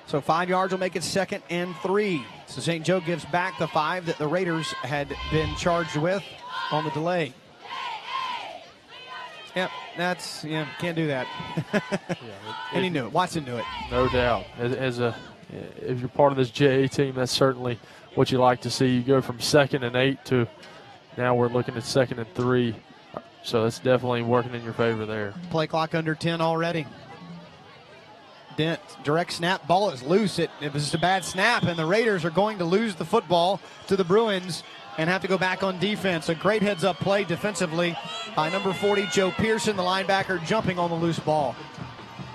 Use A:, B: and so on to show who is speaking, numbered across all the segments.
A: So 5 yards will make it 2nd and 3. So St. Joe gives back the 5 that the Raiders had been charged with on the delay. Yep, can't do that. And he knew it. Watson knew it.
B: No doubt. If you're part of this JA team, that's certainly what you like to see. You go from 2nd and 8 to now we're looking at 2nd and 3. So that's definitely working in your favor there.
A: Play clock under 10 already. Dent, direct snap, ball is loose. It was just a bad snap, and the Raiders are going to lose the football to the Bruins and have to go back on defense. A great heads-up play defensively by number 40, Joe Pearson, the linebacker, jumping on the loose ball.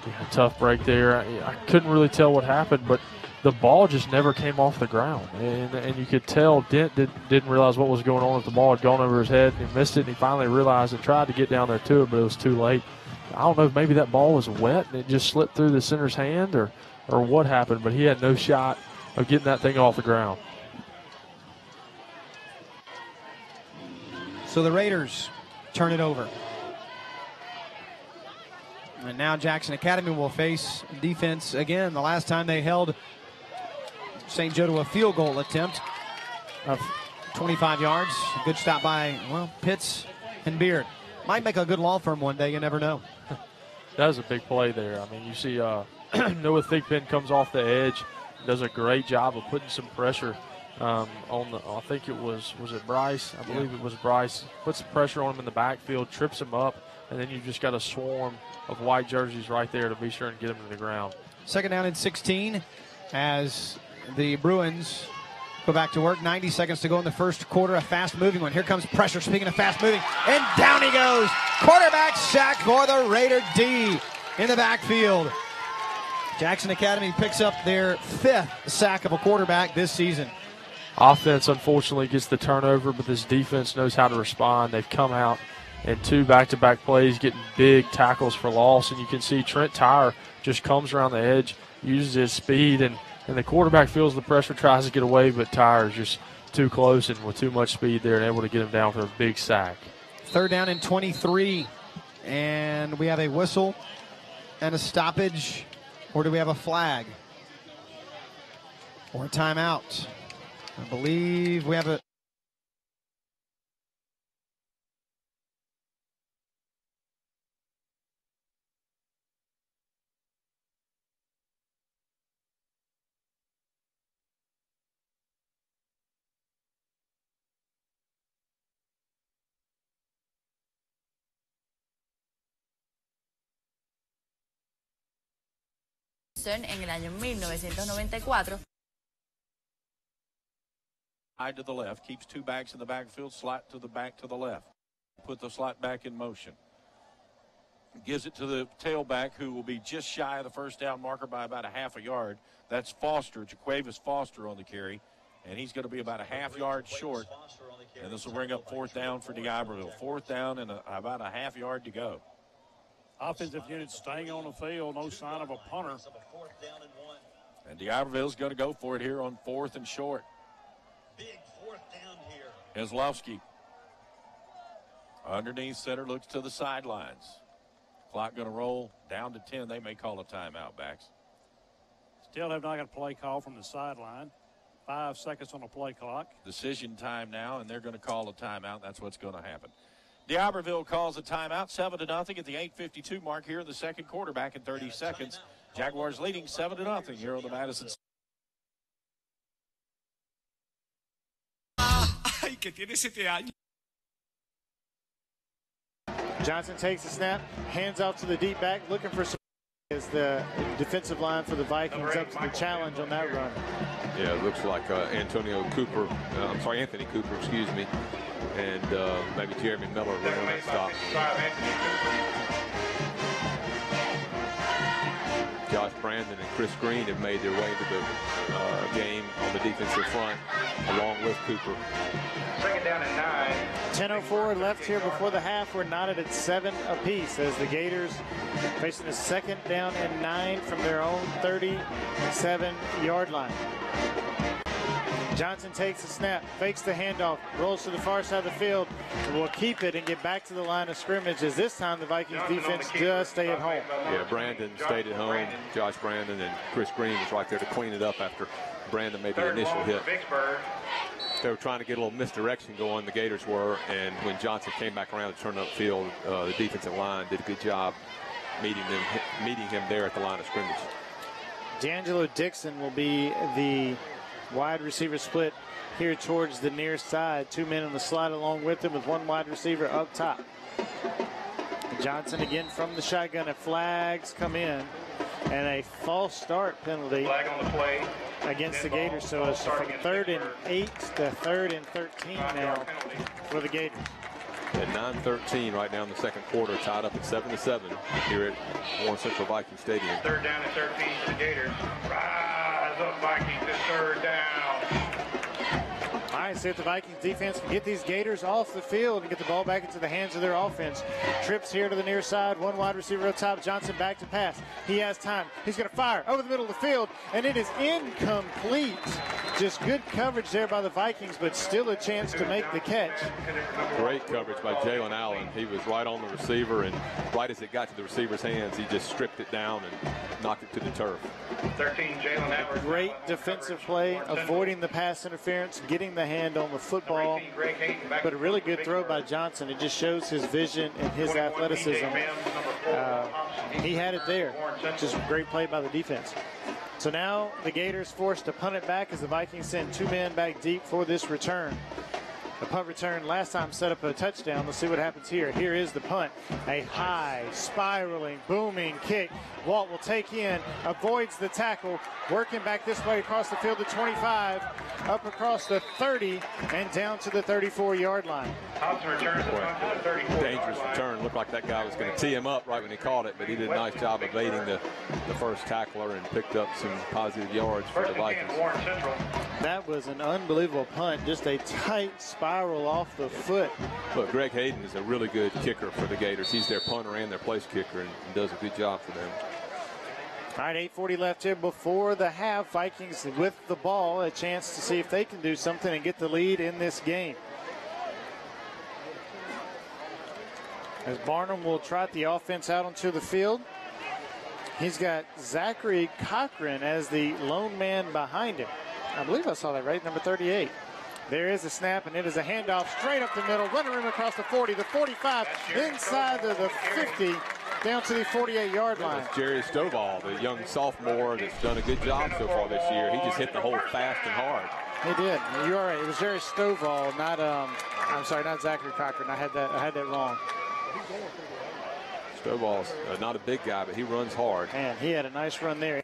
B: Yeah, tough break there. I couldn't really tell what happened, but the ball just never came off the ground. And you could tell Dent didn't realize what was going on. If the ball had gone over his head, and he missed it, and he finally realized and tried to get down there to it, but it was too late. I don't know if maybe that ball was wet and it just slipped through the center's hand or what happened, but he had no shot of getting that thing off the ground.
A: So the Raiders turn it over. And now Jackson Academy will face defense again. The last time they held St. Joe to a field goal attempt of 25 yards. A good stop by, Pitts and Beard. Might make a good law firm one day, you never know.
B: That was a big play there. I mean, you see Noah Thigpen comes off the edge, does a great job of putting some pressure on I think it was it Bryce? I believe it was Bryce. Puts some pressure on him in the backfield, trips him up, and then you've just got a swarm of white jerseys right there to be sure and get him to the ground. 2nd
A: down and 16 as the Bruins go back to work. 90 seconds to go in the first quarter. A fast-moving one. Here comes pressure. Speaking of fast-moving, and down he goes. Quarterback sack for the Raider D in the backfield. Jackson Academy picks up their 5th sack of a quarterback this season.
B: Offense, unfortunately, gets the turnover, but this defense knows how to respond. They've come out in 2 back-to-back plays, getting big tackles for loss, and you can see Trent Tyre just comes around the edge, uses his speed, and the quarterback feels the pressure, tries to get away, but Tyre is just too close and with too much speed there and able to get him down for a big sack.
A: 3rd down and 23, and we have a whistle and a stoppage, or do we have a flag? Or a timeout? I believe we have a...
C: En el año 1994.
D: Side to the left, keeps 2 backs in the backfield, slot to the back to the left. Put the slot back in motion. Gives it to the tailback, who will be just shy of the first down marker by about a half a yard. That's Foster, Jaquavis Foster on the carry, and he's going to be about a half yard short. And this will bring up 4th down for D'Iberville. 4th down and about a half yard to go.
E: Offensive unit staying on the field, no sign of a punter.
D: And D'Iberville's going to go for it here on 4th and short.
F: Big 4th down here.
D: Heslowski underneath center, looks to the sidelines. Clock going to roll down to 10. They may call a timeout, backs.
E: Still have not got a play call from the sideline. 5 seconds on the play clock.
D: Decision time now, and they're going to call a timeout. That's what's going to happen. D'Iberville calls a timeout, 7-0 at the 8:52 mark here in the second quarter, back in 30 seconds. Jaguars leading 7-0 here on the Madison.
G: Ay, que tiene 7 años.
H: Johnson takes the snap, hands out to the deep back, looking for some as the defensive line for the Vikings up to the challenge on that run.
I: Yeah, it looks like Anthony Cooper, excuse me, and maybe Jeremy Miller running that stop. Josh Brandon and Chris Green have made their way into the game on the defensive front, along with Cooper.
F: 2nd down and 9.
H: 10:04 left here before the half. We're knotted at 7 apiece as the Gators facing a 2nd down and 9 from their own 37-yard line. Johnson takes the snap, fakes the handoff, rolls to the far side of the field, and will keep it and get back to the line of scrimmage, as this time the Vikings defense does stay at home.
I: Yeah, Brandon stayed at home. Josh Brandon and Chris Green was right there to clean it up after Brandon made the initial hit. They were trying to get a little misdirection going, the Gators were, and when Johnson came back around to turn upfield, the defensive line did a good job meeting him there at the line of scrimmage.
H: D'Angelo Dixon will be the wide receiver split here towards the near side. 2 men on the slide along with him, with one wide receiver up top. Johnson again from the shotgun. A flags come in, and a false start penalty against the Gators. So it's from 3rd and 8 to 3rd and 13 now for the Gators.
I: At 9:13 right now in the second quarter, tied up at 7-7 here at Warren Central Viking Stadium.
F: 3rd down and 13 for the Gators. Rise up, Vikings, to 3rd down.
H: All right, see if the Vikings defense can get these Gators off the field and get the ball back into the hands of their offense. Trips here to the near side, one wide receiver up top. Johnson back to pass. He has time. He's going to fire over the middle of the field, and it is incomplete. Just good coverage there by the Vikings, but still a chance to make the catch.
I: Great coverage by Jalen Allen. He was right on the receiver, and right as it got to the receiver's hands, he just stripped it down and knocked it to the turf.
F: 13, Jalen Allen.
H: Great defensive play, avoiding the pass interference, getting the hand on the football, but a really good throw by Johnson. It just shows his vision and his athleticism. He had it there. Just great play by the defense. So now the Gators forced to punt it back as the Vikings send 2 men back deep for this return. The punt return last time set up a touchdown. Let's see what happens here. Here is the punt. A high, spiraling, booming kick. Walt will take in, avoids the tackle, working back this way across the field to 25, up across the 30, and down to the 34-yard line.
F: Hobson returns the punt to the 34.
I: Dangerous return. Looked like that guy was going to tee him up right when he caught it, but he did a nice job evading the first tackler and picked up some positive yards for the Vikings.
H: That was an unbelievable punt. Just a tight spiral off the foot.
I: Look, Greg Hayden is a really good kicker for the Gators. He's their punter and their place kicker and does a good job for them.
H: All right, 8:40 left here before the half. Vikings with the ball, a chance to see if they can do something and get the lead in this game. As Barnum will trot the offense out onto the field. He's got Zachary Cochran as the lone man behind him. I believe I saw that right, number 38. There is a snap, and it is a handoff straight up the middle, running room across the 40, the 45, inside to the 50, down to the 48-yard line.
I: That's Jerry Stovall, the young sophomore that's done a good job so far this year. He just hit the hole fast and hard.
H: He did. You're right. It was Jerry Stovall, not I'm sorry, not Zachary Cochran. I had that wrong.
I: Stovall's not a big guy, but he runs hard.
H: Man, he had a nice run there.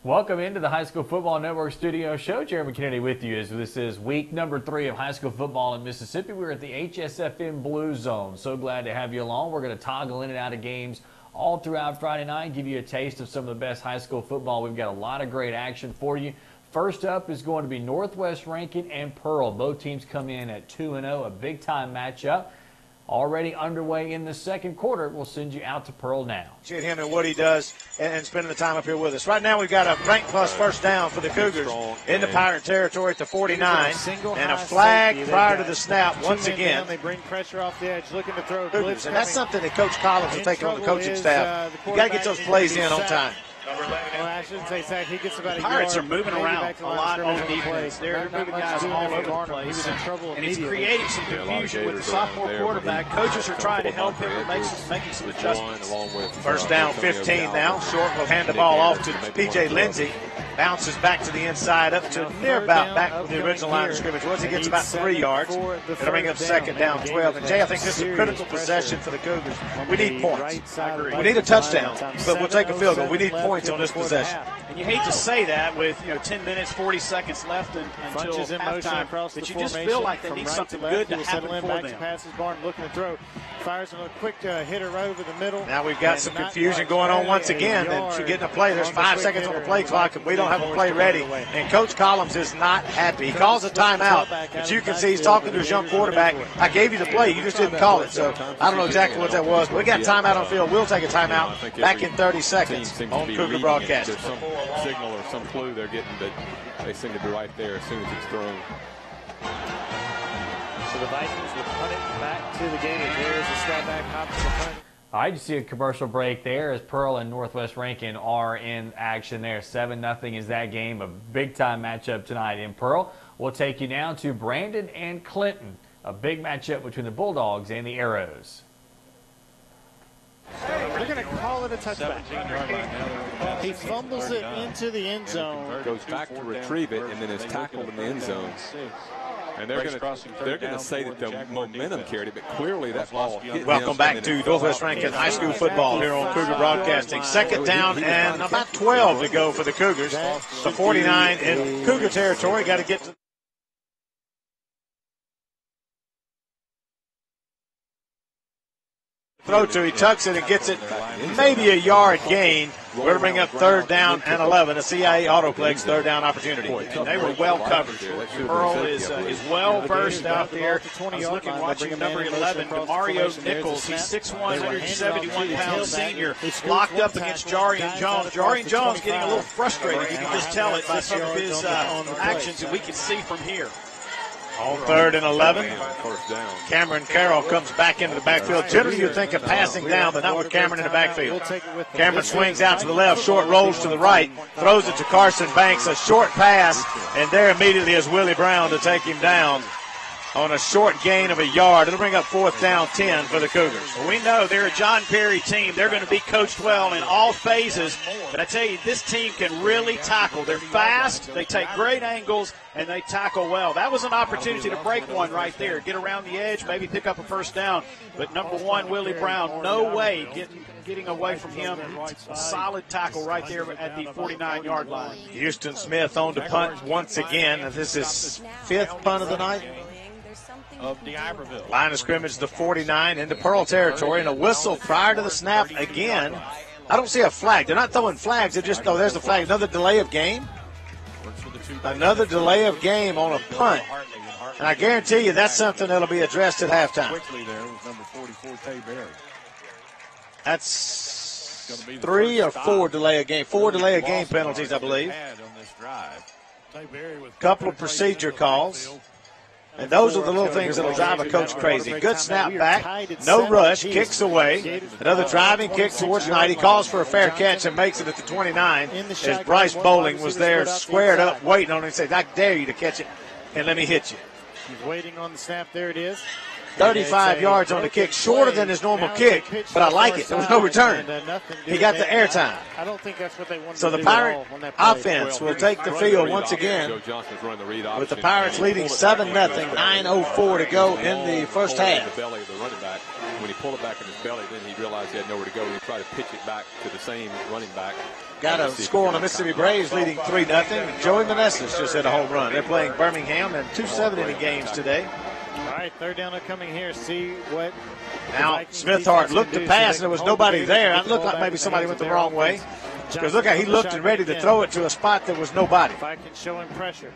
J: Welcome into the High School Football Network Studio Show. Jeremy Kennedy with you as this is week number 3 of high school football in Mississippi. We're at the HSFN Blue Zone. So glad to have you along. We're going to toggle in and out of games all throughout Friday night, give you a taste of some of the best high school football. We've got a lot of great action for you. First up is going to be Northwest Rankin and Pearl. Both teams come in at 2-0, a big-time matchup. Already underway in the second quarter. We'll send you out to Pearl now.
K: Appreciate him and what he does and spending the time up here with us. Right now we've got a rank plus first down for the Cougars in the Pirate territory at the 49. And a flag prior to the snap once again.
H: They bring pressure off the edge, looking to throw.
K: Cougars, and that's something that Coach Collins will take on the coaching staff. You got to get those plays in on time.
H: Well, I shouldn't say sack. He gets about a
L: Pirates
H: yard.
L: are moving around a lot on defense. They're moving guys all over the place.
H: He was in trouble
L: and it's creating some confusion with the sophomore quarterback. Coaches are trying to help him and making some adjustments.
K: First down, 15 now. Short will hand the ball off to P.J. Lindsey. Bounces back to the inside, up to near about back where the original line of scrimmage was. He gets about 3 yards. It'll bring up second down, 12. And Jay, I think this is a critical possession for the Cougars. We need points. We need a touchdown, but we'll take a field goal. We need points on this possession.
L: And you hate to say that with 10 minutes, 40 seconds left until halftime, but you just feel like they need something good to happen for them.
H: Passes, Barton looking to throw. Fires a quick hitter over the middle.
K: Now we've got some confusion going on once again. And she's getting a play. There's 5 seconds on the play clock, and we don't don't have a play ready. And Coach Collins is not happy. He calls a timeout, but you can see he's talking to his young quarterback. I gave you the play. You just didn't call it. So I don't know exactly what that was. But we got timeout on field. We'll take a timeout back in 30 seconds on Cougar Broadcast.
I: There's some signal or some clue they're getting, but they seem to be right there as soon as it's thrown.
H: So the Vikings will punt it back to the Gators. There's a step back hop to the punt.
J: All right, you see a commercial break there as Pearl and Northwest Rankin are in action there. 7-0 is that game, a big-time matchup tonight in Pearl. We'll take you now to Brandon and Clinton, a big matchup between the Bulldogs and the Arrows.
H: They're going to call it a touchback. He fumbles it into the end zone.
I: Goes back to retrieve it and then is tackled in the end zone. And they're going to say that the momentum carried it, but clearly that ball hit.
K: Welcome back to Northwest Rankin High School football here on Cougar Broadcasting. Second down and about 12 to go for the Cougars. The 49 in Cougar territory. Got to get to throw to. He tucks it and gets it maybe a yard gain. We're going to bring up third down and 11, a CIA Autoplex third down opportunity.
L: And they were well covered. Pearl is well versed out there. I was looking, watching number 11, Demario Nichols. He's 6'1", 171-pound senior, locked up against Jarian Jones. Jarian Jones getting a little frustrated. You can just tell it by some of his actions that we can see from here.
K: On third and 11, Cameron Carroll comes back into the backfield. Generally, you think of passing down, but not with Cameron in the backfield. Cameron swings out to the left, short rolls to the right, throws it to Carson Banks, a short pass, and there immediately is Willie Brown to take him down on a short gain of a yard. It'll bring up fourth down 10 for the Cougars.
L: Well, we know they're a John Perry team. They're going to be coached well in all phases. But I tell you, this team can really tackle. They're fast, they take great angles, and they tackle well. That was an opportunity to break one right there, get around the edge, maybe pick up a first down. But number one, Willie Brown, no way getting away from him. A solid tackle right there at the 49-yard line.
K: Houston Smith on to punt once again. This is fifth punt of the night.
D: Of D'Iberville.
K: Line of scrimmage, the 49 into Pearl territory, and a whistle prior to the snap again. I don't see a flag. They're not throwing flags. They're just, there's the flag. Another delay of game. Another delay of game on a punt. And I guarantee you that's something that'll be addressed at halftime.
D: Quickly there was number 44, Tay Berry.
K: That's 3 or 4 delay of game. 4 delay of game penalties, I believe. Couple of procedure calls. And those are the little things that'll drive a coach crazy. Good snap back, no rush, kicks away. Another driving kick towards Knight. He calls for a fair catch and makes it at the 29 as Bryce Bowling was there squared up waiting on him and said, I dare you to catch it and let me hit you.
H: He's waiting on the snap. There it is.
K: 35 yards on the kick, shorter than his normal kick, but I like it. There was no return. He got the airtime.
H: I don't think that's what they wanted.
K: So the Pirate offense will take the field once again with the Pirates leading 7-0, 9:04 to go in the first half.
I: The belly of the running back. When he pulled it back in his belly, then he realized he had nowhere to go. He tried to pitch it back to the same running back.
K: Got a score on the Mississippi Braves leading 3-0. Joey Meneses just hit a home run. They're playing Birmingham in 2 7-inning games today.
H: All right, third down coming here. See what.
K: Now, Smithhart looked to pass, and there was nobody there. It looked like maybe somebody went the wrong way. Because look how he looked and ready to throw it to a spot that was nobody.
H: If I can show him pressure.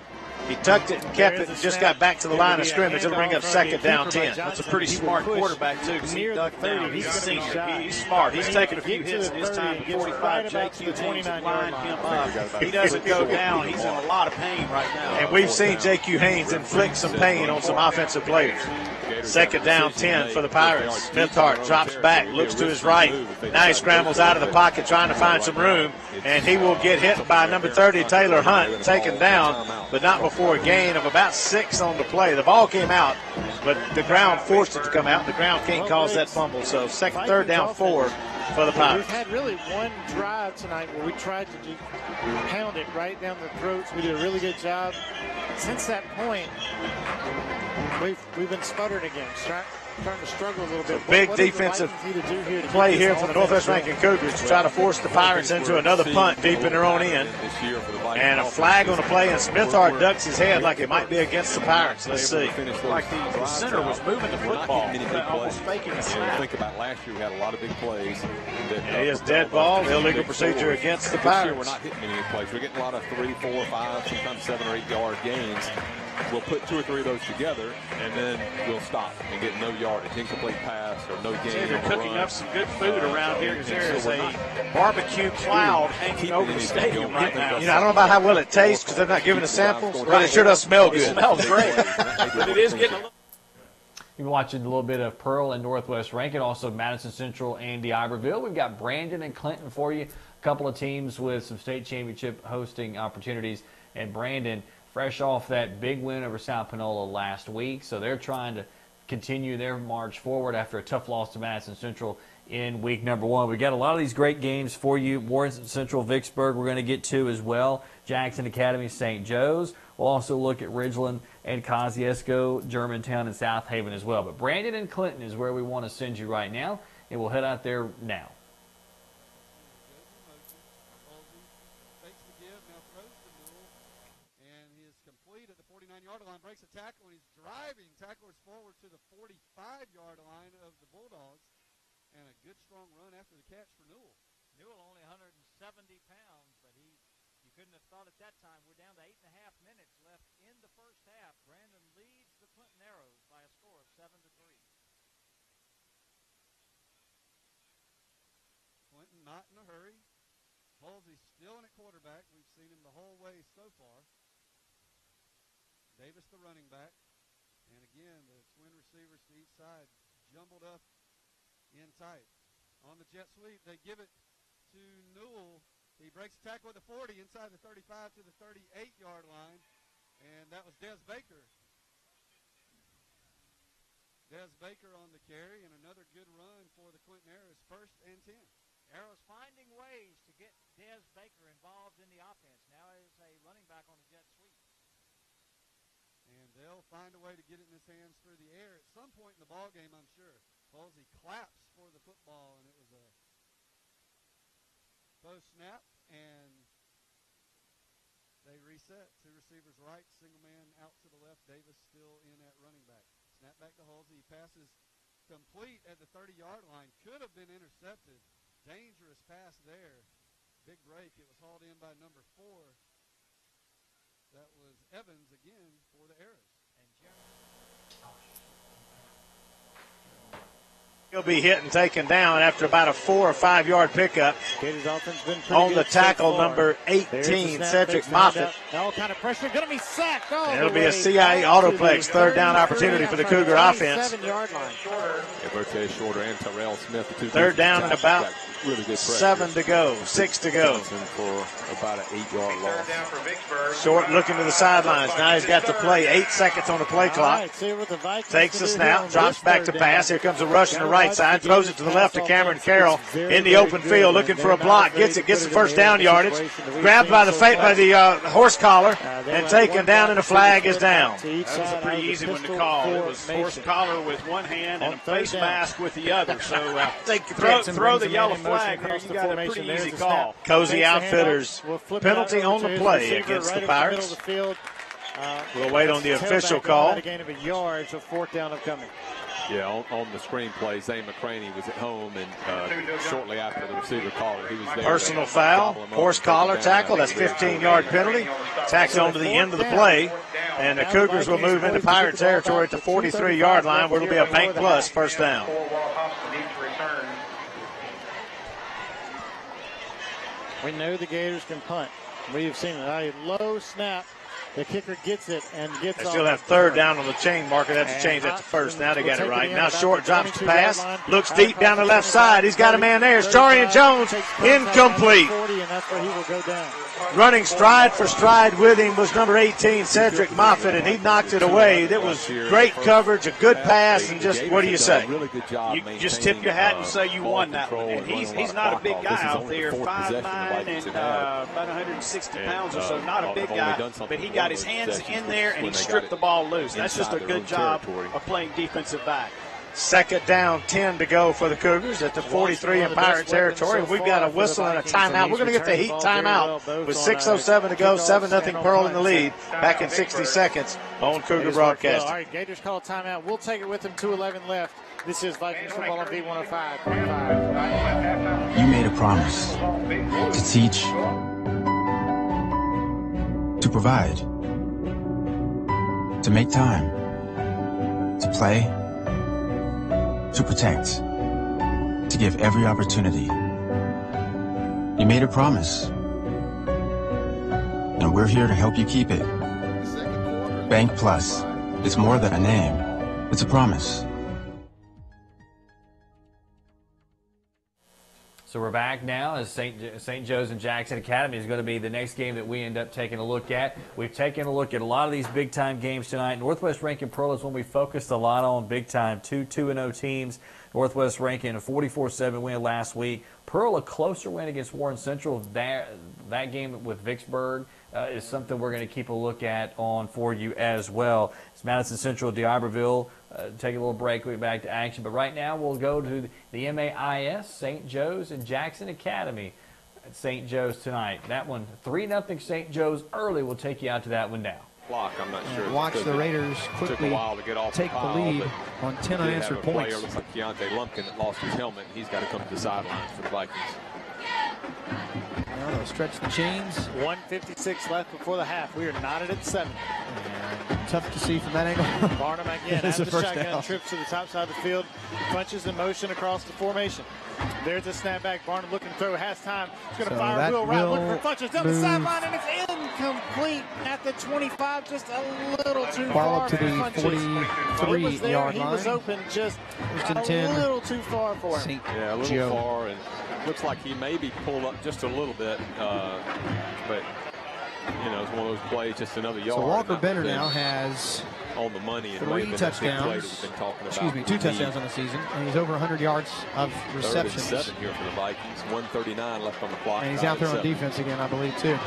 K: He tucked it and kept it and just got back to the line of scrimmage. It'll bring up second down 10.
L: That's a pretty smart quarterback, too, because he ducked down. He's a senior. He's smart. He's taking a few hits in his time. 45, JQ Haynes lined him up. He doesn't go down. He's in a lot of pain right now.
K: And we've seen JQ Haynes inflict some pain on some offensive players. Second down 10 for the Pirates. Smithhart drops back, looks to his right. Now he scrambles out of the pocket trying to find some room, and he will get hit by number 30, Taylor Hunt, taken down, but not before a gain of about 6 on the play. The ball came out, but the ground forced it to come out. The ground can't cause that fumble, so third down 4 for the Pirates.
H: We've had really one drive tonight where we tried to just pound it right down the throats. We did a really good job. Since that point, we've been sputtering again, starting to struggle a little bit.
K: Big defensive play here from the Northwest Rankin Cougars to try to force the Pirates into another punt deep in their own end. And a flag on the play, and Smithard ducks his head like it might be against the Pirates. Let's see.
L: Like the center was moving the football, almost faking a snap.
I: Think about last year, we had a lot of big plays.
K: He is dead ball, illegal procedure against the Pirates.
I: This year, we're not hitting many plays. We're getting a lot of 3, 4, 5, sometimes 7 or 8 yard gains. We'll put 2 or 3 of those together, and then we'll stop and get no yardage, incomplete pass, or no gain.
L: They're cooking up some good food around here because there is a barbecue cloud hanging over the stadium right now.
K: You know, I don't know about how well it tastes because they're not giving us samples, but it sure does smell good.
L: It smells great. But it is getting a little.
J: You've been watching a little bit of Pearl and Northwest Rankin, also Madison Central and D'Iberville. We've got Brandon and Clinton for you, a couple of teams with some state championship hosting opportunities. And Brandon, fresh off that big win over South Panola last week, so they're trying to continue their march forward after a tough loss to Madison Central in week number 1. We've got a lot of these great games for you. Warren Central, Vicksburg, we're going to get to as well. Jackson Academy, St. Joe's. We'll also look at Ridgeland and Kosciuszko, Germantown, and South Haven as well. But Brandon and Clinton is where we want to send you right now, and we'll head out there now.
M: Breaks a tackle, and he's driving. Tackler's forward to the 45-yard line of the Bulldogs. And a good, strong run after the catch for Newell.
N: Newell only 170 pounds, but you couldn't have thought at that time. We're down to 8.5 minutes left in the first half. Brandon leads the Clinton Arrows by a score of 7-3.
M: Clinton not in a hurry. Halsey still in at quarterback. We've seen him the whole way so far. Davis, the running back. And again, the twin receivers to each side jumbled up in tight. On the jet sweep, they give it to Newell. He breaks the tackle at the 40 inside the 35 to the 38-yard line. And that was Des Baker. Des Baker on the carry, and another good run for the Clinton Arrows, 1st and 10.
N: Arrows finding ways to get Des Baker involved in the offense. Now is a running back on the jet sweep.
M: And they'll find a way to get it in his hands through the air at some point in the ball game, I'm sure. Halsey claps for the football, and it was a post snap, and they reset. 2 receivers right, single man out to the left. Davis still in at running back. Snap back to Halsey. He passes complete at the 30-yard line. Could have been intercepted. Dangerous pass there. Big break. It was hauled in by number 4. That was Evans again for the Arrows.
K: He'll be hit and taken down after about a 4 or 5 yard pickup. On the tackle, number 18, Cedric Moffitt.
H: All kind of pressure, going to be sacked.
K: It'll be a CIA Autoplex 3rd down opportunity for the Cougar offense.
H: 7-yard line.
I: Berthe Shorter and Terrell Smith, the 2
K: 3rd down and about
I: really good
K: 7 to go, 6 to go.
I: For about an 8-yard loss.
K: Short looking to the sidelines. Now he's got the play. 8 seconds on the play clock. Takes the snap, drops back to pass. Here comes a rush on the right side. Throws it to the left to Cameron Carroll in the open field, looking for a block. Gets it. Gets the first down yardage. Grabbed by the horse collar and taken down, and the flag is down.
L: That was a pretty easy one to call. It was horse collar with one hand and a face mask with the other. So throw the yellow flag here. You got a pretty easy call.
K: Cozy Outfitters penalty on the play against the Pirates. We'll wait on the official call.
H: A gain of a yard, so 4th down upcoming.
I: Yeah, on the screenplay, Zane McCraney was at home, and shortly after the receiver called it, he was there.
K: Personal foul, horse collar tackle, that's 15-yard penalty. Tacks on to the end of the play, and the Cougars will move into Pirate territory at the 43-yard line, where it'll be a bank plus 1st down.
H: We know the Gators can punt. We've seen it. A low snap. The kicker gets it and gets
K: They still have 3rd down on the chain marker. They have to change that to 1st. Now they got it right. Now Short drops the pass. Looks deep down the left side. He's got a man there. It's Jarian Jones. Incomplete.
H: And that's where he will go down.
K: running stride for stride with him was number 18, Cedric Moffitt, and he knocked it away. That was great coverage, a good pass, and just, what do you say?
L: You just tip your hat and say you won that one. And he's not a big guy out there, 5'9" and about 160 pounds or so, not a big guy, but he got his hands in there and he stripped the ball loose. That's just a good job of playing defensive back.
H: Second down, 10 to go for the Cougars at the 43 in Pirate territory. We've got a whistle and a timeout. We're going to get the Heat timeout with 6:07 to go, 7-0 Pearl in the lead. Back in 60 seconds on Cougar Broadcasting.
O: All right, Gators call timeout. We'll take it with them, 2:11 left. This is Vikings football on V105.
P: You made a promise to teach, to provide, to make time, to play, to protect, to give every opportunity. You made a promise, and we're here to help you keep it. Bank Plus, it's more than a name, it's a promise.
J: So we're back now as St. Joe's and Jackson Academy is going to be the next game that we end up taking a look at. We've taken a look at a lot of these big-time games tonight. Northwest Rankin Pearl is one we focused a lot on big-time. 2-0 teams. Northwest Rankin a 44-7 win last week. Pearl a closer win against Warren Central. That game with Vicksburg is something we're going to keep a look at on for you as well. It's Madison Central, D'Iberville. Take a little break, we'll be back to action. But right now we'll go to the MAIS, St. Joe's and Jackson Academy at St. Joe's tonight. That one, 3-0 St. Joe's early. We'll take you out to that one now.
I: I'm not sure.
A: Watch the Raiders quickly take the lead on 10 unanswered points.
I: Looks like Keontae Lumpkin that lost his helmet. He's got to come to the sidelines for the Vikings.
A: Now they'll stretch the chains.
O: 1:56 left before the half. We are knotted at 7.
A: And tough to see from that angle.
O: Barnum again after the shotgun trips to the top side of the field. Punches in motion across the formation. There's a snapback. Barnum looking to throw. Has time. He's going to fire a wheel route. Looking for punches down the sideline, and it's incomplete at the 25. Just a little too
A: far. Ball up to the
O: 43-yard line. He was open just a little too far for him.
I: Yeah, a little far, and looks like he maybe pulled up just a little bit, but you know, it's one of those plays, just another yard.
A: So Walker Benner now has
I: on the money.
A: 3 touchdowns. Excuse me, 2 touchdowns on the season, and he's over 100 yards of receptions.
I: 7 here for the Vikings. 1:39 left on the clock.
A: And he's out there on defense again, I believe, too.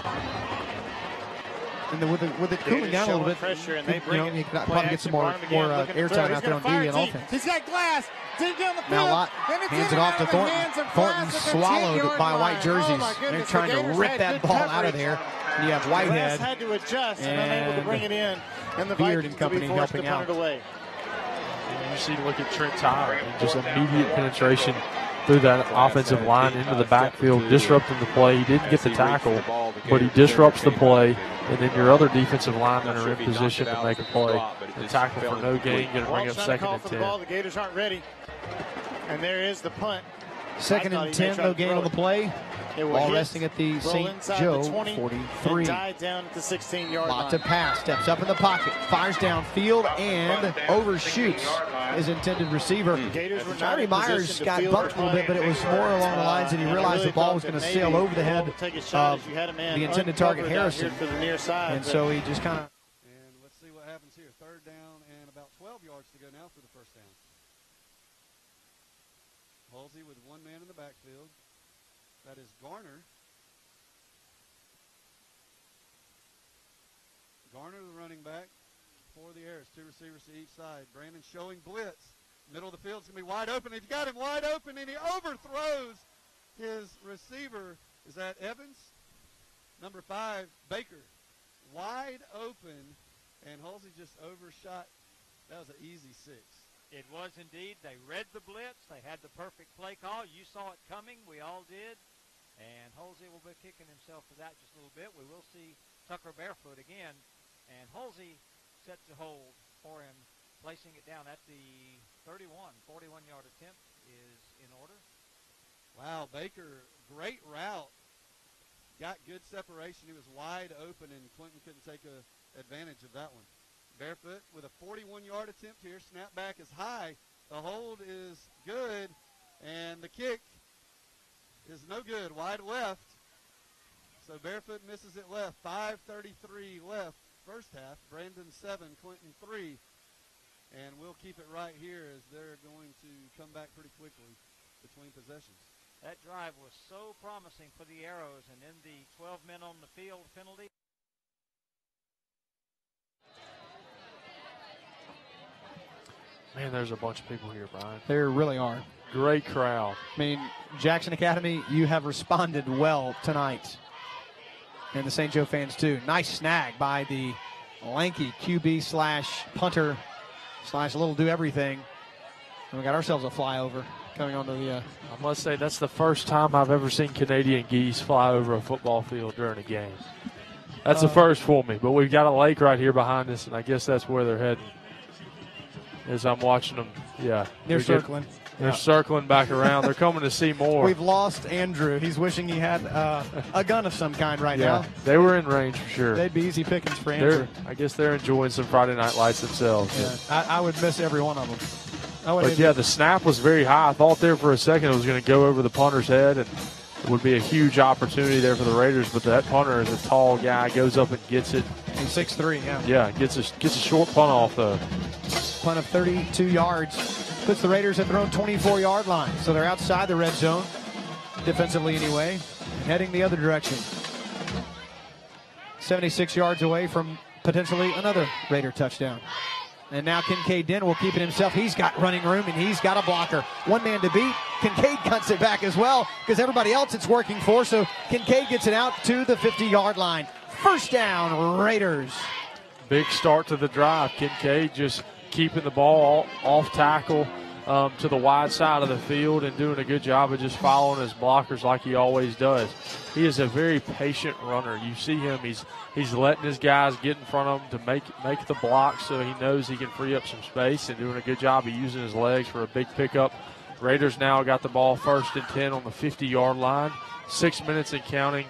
A: And with it cooling down a little bit,
O: pressure, and they bring
A: you could probably get some more airtime out there on DB and offense.
O: He's got glass. Down the field.
A: Now Lott hands it off to Thornton. Thornton swallowed by white jerseys. They're trying to rip that ball out of there. And you have Whitehead
O: had to adjust and unable to bring it in, and the
A: Beard
O: Vikings
A: and company
O: to be forced
A: helping
O: to punt
A: out.
O: it away.
B: You see, look at Trent Tyler, and just immediate penetration through that offensive line into the backfield, disrupting the play. He didn't get the tackle, but he disrupts the play, and then your other defensive linemen are in position to make a play. The tackle for no gain, going to bring up 2nd and 10.
O: The Gators aren't ready, and there is the punt.
A: 2nd and 10, no gain on the play. Ball resting at the St. Joe 43.
O: Died down at the 16-yard line.
A: Lot to pass, steps up in the pocket, fires downfield, and overshoots his intended receiver. Johnny Myers got bumped a little bit, but it was more along the lines that he realized the ball was going to sail over the head of the intended target, Harrison. And so he just kind of...
M: And let's see what happens here. 3rd down and about 12 yards to go now for the first down. Halsey with 1 man in the backfield. That is Garner. Garner, the running back, for the Airs. 2 receivers to each side. Brandon showing blitz. Middle of the field's going to be wide open. He's got him wide open, and he overthrows his receiver. Is that Evans? Number 5, Baker. Wide open, and Halsey just overshot. That was an easy 6.
N: It was indeed. They read the blitz. They had the perfect play call. You saw it coming. We all did. And Halsey will be kicking himself for that just a little bit. We will see Tucker barefoot again. And Halsey set to hold for him, placing it down at the 31. 41-yard attempt is in order.
M: Wow, Baker, great route. Got good separation. He was wide open, and Clinton couldn't take advantage of that one. Barefoot with a 41-yard attempt here. Snapback is high. The hold is good, and the kick is no good. Wide left. So Barefoot misses it left. 5:33 left first half. Brandon 7, Clinton 3. And we'll keep it right here as they're going to come back pretty quickly between possessions.
N: That drive was so promising for the Arrows, and then the 12 men on the field penalty.
B: Man, there's a bunch of people here, Brian.
A: There really are.
B: Great crowd.
A: I mean, Jackson Academy, you have responded well tonight. And the St. Joe fans, too. Nice snag by the lanky QB slash punter slash little do-everything. And we got ourselves a flyover coming onto the...
B: I must say, that's the first time I've ever seen Canadian geese fly over a football field during a game. That's the first for me. But we've got a lake right here behind us, and I guess that's where they're heading. As I'm watching them,
A: They're circling.
B: They're circling back around. They're coming to see more.
A: We've lost Andrew. He's wishing he had a gun of some kind right now.
B: They were in range for sure.
A: They'd be easy pickings for Andrew.
B: I guess they're enjoying some Friday Night Lights themselves.
A: Yeah. I would miss every one of them.
B: But the snap was very high. I thought there for a second it was going to go over the punter's head, and it would be a huge opportunity there for the Raiders. But that punter is a tall guy, goes up and gets it.
A: He's 6'3",
B: Yeah, gets a short punt off though.
A: Punt of 32 yards. Puts the Raiders at their own 24-yard line. So they're outside the red zone, defensively anyway, heading the other direction. 76 yards away from potentially another Raider touchdown. And now Kincaid Dent will keep it himself. He's got running room, and he's got a blocker. One man to beat. Kincaid cuts it back as well because everybody else it's working for. So Kincaid gets it out to the 50-yard line. First down, Raiders.
B: Big start to the drive. Kincaid just keeping the ball off tackle to the wide side of the field and doing a good job of just following his blockers like he always does. He is a very patient runner. You see him, he's letting his guys get in front of him to make the block so he knows he can free up some space, and doing a good job of using his legs for a big pickup. Raiders now got the ball 1st and 10 on the 50-yard line. 6 minutes and counting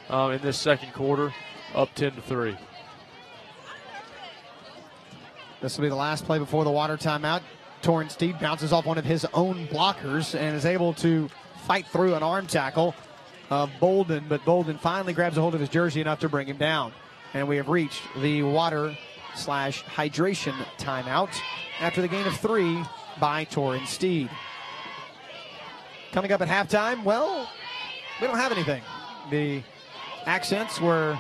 B: in this second quarter, up 10-3.
A: This will be the last play before the water timeout. Torrance Steed bounces off one of his own blockers and is able to fight through an arm tackle of Bolden, but Bolden finally grabs a hold of his jersey enough to bring him down. And we have reached the water/hydration timeout after the gain of 3 by Torrance Steed. Coming up at halftime, well, we don't have anything. The accents were...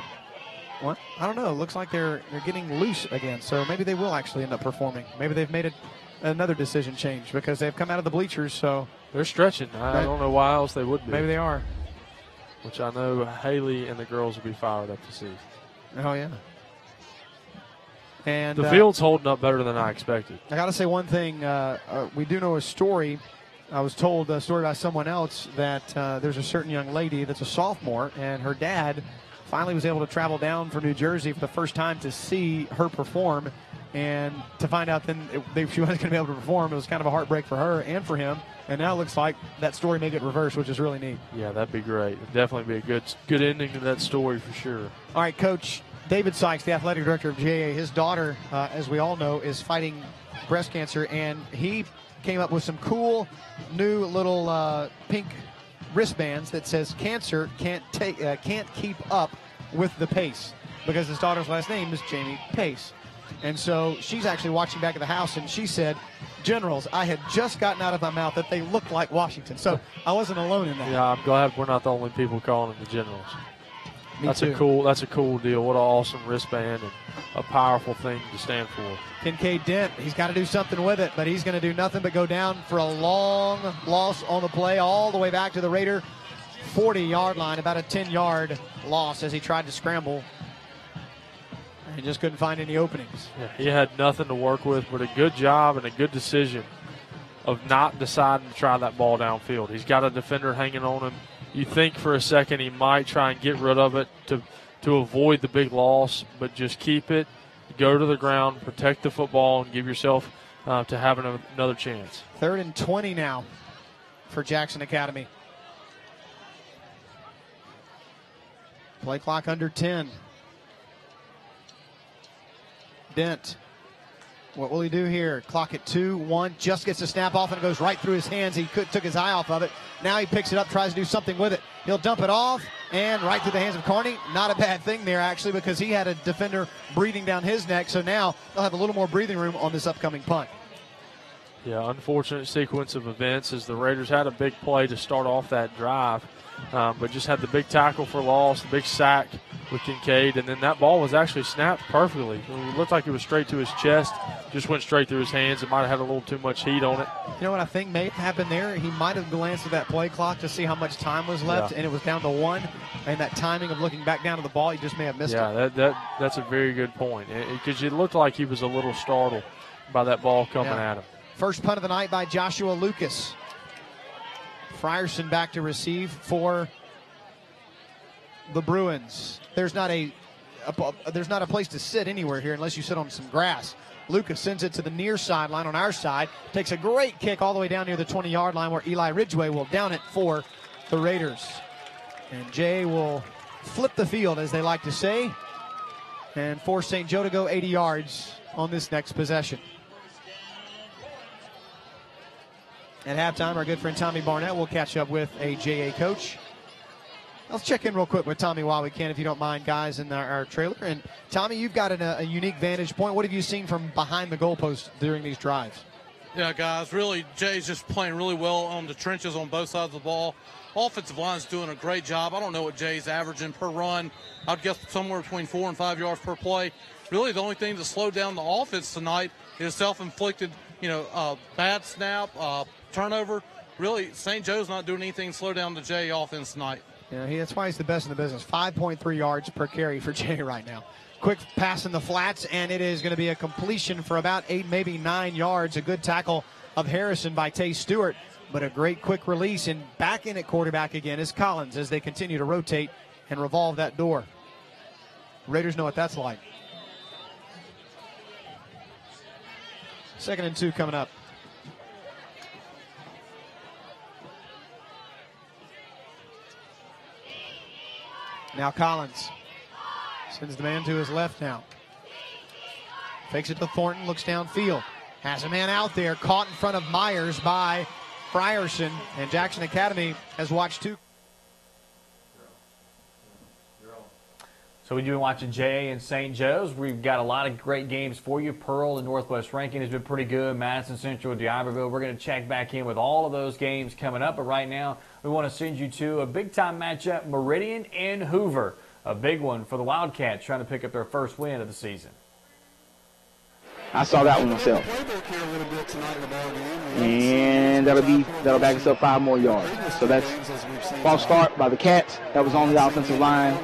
A: What? I don't know. It looks like they're getting loose again, so maybe they will actually end up performing. Maybe they've made another decision change because they've come out of the bleachers, so...
B: They're stretching. I don't know why else they would be.
A: Maybe they are.
B: Which I know Haley and the girls will be fired up to see.
A: Oh, yeah. And
B: the field's holding up better than I expected.
A: I got to say one thing. We do know a story. I was told a story by someone else that there's a certain young lady that's a sophomore, and her dad finally was able to travel down from New Jersey for the first time to see her perform, and to find out then she wasn't going to be able to perform. It was kind of a heartbreak for her and for him, and now it looks like that story may get reversed, which is really neat.
B: Yeah, that'd be great. It'd definitely be a good ending to that story for sure.
A: All right, Coach David Sykes, the athletic director of GAA, his daughter, as we all know, is fighting breast cancer, and he came up with some cool new little pink wristbands that says cancer can't keep up with the pace, because his daughter's last name is Jamie Pace. And so she's actually watching back at the house, and she said, Generals, I had just gotten out of my mouth that they look like Washington. So I wasn't alone in that.
B: Yeah, I'm glad we're not the only people calling them the Generals. That's
A: too.
B: a cool deal. What an awesome wristband and a powerful thing to stand for.
A: Kincaid Dent, he's got to do something with it, but he's going to do nothing but go down for a long loss on the play all the way back to the Raider 40-yard line, about a 10-yard loss as he tried to scramble. And he just couldn't find any openings.
B: Yeah, he had nothing to work with, but a good job and a good decision of not deciding to try that ball downfield. He's got a defender hanging on him. You think for a second he might try and get rid of it to avoid the big loss, but just keep it, go to the ground, protect the football, and give yourself to having another chance.
A: 3rd and 20 now for Jackson Academy. Play clock under 10. Dent What will he do here? Clock at 2-1. Just gets the snap off and it goes right through his hands. He took his eye off of it. Now he picks it up, tries to do something with it. He'll dump it off and right through the hands of Carney. Not a bad thing there, actually, because he had a defender breathing down his neck. So now they'll have a little more breathing room on this upcoming punt.
B: Yeah, unfortunate sequence of events as the Raiders had a big play to start off that drive, but just had the big tackle for loss, the big sack with Kincaid, and then that ball was actually snapped perfectly. It looked like it was straight to his chest, just went straight through his hands. It might have had a little too much heat on it.
A: You know what I think may have happened there? He might have glanced at that play clock to see how much time was left, and it was down to 1. And that timing of looking back down to the ball, he just may have missed it.
B: Yeah, that's a very good point, because it looked like he was a little startled by that ball coming at him.
A: First punt of the night by Joshua Lucas. Frierson back to receive for the Bruins. There's not a place to sit anywhere here unless you sit on some grass. Lucas sends it to the near sideline on our side. Takes a great kick all the way down near the 20-yard line where Eli Ridgway will down it for the Raiders. And Jay will flip the field, as they like to say, and force St. Joe to go 80 yards on this next possession. At halftime, our good friend Tommy Barnett will catch up with a JA coach. Let's check in real quick with Tommy while we can, if you don't mind, guys, in our trailer. And Tommy, you've got a unique vantage point. What have you seen from behind the goalpost during these drives?
Q: Yeah, guys, really, Jay's just playing really well on the trenches on both sides of the ball. Offensive line's doing a great job. I don't know what Jay's averaging per run. I'd guess somewhere between 4 and 5 yards per play. Really, the only thing that slowed down the offense tonight is self-inflicted, bad snap, turnover. Really, St. Joe's not doing anything to slow down the Jay offense tonight.
A: Yeah, that's why he's the best in the business. 5.3 yards per carry for Jay right now. Quick pass in the flats, and it is going to be a completion for about 8, maybe 9 yards. A good tackle of Harrison by Tay Stewart, but a great quick release. And back in at quarterback again is Collins as they continue to rotate and revolve that door. Raiders know what that's like. 2nd and 2 coming up. Now Collins sends the man to his left now. Fakes it to Thornton, looks downfield. Has a man out there, caught in front of Myers by Frierson. And Jackson Academy has watched 2.
J: So we've been watching JA and St. Joe's. We've got a lot of great games for you. Pearl and Northwest Rankin has been pretty good. Madison Central, D'Iberville. We're going to check back in with all of those games coming up. But right now, we want to send you to a big-time matchup, Meridian and Hoover. A big one for the Wildcats trying to pick up their first win of the season.
R: I saw that one myself. And that'll back us up 5 more yards. So that's false start by the Cats. That was on the offensive line.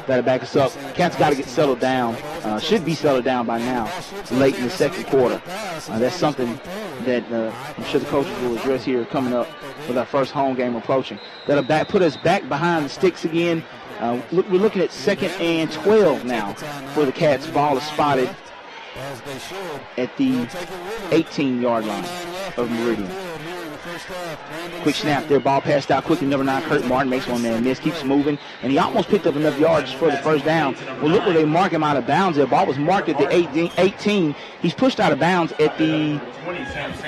R: That'll back us up. Cats got to get settled down. Should be settled down by now, late in the second quarter. That's something that I'm sure the coaches will address here coming up with our first home game approaching. That'll put us back behind the sticks again. We're looking at 2nd and 12 now for the Cats. Ball is spotted at the 18-yard line of Meridian. Quick snap there, ball passed out quickly. Number 9, Kurt Martin makes one man miss, keeps moving, and he almost picked up enough yards for the first down. Well, look where they mark him out of bounds there. Ball was marked at the 18. He's pushed out of bounds at the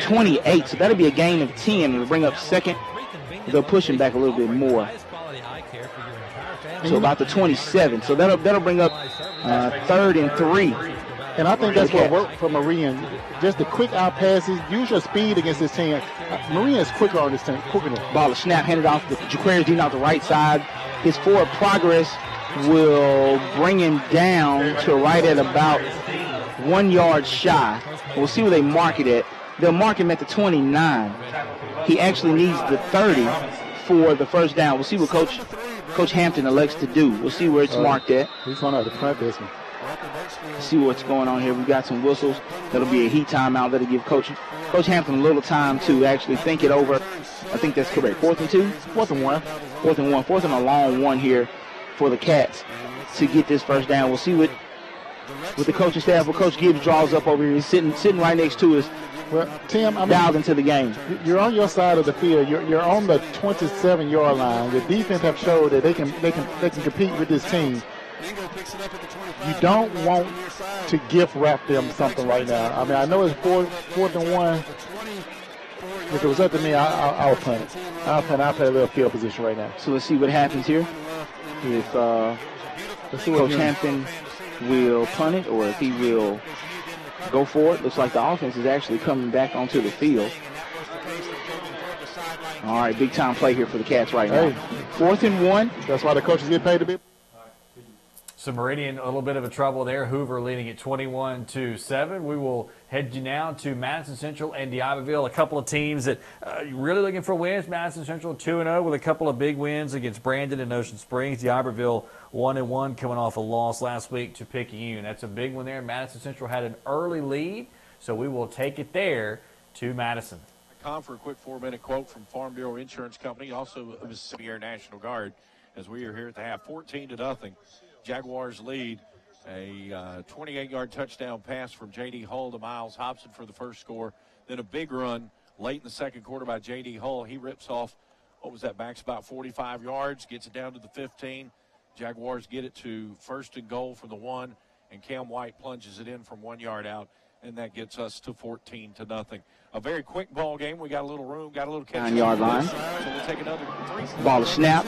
R: 28, so that'll be a gain of 10. It'll bring up 2nd. They'll push him back a little bit more. So about the 27. So that'll bring up 3rd and 3.
S: And I think that's what worked for Meridian. Just the quick out passes, use your speed against this team. Meridian is quicker on this team, quicker than.
R: Ball is snap, handed off to Jaquarius Dean off the right side. His forward progress will bring him down to right at about 1 yard shy. We'll see where they mark it at. They'll mark him at the 29. He actually needs the 30 for the first down. We'll see what Coach Hampton elects to do. We'll see where it's marked at.
S: He's going out the front this one.
R: See what's going on here. We've got some whistles. That'll be a heat timeout. That'll give Coach Hampton a little time to actually think it over. I think that's correct. 4th and 2?
S: 4th and 1.
R: 4th and 1. 4th and a long one here for the Cats to get this first down. We'll see what the coaching staff, what Coach Gibbs draws up over here. He's sitting right next to us.
S: Well, Tim,
R: dialed into the game.
S: You're on your side of the field. You're on the 27-yard line. The defense have showed that they can compete with this team. You don't want to gift wrap them something right now. I mean, I know it's fourth and one. If it was up to me, I'll punt it. I'll play a little field position right now.
R: So let's see what happens here. If Coach Hampton will punt it or if he will go for it. Looks like the offense is actually coming back onto the field. All right, big time play here for the Cats right now. 4th and 1.
S: That's why the coaches get paid to be.
J: So Meridian, a little bit of a trouble there. Hoover leading at 21-7. We will head you now to Madison Central and D'Iberville, a couple of teams that really looking for wins. Madison Central 2-0 with a couple of big wins against Brandon and Ocean Springs. D'Iberville 1-1 coming off a loss last week to Picayune. That's a big one there. Madison Central had an early lead, so we will take it there to Madison.
D: For a quick 4-minute quote from Farm Bureau Insurance Company, also of Mississippi Air National Guard, as we are here at the half, 14-0. Jaguars lead. A 28-yard touchdown pass from J.D. Hull to Miles Hobson for the first score. Then a big run late in the second quarter by J.D. Hull. He rips off, what was that, backs about 45 yards, gets it down to the 15. Jaguars get it to 1st and goal from the 1, and Cam White plunges it in from 1 yard out, and that gets us to 14-0. A very quick ball game. We got a little room, got a little catch.
R: 9-yard line.
D: So we'll take another 3.
R: Ball is snap.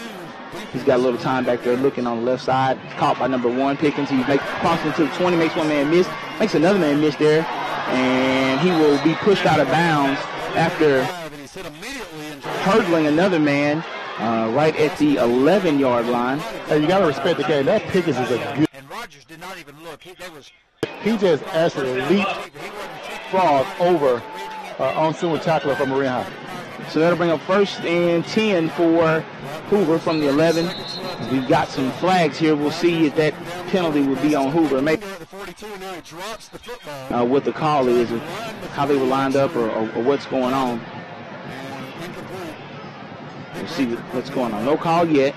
R: He's got a little time back there looking on the left side. Caught by number 1, Pickens. He crosses into the 20, makes one man miss, makes another man miss there, and he will be pushed out of bounds after hurdling another man right at the 11-yard line.
S: Hey, you got to respect the game. That Pickens is a good.
N: And Rogers did not even look.
S: He just actually leapfrog over on-suing tackler from Marine High.
R: So that'll bring up 1st and 10 for Hoover from the 11. We've got some flags here. We'll see if that penalty would be on Hoover. Maybe what the call is, or how they were lined up, or what's going on. We'll see what's going on. No call yet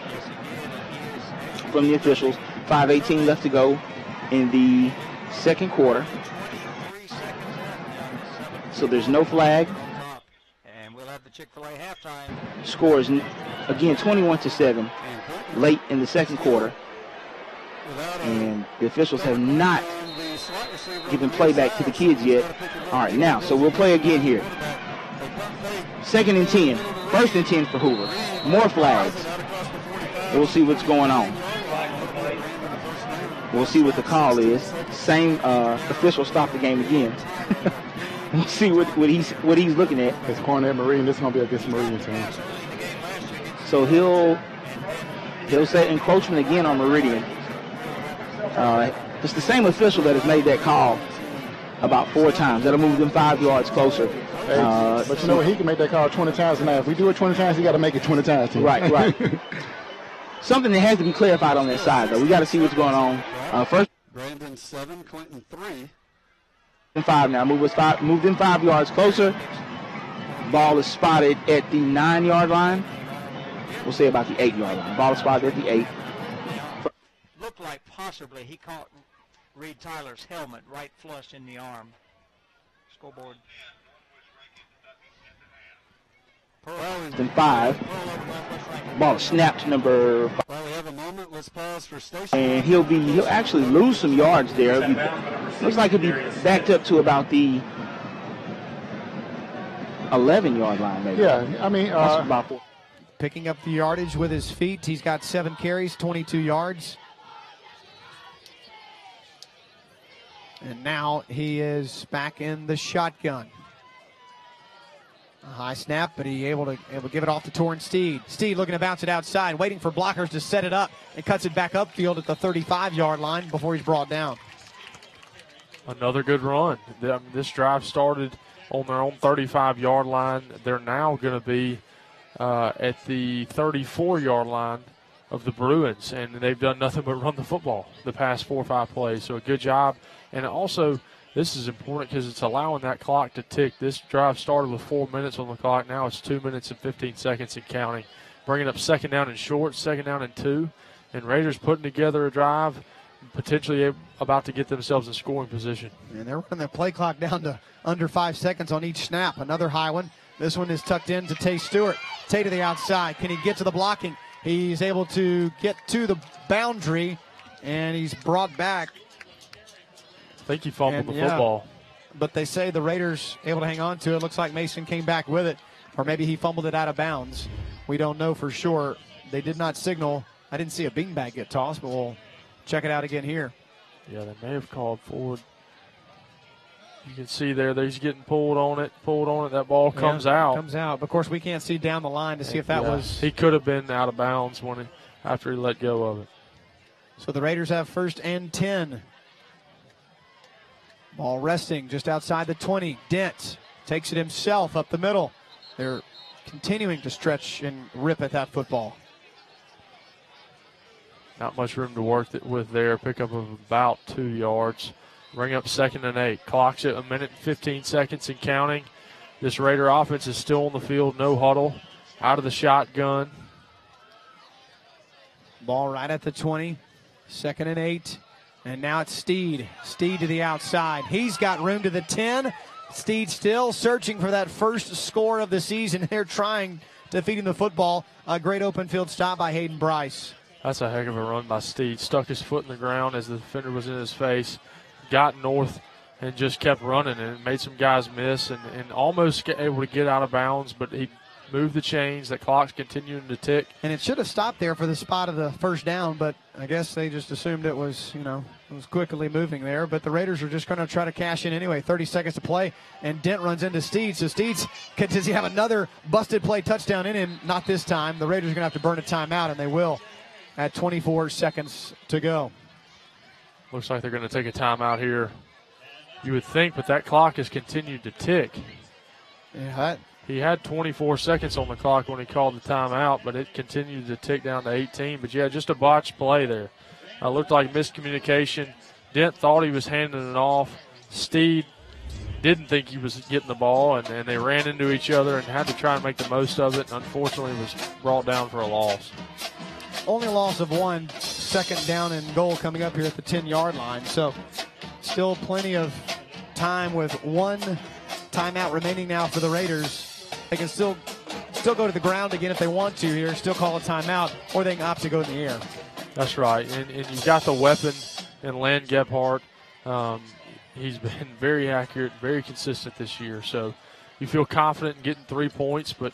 R: from the officials. 5:18 left to go in the second quarter. So there's no flag.
N: And we'll have the Chick-fil-A halftime.
R: Scores again 21-7 late in the second quarter. And the officials have not given playback to the kids yet. All right, now, so we'll play again here. 2nd and 10. 1st and 10 for Hoover. More flags. We'll see what's going on. We'll see what the call is. Same official stopped the game again. We'll see what he's looking at.
S: It's corner at Marine. This is going to be against Marine team.
R: So he'll set encroachment again on Meridian. It's the same official that has made that call about 4 times. That'll move them 5 yards closer.
S: But you know what? He can make that call 20 times now. If we do it 20 times, he got to make it 20 times. Too.
R: Right. Something that has to be clarified on that side, though. We got to see what's going on. First,
M: Brandon 7, Clinton 3.
R: 5 now. Move them 5 yards closer. Ball is spotted at the 9-yard line. We'll say about the 8-yard line. Ball is spotted at the 8.
N: Looked like possibly he caught Reed Tyler's helmet right flush in the arm. Scoreboard.
R: Then 5. Ball snapped to number 5.
M: While we have a moment, let's pause for station.
R: And he'll actually lose some yards there. Looks like he'll be backed up to about the 11-yard line, maybe.
S: Yeah, I mean,
R: about 4.
A: Picking up the yardage with his feet. He's got 7 carries, 22 yards. And now he is back in the shotgun. A high snap, but he able to give it off to Torrin Steed. Steed looking to bounce it outside, waiting for blockers to set it up, and cuts it back upfield at the 35-yard line before he's brought down.
B: Another good run. This drive started on their own 35-yard line. They're now going to be at the 34-yard line of the Bruins, and they've done nothing but run the football the past 4 or 5 plays. So a good job. And also, this is important because it's allowing that clock to tick. This drive started with 4 minutes on the clock. Now it's 2 minutes and 15 seconds and counting. Bringing up 2nd down and short, 2nd down and 2. And Raiders putting together a drive, potentially about to get themselves in scoring position.
A: And they're running that play clock down to under 5 seconds on each snap. Another high one. This one is tucked in to Tay Stewart. Tay to the outside. Can he get to the blocking? He's able to get to the boundary and he's brought back.
B: I think he fumbled the football.
A: But they say the Raiders able to hang on to it. Looks like Mason came back with it, or maybe he fumbled it out of bounds. We don't know for sure. They did not signal. I didn't see a beanbag get tossed, but we'll check it out again here.
B: Yeah, they may have called forward. You can see there that he's getting pulled on it. That ball comes out.
A: Comes out. But of course, we can't see down the line to see if that was.
B: He could have been out of bounds after he let go of it.
A: So the Raiders have 1st and 10. Ball resting just outside the 20. Dent takes it himself up the middle. They're continuing to stretch and rip at that football.
B: Not much room to work with there. Pickup of about 2 yards. Bring up 2nd and 8. Clock's at 1 minute and 15 seconds and counting. This Raider offense is still on the field. No huddle. Out of the shotgun.
A: Ball right at the 20. 2nd and 8. And now it's Steed. Steed to the outside. He's got room to the 10. Steed still searching for that first score of the season. They're trying to feed him the football. A great open field stop by Hayden Bryce.
B: That's a heck of a run by Steed. Stuck his foot in the ground as the defender was in his face. Got north and just kept running and made some guys miss and almost able to get out of bounds, but he moved the chains. The clock's continuing to tick.
A: And it should have stopped there for the spot of the first down, but I guess they just assumed it was, it was quickly moving there. But the Raiders are just going to try to cash in anyway. 30 seconds to play, and Dent runs into Steed. So Steed's, does he have another busted play touchdown in him? Not this time. The Raiders are going to have to burn a timeout, and they will at 24 seconds to go.
B: Looks like they're going to take a timeout here. You would think, but that clock has continued to tick.
A: Yeah,
B: he had 24 seconds on the clock when he called the timeout, but it continued to tick down to 18. But, yeah, just a botched play there. Looked like miscommunication. Dent thought he was handing it off. Steed didn't think he was getting the ball, and they ran into each other and had to try and make the most of it, and unfortunately was brought down for a loss.
A: Only a loss of 1. 2nd down and goal coming up here at the 10-yard line. So still plenty of time with 1 timeout remaining now for the Raiders. They can still go to the ground again if they want to here, still call a timeout, or they can opt to go in the air.
B: That's right, and you've got the weapon in Land Gebhardt. He's been very accurate, very consistent this year, so you feel confident in getting 3 points, but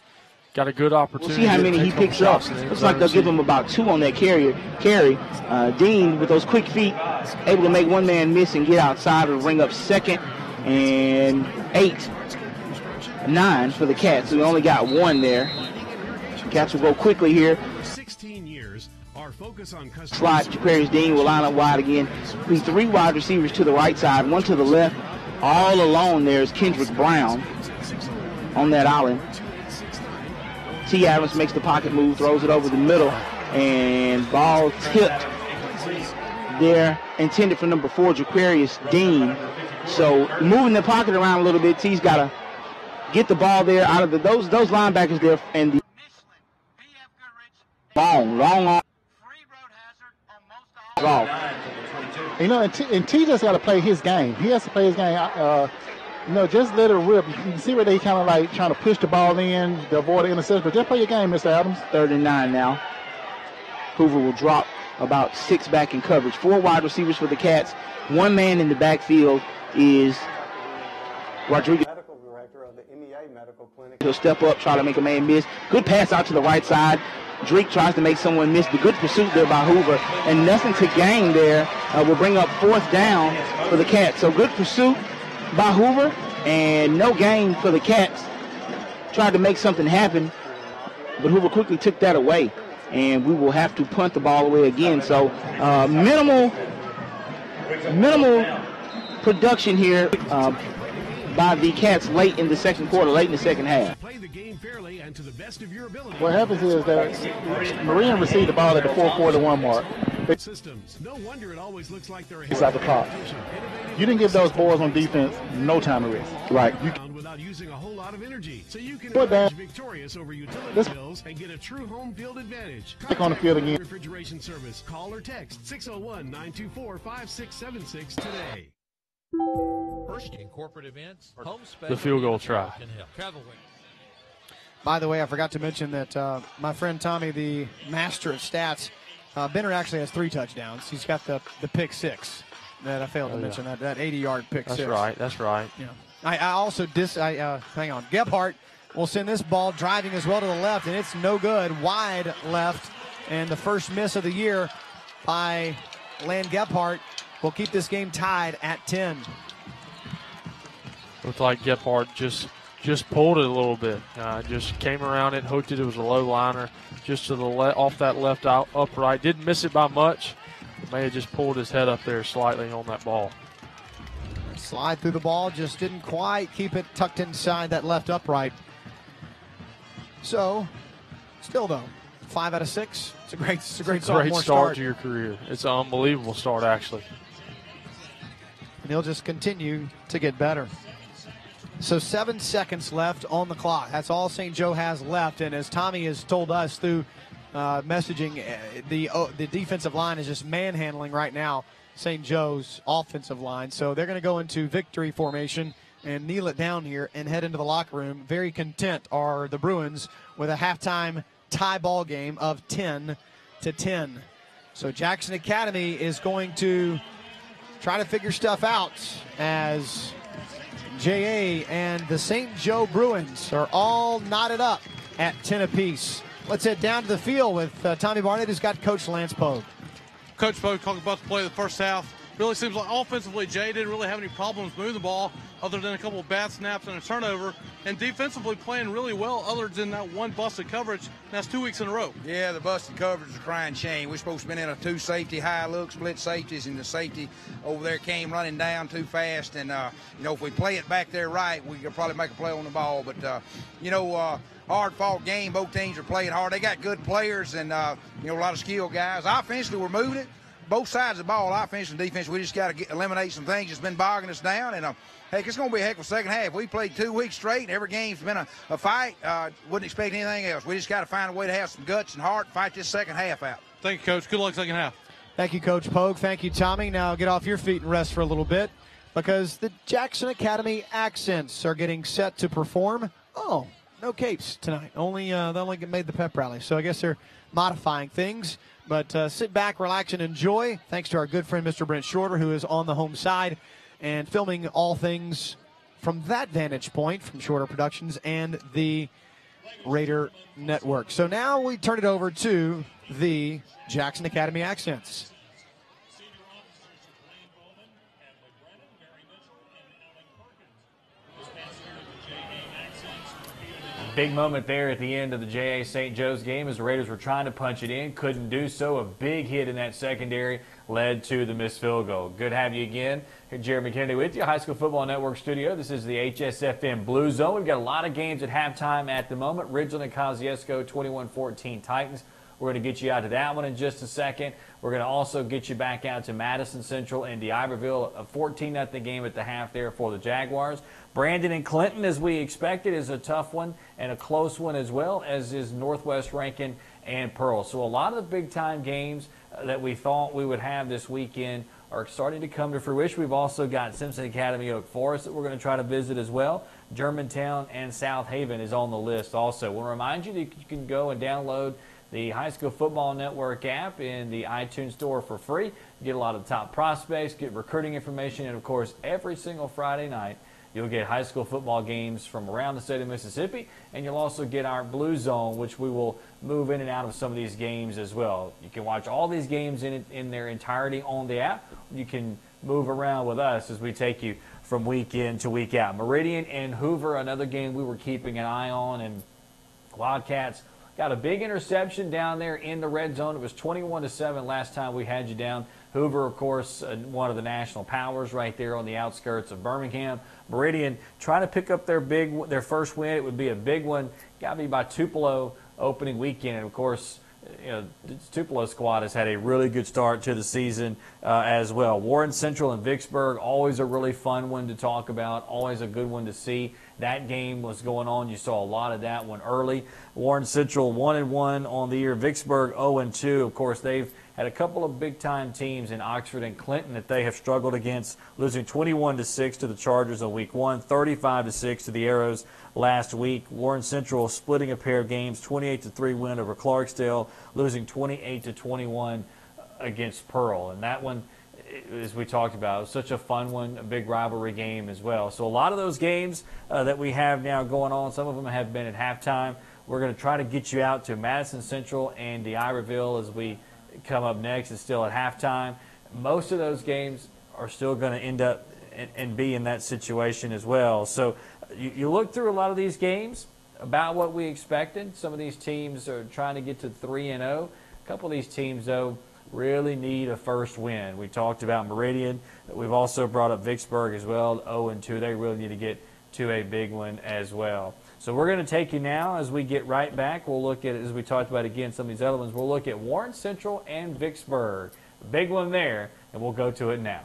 B: got a good opportunity.
R: We'll see how many he picks up. Looks like they'll give him about 2 on that carry. Dean, with those quick feet, able to make one man miss and get outside and bring up 2nd and 8. 9 for the Cats. So we only got 1 there. Cats will go quickly here.
T: 16 years, our focus on
R: slot. Jaquarius Dean will line up wide again. Be 3 wide receivers to the right side, 1 to the left. All alone there is Kendrick Brown on that island. T. Adams makes the pocket move, throws it over the middle, and ball tipped there, intended for number 4, Jaquarius Dean. So moving the pocket around a little bit, T's got to get the ball there out of those linebackers there, and the long on.
S: And T just got to play his game. He has to play his game. Just let it rip. You can see where they kind of like trying to push the ball in to avoid the interception. But just play your game, Mr. Adams.
R: 3rd and 9 now. Hoover will drop about 6 back in coverage. 4 wide receivers for the Cats. 1 man in the backfield is Rodriguez.
U: Medical director of the MEA Medical Clinic.
R: He'll step up, try to make a man miss. Good pass out to the right side. Drake tries to make someone miss. The good pursuit there by Hoover. And nothing to gain there. Will bring up 4th down for the Cats. So good pursuit by Hoover and no gain for the Cats. Tried to make something happen, but Hoover quickly took that away. And we will have to punt the ball away again. So minimal production here by the Cats late in the second quarter, late in the second half.
T: Play the game fairly and to the best of your ability.
S: What happens is that Marine received the ball at the 4:41 mark.
T: Systems. No wonder it always looks like they're
S: ahead. It's like the clock. You didn't give those boys on defense no time to rest.
R: Right.
T: Without using a whole lot of energy, so you can
S: emerge
T: victorious over utility bills and get a true home field advantage.
S: Click on the field again.
T: Refrigeration service. Call or text 601-924-5676 today.
V: First in corporate events, home
B: the field goal try.
A: By the way, I forgot to mention that my friend Tommy, the master of stats, Benner actually has 3 touchdowns. He's got the pick 6 that I failed to mention, that 80-yard pick 6.
B: That's right.
A: Yeah. I also hang on. Gebhardt will send this ball driving as well to the left, and it's no good. Wide left, and the first miss of the year by Land Gebhardt will keep this game tied at 10.
B: Looked like Gebhardt just pulled it a little bit. Just came around it, hooked it. It was a low liner, just to the off that left upright. Didn't miss it by much. May have just pulled his head up there slightly on that ball.
A: Slide through the ball, just didn't quite keep it tucked inside that left upright. So, still though, 5 out of 6. It's a great sophomore
B: start to your career. It's an unbelievable start, actually.
A: And he'll just continue to get better. So 7 seconds left on the clock. That's all St. Joe has left. And as Tommy has told us through messaging, the defensive line is just manhandling right now St. Joe's offensive line. So they're going to go into victory formation and kneel it down here and head into the locker room. Very content are the Bruins with a halftime tie ball game of 10-10. So Jackson Academy is going to try to figure stuff out as JA and the St. Joe Bruins are all knotted up at 10 apiece. Let's head down to the field with Tommy Barnett, who's got Coach Lance Pogue.
Q: Coach Pogue talking about the play of the first half. Really seems like offensively, Jay didn't really have any problems moving the ball other than a couple of bad snaps and a turnover. And defensively playing really well other than that one busted coverage. That's 2 weeks in a row.
C: Yeah, the busted coverage is a crying shame. We're supposed to be in a 2-safety high look, split safeties, and the safety over there came running down too fast. And, if we play it back there right, we could probably make a play on the ball. But, hard-fought game. Both teams are playing hard. They got good players and, a lot of skilled guys. Offensively, we're moving it. Both sides of the ball, offense and defense, we just got to eliminate some things that's been bogging us down. And, heck, it's going to be a heck of a second half. We played 2 weeks straight, and every game's been a fight. Wouldn't expect anything else. We just got to find a way to have some guts and heart and fight this second half out.
Q: Thank you, Coach. Good luck second half.
A: Thank you, Coach Pogue. Thank you, Tommy. Now get off your feet and rest for a little bit because the Jackson Academy Accents are getting set to perform. Oh, no capes tonight. They only made the pep rally, so I guess they're modifying things. But sit back, relax, and enjoy. Thanks to our good friend, Mr. Brent Shorter, who is on the home side and filming all things from that vantage point from Shorter Productions and the Raider Network. So now we turn it over to the Jackson Academy Accents.
J: Big moment there at the end of the J.A. St. Joe's game as the Raiders were trying to punch it in. Couldn't do so. A big hit in that secondary led to the missed field goal. Good to have you again. Here, Jeremy Kennedy with you, High School Football Network studio. This is the HSFN Blue Zone. We've got a lot of games at halftime at the moment. Ridgeland and Kosciuszko, 21-14 Titans. We're going to get you out to that one in just a second. We're going to also get you back out to Madison Central and D'Iberville. A 14-0 game at the half there for the Jaguars. Brandon and Clinton, as we expected, is a tough one and a close one as well, as is Northwest Rankin and Pearl. So a lot of the big-time games that we thought we would have this weekend are starting to come to fruition. We've also got Simpson Academy Oak Forest that we're going to try to visit as well. Germantown and South Haven is on the list also. We'll remind you that you can go and download the High School Football Network app in the iTunes store for free. Get a lot of top prospects, get recruiting information, and, of course, every single Friday night, you'll get high school football games from around the state of Mississippi, and you'll also get our Blue Zone, which we will move in and out of some of these games as well. You can watch all these games in their entirety on the app. You can move around with us as we take you from week in to week out. Meridian and Hoover, another game we were keeping an eye on, and Wildcats got a big interception down there in the red zone. It was 21-7 last time we had you down. Hoover, of course, one of the national powers right there on the outskirts of Birmingham. Meridian trying to pick up their first win. It would be a big one. Got to be by Tupelo opening weekend. And, of course, the Tupelo squad has had a really good start to the season as well. Warren Central and Vicksburg, always a really fun one to talk about, always a good one to see. That game was going on. You saw a lot of that one early. Warren Central 1-1 on the year. Vicksburg 0-2. Of course, they've had a couple of big-time teams in Oxford and Clinton that they have struggled against, losing 21-6 to the Chargers in Week 1, 35-6 to the Arrows last week. Warren Central splitting a pair of games, 28-3 win over Clarksdale, losing 28-21 against Pearl. And that one, as we talked about, it was such a fun one, a big rivalry game as well. So a lot of those games that we have now going on, some of them have been at halftime. We're going to try to get you out to Madison Central and DeIverville as we come up next. It's still at halftime. Most of those games are still going to end up and be in that situation as well. So you look through a lot of these games, about what we expected. Some of these teams are trying to get to 3-0. A couple of these teams, though, really need a first win. We talked about Meridian. We've also brought up Vicksburg as well, 0-2. They really need to get to a big one as well. So we're going to take you now as we get right back. We'll look at, as we talked about again, some of these other ones. We'll look at Warren Central and Vicksburg. Big one there, and we'll go to it now.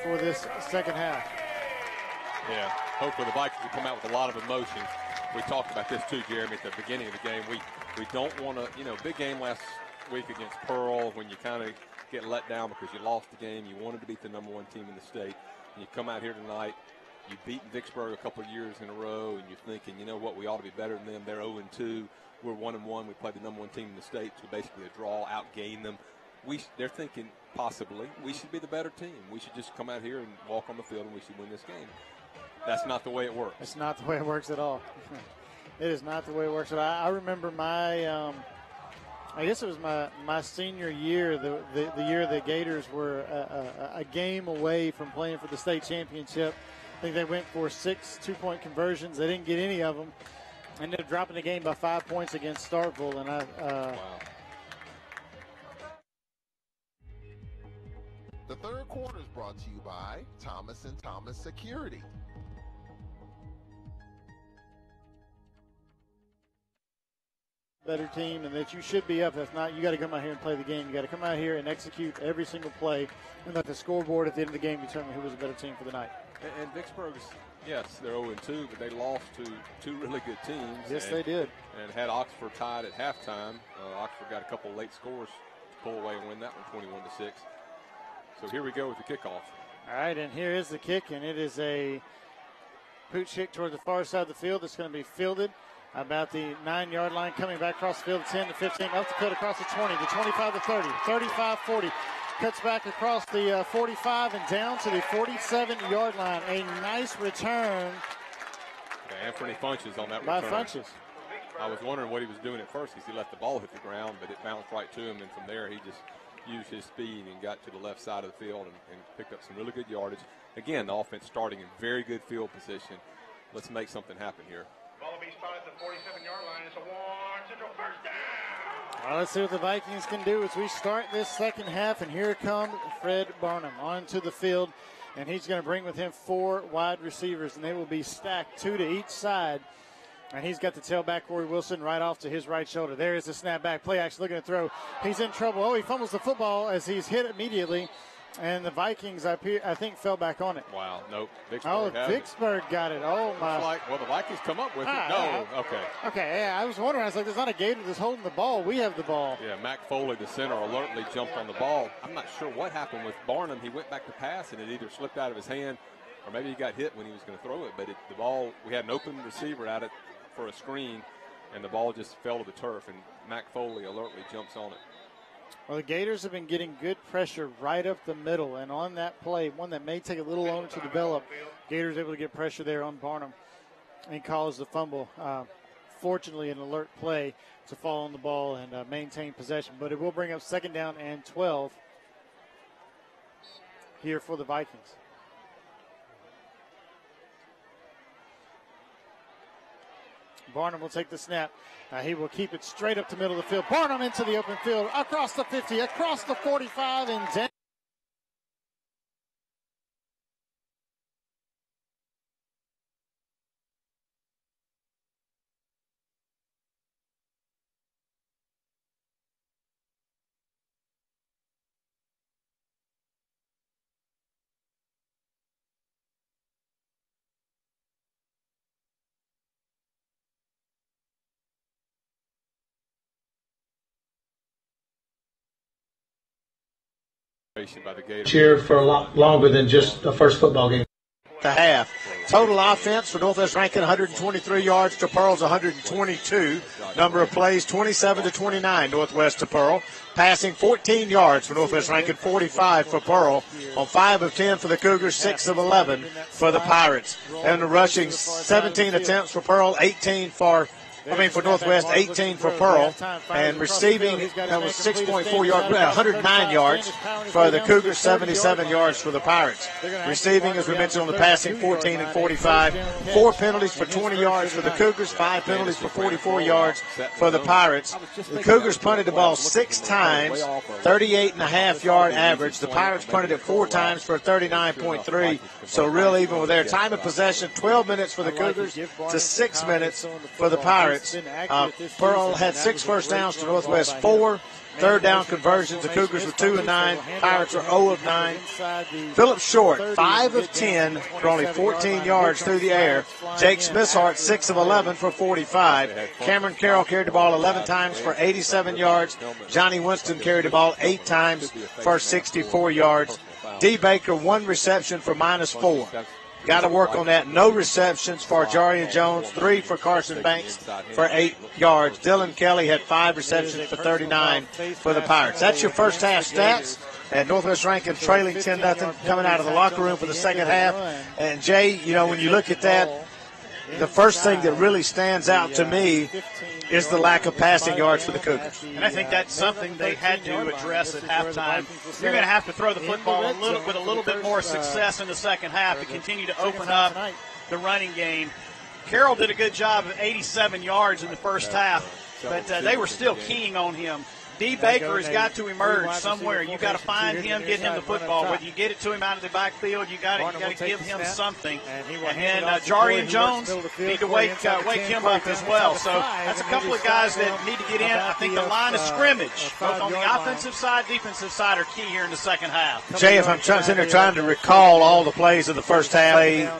H: For this second half.
I: Yeah, hopefully the Vikings will come out with a lot of emotion. We talked about this too, Jeremy, at the beginning of the game. We don't want to, big game last week against Pearl when you kind of get let down because you lost the game. You wanted to beat the #1 team in the state. And you come out here tonight, you've beaten Vicksburg a couple of years in a row, and you're thinking, you know what, we ought to be better than them. They're 0-2. We're 1-1. We played the #1 team in the state, so basically a draw, outgain them. They're thinking possibly we should be the better team. We should just come out here and walk on the field, and we should win this game. That's not the way it works.
H: It's not the way it works at all. It is not the way it works at all. I remember my I guess it was my senior year, the year the Gators were a game away from playing for the state championship. I think they went for 6 two-point conversions. They didn't get any of them. Ended up dropping the game by 5 points against Starkville. And
I: wow.
E: The third quarter is brought to you by Thomas & Thomas Security.
H: Better team, and that you should be up. If not, you got to come out here and play the game. You got to come out here and execute every single play, and let the scoreboard at the end of the game determine who was a better team for the night.
I: And Vicksburg's, yes, they're 0-2, but they lost to two really good teams.
H: Yes, they did.
I: And had Oxford tied at halftime. Oxford got a couple of late scores to pull away and win that one, 21-6. So here we go with the kickoff.
H: All right, and here is the kick, and it is a pooch kick toward the far side of the field. It's going to be fielded about the 9-yard line, coming back across the field, 10 to 15, up the field across the 20, to 25 to 30, 35, 40. Cuts back across the 45 and down to the 47-yard line. A nice return.
I: Yeah, Anthony Funches on that
H: by
I: return.
H: Funches.
I: I was wondering what he was doing at first because he let the ball hit the ground, but it bounced right to him, and from there he just used his speed and got to the left side of the field and picked up some really good yardage. Again, the offense starting in very good field position. Let's make something happen here.
F: Ball will be spotted at the 47-yard line. It's a Warren Central first down.
H: Well, let's see what the Vikings can do as we start this second half. And here comes Fred Barnum onto the field. And he's going to bring with him 4 wide receivers. And they will be stacked 2 to each side. And he's got the tailback, Corey Wilson, right off to his right shoulder. There is the snap back. Play action looking to throw. He's in trouble. Oh, he fumbles the football as he's hit immediately. And the Vikings, I think, fell back on it.
I: Wow, nope. Vicksburg
H: Vicksburg got it. Oh, my.
I: Well, the Vikings come up with it. No, okay.
H: Okay, yeah, I was wondering. I was like, there's not a Gator that's holding the ball. We have the ball.
I: Yeah, Mac Foley, the center, alertly jumped on the ball. I'm not sure what happened with Barnum. He went back to pass, and it either slipped out of his hand or maybe he got hit when he was going to throw it. But the ball, we had an open receiver at it for a screen, and the ball just fell to the turf, and Mac Foley alertly jumps on it.
H: Well, the Gators have been getting good pressure right up the middle, and on that play, one that may take a little longer to develop, Gators able to get pressure there on Barnum and cause the fumble. Fortunately, an alert play to fall on the ball and maintain possession, but it will bring up 2nd down and 12 here for the Vikings. Barnum will take the snap. He will keep it straight up the middle of the field. Barnum into the open field, across the 50, across the 45, and down.
I: By the Gators.
G: Cheer for a lot longer than just the first football game.
L: The half. Total offense for Northwest Rankin, 123 yards to Pearl's 122. Number of plays, 27 to 29, Northwest to Pearl. Passing 14 yards for Northwest Rankin, 45 for Pearl. On 5 of 10 for the Cougars, 6 of 11 for the Pirates. And the rushing, 17 attempts for Pearl, 18 for Northwest, 18 for Pearl. And receiving, that was 6.4 yards, 109 yards for the Cougars, 77 yards for the Pirates. Receiving, as we mentioned on the passing, 14 and 45. 4 penalties for 20 yards for the Cougars, 5 penalties for 44 yards for the Pirates. The Cougars punted the ball 6 times, 38.5-yard average. The Pirates punted it 4 times for 39.3, so real even with their time of possession, 12 minutes for the Cougars to 6 minutes for the Pirates. Pearl had 6 first downs to Northwest 4. Third down conversions. The Cougars were 2 of 9. Pirates are 0 of 9. Philip Short, 5 of 10 for only 14 yards through the air. Jake Smithart, 6 of 11 for 45. Cameron Carroll carried the ball 11 times for 87 yards. Johnny Winston carried the ball 8 times for 64 yards. D. Baker, 1 reception for -4. Got to work on that. No receptions for Jarian Jones, 3 for Carson Banks for 8 yards. Dylan Kelly had 5 receptions for 39 for the Pirates. That's your first half stats. And Northwest Rankin trailing 10-0 coming out of the locker room for the second half. And Jay, when you look at that, the first thing that really stands out to me is the lack of passing yards for the Cougars. And I think that's something they had to address at halftime. You're going to have to throw the football with a little bit more success in the second half to continue to open up the running game. Carroll did a good job of 87 yards in the first half, but they were still keying on him. D. Baker has got to emerge somewhere. You got to find him, get him the football. Whether you get it to him out of the backfield, you got to give him something. And Jarian Jones need to wake him up as well. So that's a couple of guys that need to get in. I think the line of scrimmage, both on the offensive side, defensive side, are key here in the second half.
C: Jay, if I'm sitting there trying to recall all the plays of the first half,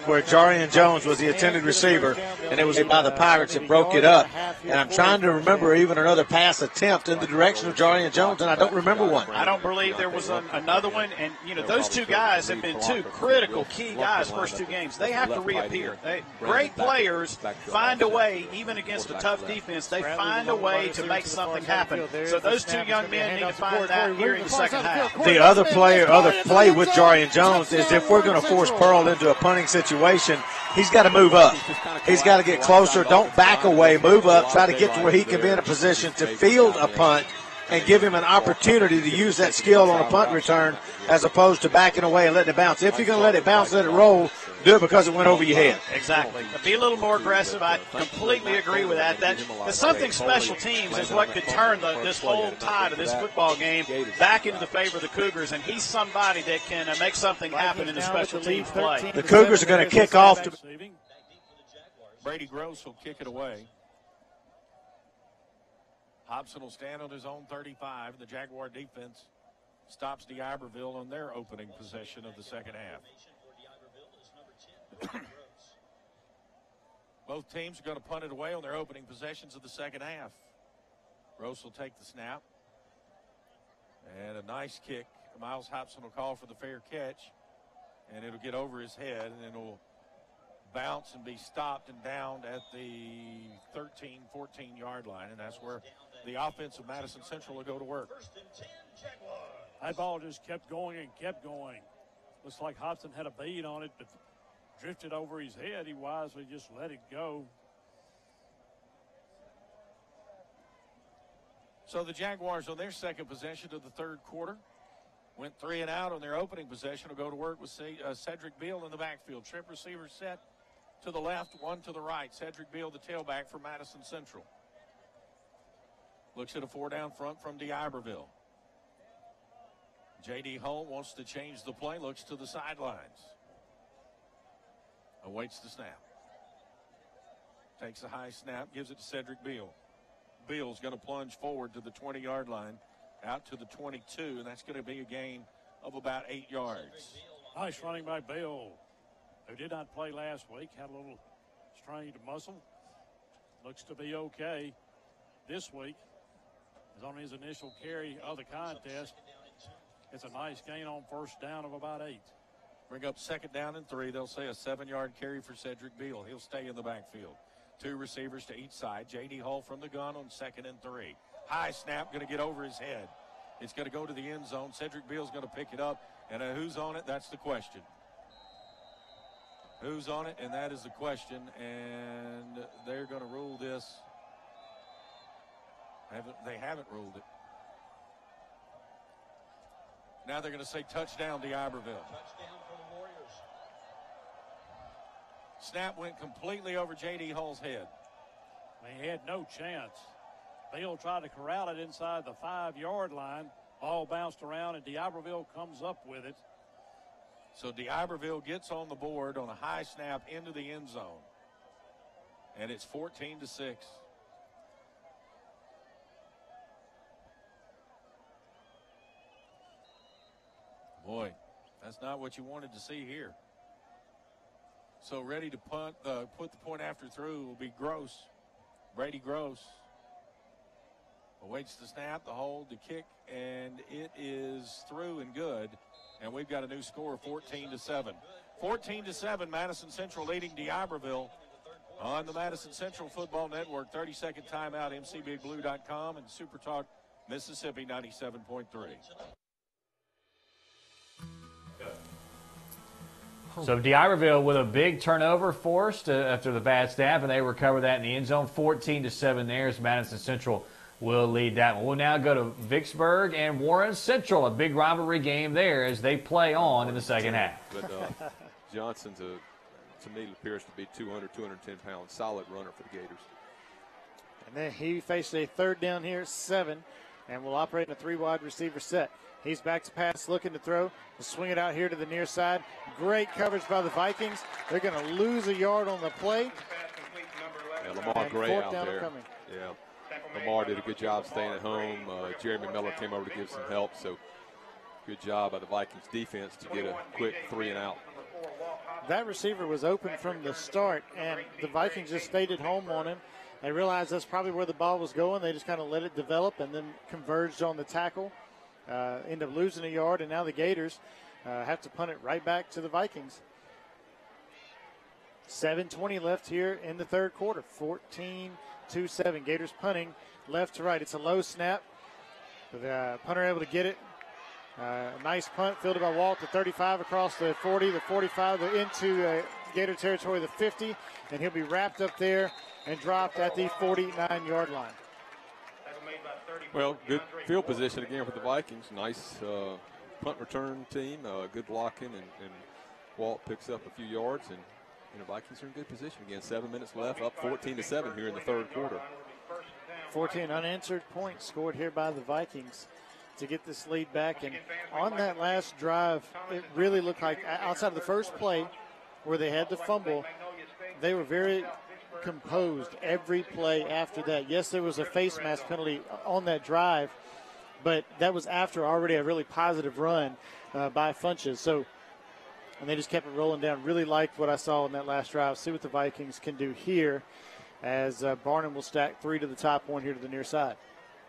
C: where Jarian Jones was the intended receiver, and it was by the Pirates that broke it up. And I'm trying to remember even another pass attempt in the direction of Jarian Jones, and I don't remember one.
L: I don't believe there was another one. And, those two guys have been 2 critical key guys first 2 games. They have to reappear. Great players find a way, even against a tough defense, they find a way to make something happen. So those 2 young men need to find that here in the second half.
C: The other play with Jarian Jones is if we're going to force Pearl into a punting situation, he's got to move up. He's got to get closer. Don't back away. Move up. Try to get to where he can be in a position to field a punt and give him an opportunity to use that skill on a punt return as opposed to backing away and letting it bounce. If you're going to let it bounce, let it roll, do it because it went over your head.
L: Exactly. Be a little more aggressive. I completely agree with that. That's something special teams is what could turn this whole tide of this football game back into the favor of the Cougars, and he's somebody that can make something happen in the special teams play.
C: The Cougars are going to kick off.
D: Brady Gross will kick it away. Hobson will stand on his own 35. The Jaguar defense stops D'Iberville on their opening possession of the second half. Both teams are going to punt it away on their opening possessions of the second half. Gross will take the snap. And a nice kick. Miles Hobson will call for the fair catch. And it'll get over his head, and then it'll bounce and be stopped and downed at the 13, 14-yard line. And that's where the offense of Madison Central will go to work.
K: That ball just kept going and kept going. Looks like Hobson had a bead on it, but drifted over his head. He wisely just let it go.
D: So the Jaguars on their second possession of the third quarter went 3 and out on their opening possession. Will go to work with Cedric Beal in the backfield. Trip receivers set to the left, 1 to the right. Cedric Beal, the tailback for Madison Central. Looks at a 4-down front from D'Iberville. J.D. Hull wants to change the play, looks to the sidelines. Awaits the snap. Takes a high snap, gives it to Cedric Beal. Beal's going to plunge forward to the 20-yard line, out to the 22, and that's going to be a gain of about 8 yards.
K: Nice running by Beal, who did not play last week, had a little strained muscle. Looks to be okay this week. Is on his initial carry of the contest. It's a nice gain on first down of about 8.
D: Bring up 2nd down and 3. They'll say a 7-yard carry for Cedric Beal. He'll stay in the backfield. 2 receivers to each side. J.D. Hall from the gun on 2nd and 3. High snap, going to get over his head. It's going to go to the end zone. Cedric Beal's going to pick it up. And who's on it? That's the question. Who's on it? And that is the question. And they're going to rule this. They haven't ruled it. Now they're going to say touchdown, D'Iberville.
N: Touchdown for the Warriors.
D: Snap went completely over J.D. Hall's head.
K: They had no chance. Beal tried to corral it inside the 5-yard line. Ball bounced around, and D'Iberville comes up with it.
D: So D'Iberville gets on the board on a high snap into the end zone. And it's 14-6. Boy, that's not what you wanted to see here. So ready to punt, put the point after through will be Gross. Brady Gross awaits the snap, the hold, the kick, and it is through and good. And we've got a new score, 14-7. 14-7, Madison Central leading D'Iberville on the Madison Central Football Network. 30-second timeout, mcbigblue.com and Super Talk Mississippi 97.3.
J: So D'Iberville with a big turnover forced after the bad snap, and they recover that in the end zone. 14-7 there as Madison Central will lead that one. We'll now go to Vicksburg and Warren Central, a big rivalry game there as they play on in the second half.
I: But Johnson's, to me, appears to be 200, 210-pound solid runner for the Gators.
H: And then he faced a 3rd down here at 7 and will operate in a 3-wide receiver set. He's back to pass, looking to throw. He'll swing it out here to the near side. Great coverage by the Vikings. They're going to lose a yard on the play.
I: Yeah, Lamar Gray out there. Yeah, Lamar did a good job staying at home. Jeremy Miller came over to give some help. So good job by the Vikings defense to get a quick 3 and out.
H: That receiver was open from the start, and the Vikings just stayed at home on him. They realized that's probably where the ball was going. They just kind of let it develop and then converged on the tackle. End up losing a yard, and now the Gators have to punt it right back to the Vikings. 7:20 left here in the 3rd quarter. 14-7. Gators punting left to right. It's a low snap. The punter able to get it. Nice punt fielded by Walt to 35 across the 40, the 45, into Gator territory, the 50, and he'll be wrapped up there and dropped at the 49-yard line.
I: Well, good field position again for the Vikings. Nice punt return team, good blocking, and Walt picks up a few yards, and the Vikings are in good position again. 7 minutes left, up 14-7 here in the 3rd quarter.
H: 14 unanswered points scored here by the Vikings to get this lead back. And on that last drive, it really looked like, outside of the first play where they had the fumble, they were very composed every play after that. Yes, there was a face mask penalty on that drive, but that was after already a really positive run by Funches. So, and they just kept it rolling down. Really liked what I saw in that last drive. See what the Vikings can do here as Barnum will stack 3 to the top, 1 here to the near side.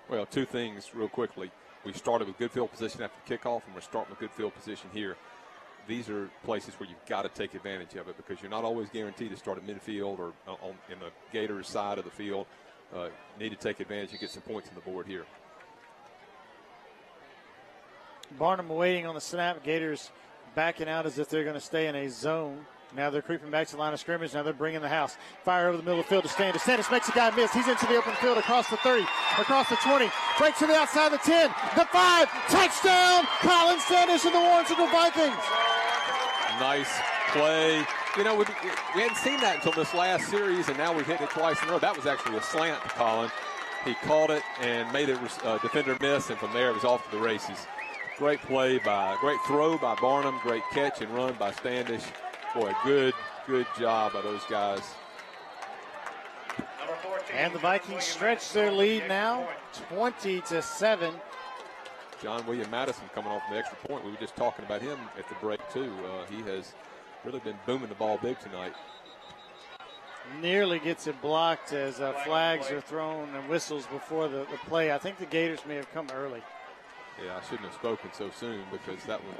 I: Well, 2 things real quickly. We started with good field position after kickoff, and we're starting with good field position here. These are places where you've got to take advantage of it because you're not always guaranteed to start at midfield or in the Gators side of the field. You need to take advantage and get some points on the board here.
H: Barnum waiting on the snap. Gators backing out as if they're going to stay in a zone. Now they're creeping back to the line of scrimmage. Now they're bringing the house. Fire over the middle of the field to Standish. Standish makes a guy miss. He's into the open field across the 30, across the 20. Breaks to the outside of the 10, the 5. Touchdown, Colin Standish and the Warren Central Vikings.
I: Nice play. You know, we hadn't seen that until this last series, and now we've hit it twice in a row. That was actually a slant to Colin. He caught it and made it defender miss, and from there it was off to the races. Great throw by Barnum. Great catch and run by Standish. Boy, good job by those guys.
H: And the Vikings stretch their lead now, 20-7.
I: John William Madison coming off the extra point. We were just talking about him at the break, too. He has really been booming the ball big tonight.
H: Nearly gets it blocked as flags are thrown and whistles before the play. I think the Gators may have come early.
I: Yeah, I shouldn't have spoken so soon because that one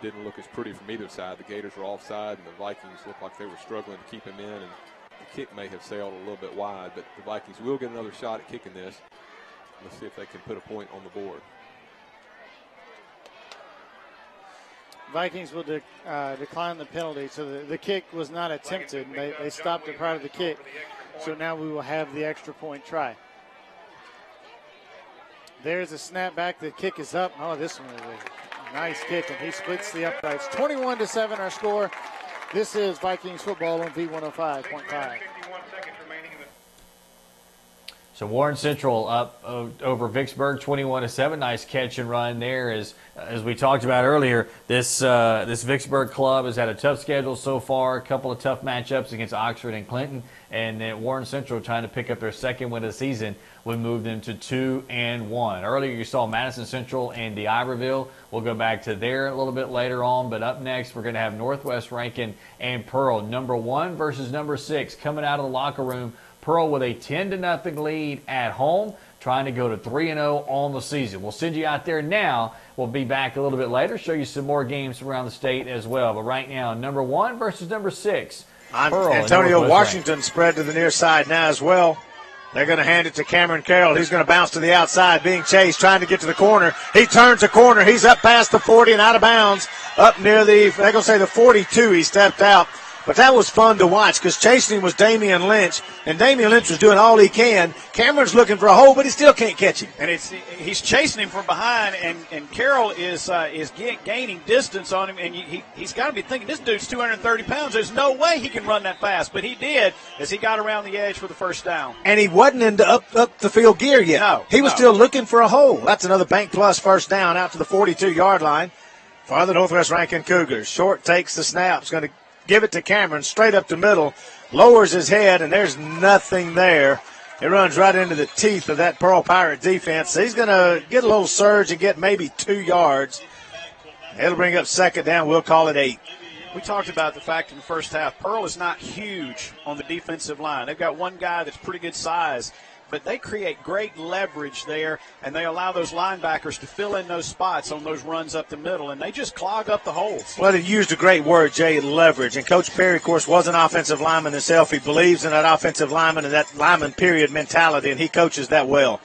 I: didn't look as pretty from either side. The Gators were offside, and the Vikings looked like they were struggling to keep him in, and the kick may have sailed a little bit wide, but the Vikings will get another shot at kicking this. Let's see if they can put a point on the board.
H: Vikings will decline the penalty, so the kick was not attempted. They stopped it prior to the kick, so now we will have the extra point try. There's a snap back. The kick is up. Oh, this one is a nice kick, and he splits the uprights. 21-7 our score. This is Vikings football on V105.5.
J: So Warren Central up over Vicksburg, 21-7. Nice catch and run there. As we talked about earlier, this Vicksburg club has had a tough schedule so far. A couple of tough matchups against Oxford and Clinton, and Warren Central trying to pick up their second win of the season would move them to 2-1. Earlier you saw Madison Central and D'Iberville. We'll go back to there a little bit later on, but up next we're going to have Northwest Rankin and Pearl, number 1 versus number 6, coming out of the locker room. Pearl with a 10-0 lead at home, trying to go to 3-0 on the season. We'll send you out there now. We'll be back a little bit later, show you some more games around the state as well. But right now, number 1 versus number 6. Pearl
O: Antonio Washington spread to the near side now as well. They're going to hand it to Cameron Carroll. He's going to bounce to the outside, being chased, trying to get to the corner. He turns a corner. He's up past the 40 and out of bounds. Up near they're going to say the 42. He stepped out. But that was fun to watch because chasing him was Damian Lynch, and Damian Lynch was doing all he can. Cameron's looking for a hole, but he still can't catch him.
L: And he's chasing him from behind, and Carroll is gaining distance on him, and he's got to be thinking, this dude's 230 pounds. There's no way he can run that fast. But he did as he got around the edge for the first down.
O: And he wasn't into up the field gear yet.
L: No,
O: he was still looking for a hole. That's another Bank Plus first down out to the 42-yard line for the Northwest Rankin Cougars. Short takes the snap. It's going to give it to Cameron, straight up the middle, lowers his head, and there's nothing there. It runs right into the teeth of that Pearl Pirate defense. So he's going to get a little surge and get maybe 2 yards. It'll bring up second down. We'll call it 8.
L: We talked about the fact in the first half, Pearl is not huge on the defensive line. They've got one guy that's pretty good size, but they create great leverage there, and they allow those linebackers to fill in those spots on those runs up the middle, and they just clog up the holes.
O: Well, they used a great word, Jay, leverage. And Coach Perry, of course, was an offensive lineman himself. He believes in that offensive lineman and that lineman period mentality, and he coaches that well.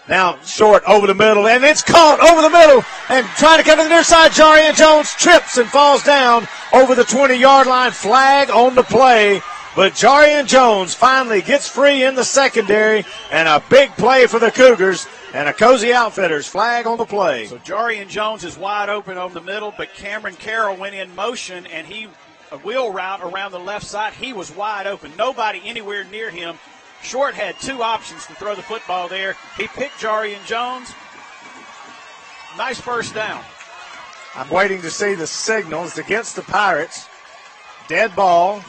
O: Now, short over the middle, and it's caught over the middle, and trying to come to the near side. Jarian Jones trips and falls down over the 20-yard line. Flag on the play. But Jarian Jones finally gets free in the secondary, and a big play for the Cougars, and a Cozy Outfitters flag on the play.
L: So Jarian Jones is wide open over the middle, but Cameron Carroll went in motion, and a wheel route around the left side. He was wide open. Nobody anywhere near him. Short had 2 options to throw the football there. He picked Jarian Jones. Nice first down.
O: I'm waiting to see the signals against the Pirates. Dead ball.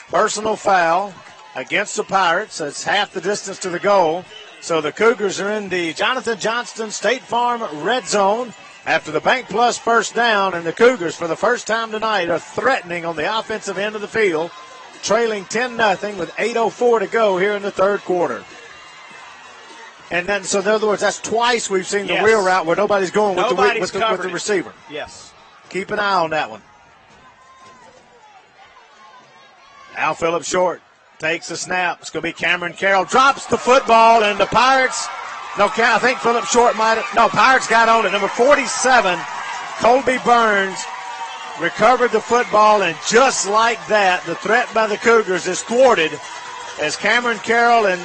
O: Personal foul against the Pirates. It's half the distance to the goal. So the Cougars are in the Jonathan Johnston State Farm red zone after the Bank Plus first down, and the Cougars, for the first time tonight, are threatening on the offensive end of the field, trailing 10-0 with 8:04 to go here in the third quarter. And then, so in other words, that's twice we've seen the wheel route where nobody's going with the receiver.
L: Yes.
O: Keep an eye on that one. Al Phillips short takes the snap. It's going to be Cameron Carroll. Drops the football, and the Pirates, I think Phillips short might have, Pirates got on it. Number 47, Colby Burns, recovered the football, and just like that, the threat by the Cougars is thwarted as Cameron Carroll and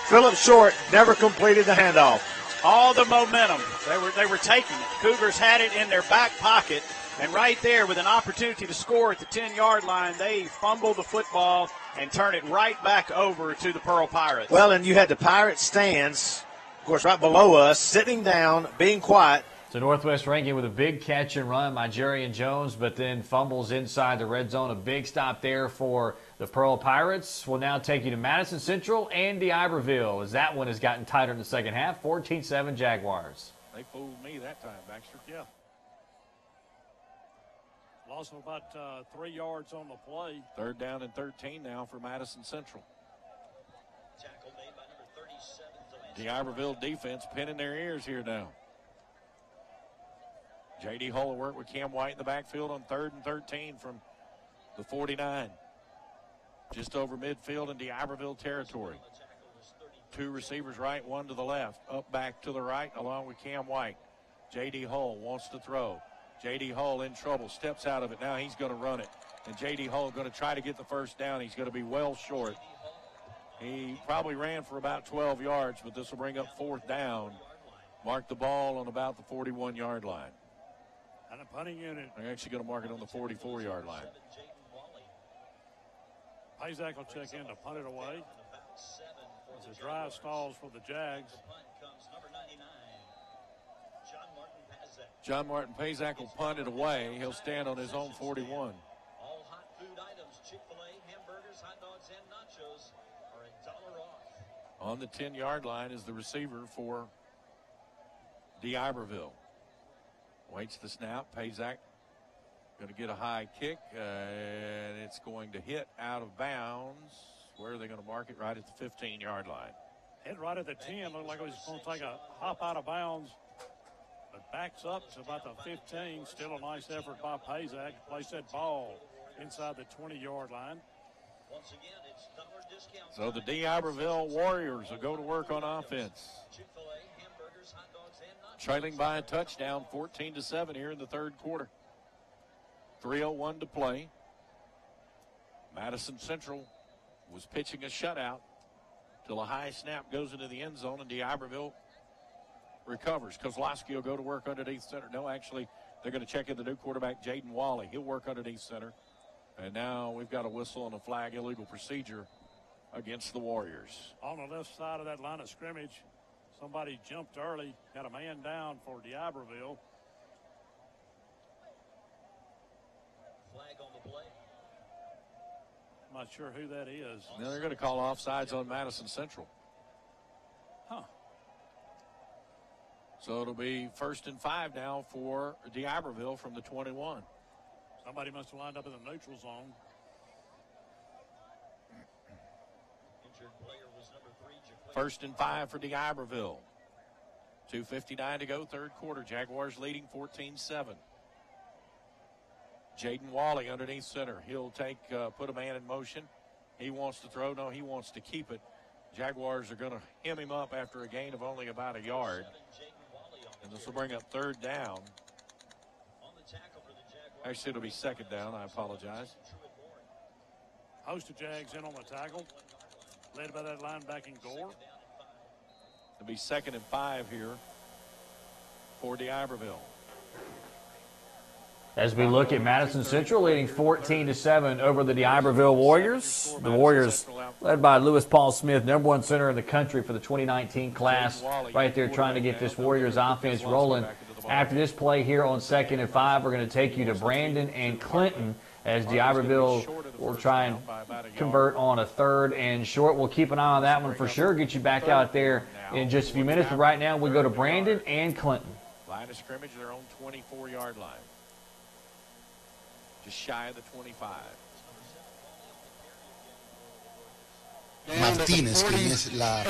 O: Phillips short never completed the handoff.
L: All the momentum. They were taking it. Cougars had it in their back pocket. And right there, with an opportunity to score at the 10-yard line, they fumble the football and turn it right back over to the Pearl Pirates.
O: Well, and you had the Pirate stands, of course, right below us, sitting down, being quiet.
J: So Northwest Rankin with a big catch and run by Jarian Jones, but then fumbles inside the red zone. A big stop there for the Pearl Pirates. We'll now take you to Madison Central and D'Iberville, as that one has gotten tighter in the second half. 14-7 Jaguars.
D: They fooled me that time, Baxter.
K: Yeah. Lost about 3 yards on the play.
D: 3rd down and 13 now for Madison Central. The Iberville defense pinning their ears here now. J.D. Hull will work with Cam White in the backfield on 3rd and 13 from the 49. Just over midfield in D'Iberville territory. 2 receivers right, 1 to the left. Up back to the right along with Cam White. J.D. Hull wants to throw. J.D. Hull in trouble, steps out of it. Now he's going to run it. And J.D. Hull going to try to get the first down. He's going to be well short. He probably ran for about 12 yards, but this will bring up 4th down. Mark the ball on about the 41-yard line.
K: And a punting unit.
D: They're actually going to mark it on the 44-yard line.
K: Pajak will check in to punt it away. As the drive stalls for the Jags.
D: John Martin Pajak will punt it away. He'll stand on his own 41.
V: All hot food items, Chick-fil-A, hamburgers, hot dogs, and nachos are $1 off.
D: On the 10-yard line is the receiver for D'Iberville. Waits the snap. Pajak going to get a high kick, and it's going to hit out of bounds. Where are they going to mark it? Right at the 15-yard line.
K: Hit right at the 10. Looked like it was going to take a hop out of bounds. But backs up to about the 15. Still a nice effort by Pajak. Placed that ball inside the 20-yard line.
V: Once again, it's dollar discount.
D: So the D'Iberville Warriors will go to work on offense.
V: Chick-fil-A, hamburgers, hot dogs, and nachos.
D: Trailing by a touchdown, 14-7 here in the 3rd quarter. 3:01 to play. Madison Central was pitching a shutout till a high snap goes into the end zone, and D'Iberville recovers. Kozlowski will go to work underneath center. No, actually, they're going to check in the new quarterback, Jaden Wally. He'll work underneath center. And now we've got a whistle and a flag, illegal procedure against the Warriors.
K: On the left side of that line of scrimmage, somebody jumped early, got a man down for D'Iberville.
V: Flag on the play.
K: I'm not sure who that is.
D: Now they're going to call offsides on Madison Central.
K: Huh.
D: So it'll be 1st and 5 now for D'Iberville from the 21.
K: Somebody must have lined up in the neutral zone.
V: Injured player was number 3.
D: 1st and 5 for D'Iberville. 2:59 to go, 3rd quarter. Jaguars leading 14-7. Jaden Wally underneath center. He'll take, put a man in motion. He wants to throw. No, he wants to keep it. Jaguars are going to hem him up after a gain of only about a yard. And this will bring up 3rd down. Actually, it'll be 2nd down. I apologize.
K: Host of Jags in on the tackle. Led by that linebacking Gore.
D: It'll be 2nd and 5 here for D'Iberville.
J: As we look at Madison Central leading 14-7 over the D'Iberville Warriors. The Warriors led by Lewis Paul Smith, #1 center in the country for the 2019 class, right there trying to get this Warriors offense rolling. After this play here on 2nd and 5, we're going to take you to Brandon and Clinton as D'Iberville will try and convert on a 3rd and short. We'll keep an eye on that one for sure, get you back out there in just a few minutes. But right now we go to Brandon and Clinton.
D: Line of scrimmage, their own 24-yard line. Just shy of the 25.
M: Martínez, quien es la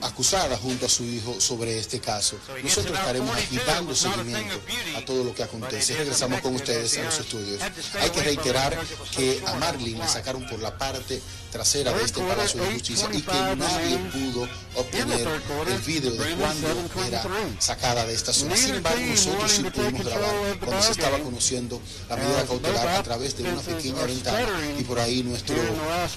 M: acusada junto a su hijo sobre este caso. Nosotros estaremos aquí dando seguimiento a todo lo que acontece. Regresamos con ustedes a los estudios. Hay que reiterar que a Marlin la sacaron por la parte trasera de este Palacio de Justicia y que nadie pudo obtener el vídeo de cuando era sacada de esta zona. Sin embargo, nosotros sí pudimos grabar cuando se estaba conociendo la medida cautelar a través de una pequeña ventana y por ahí nuestro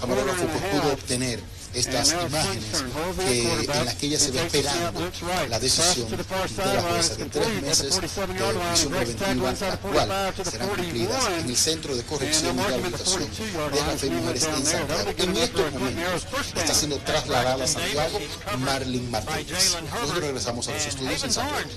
M: camarógrafo pudo obtener estas imágenes en las que ella se ve esperando la decisión de la jueza de 3 meses de prisión preventiva, la cual serán cumplidas en el Centro de Corrección y Rehabilitación de las Mujeres en Santiago. En estos momentos está siendo trasladada a Santiago Marlin Martínez. Nosotros regresamos a los estudios en Santiago.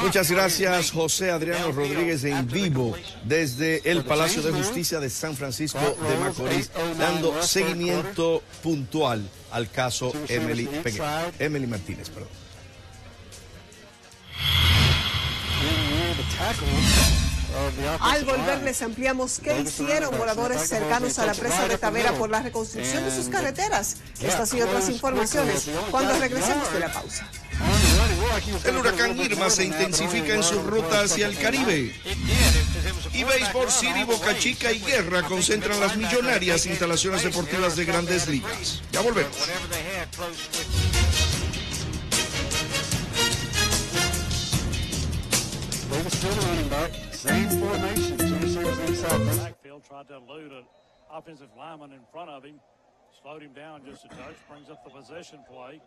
P: Muchas gracias, José Adriano Rodríguez, en vivo desde el Palacio de Justicia de San Francisco de Macorís, dando seguimiento puntual al caso Emily Martínez. Perdón.
W: Al volver les ampliamos qué hicieron moradores cercanos a la presa de Tavera por la reconstrucción de sus carreteras. Estas y otras informaciones cuando regresemos de la pausa.
P: El huracán Irma se intensifica en su ruta hacia el Caribe. Y Baseball City, Boca Chica y Guerra concentran las millonarias instalaciones deportivas de Grandes Ligas. Ya volvemos.
K: Backfield tried to elude an offensive lineman in front of him, slowed him down just a touch, brings up the possession play.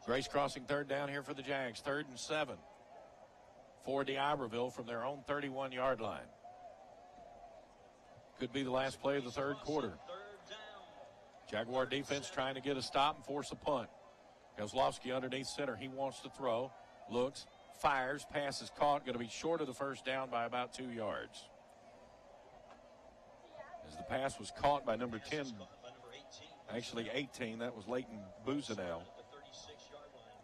D: Grace crossing third down here for the Jags. 3rd and 7 for D'Iberville from their own 31-yard line. Could be the last play of the third quarter. Jaguar defense trying to get a stop and force a punt. Kozlowski underneath center. He wants to throw. Looks. Fires. Pass is caught. Going to be short of the first down by about 2 yards. As the pass was caught by number 10. Actually 18. That was Leighton Buzenell.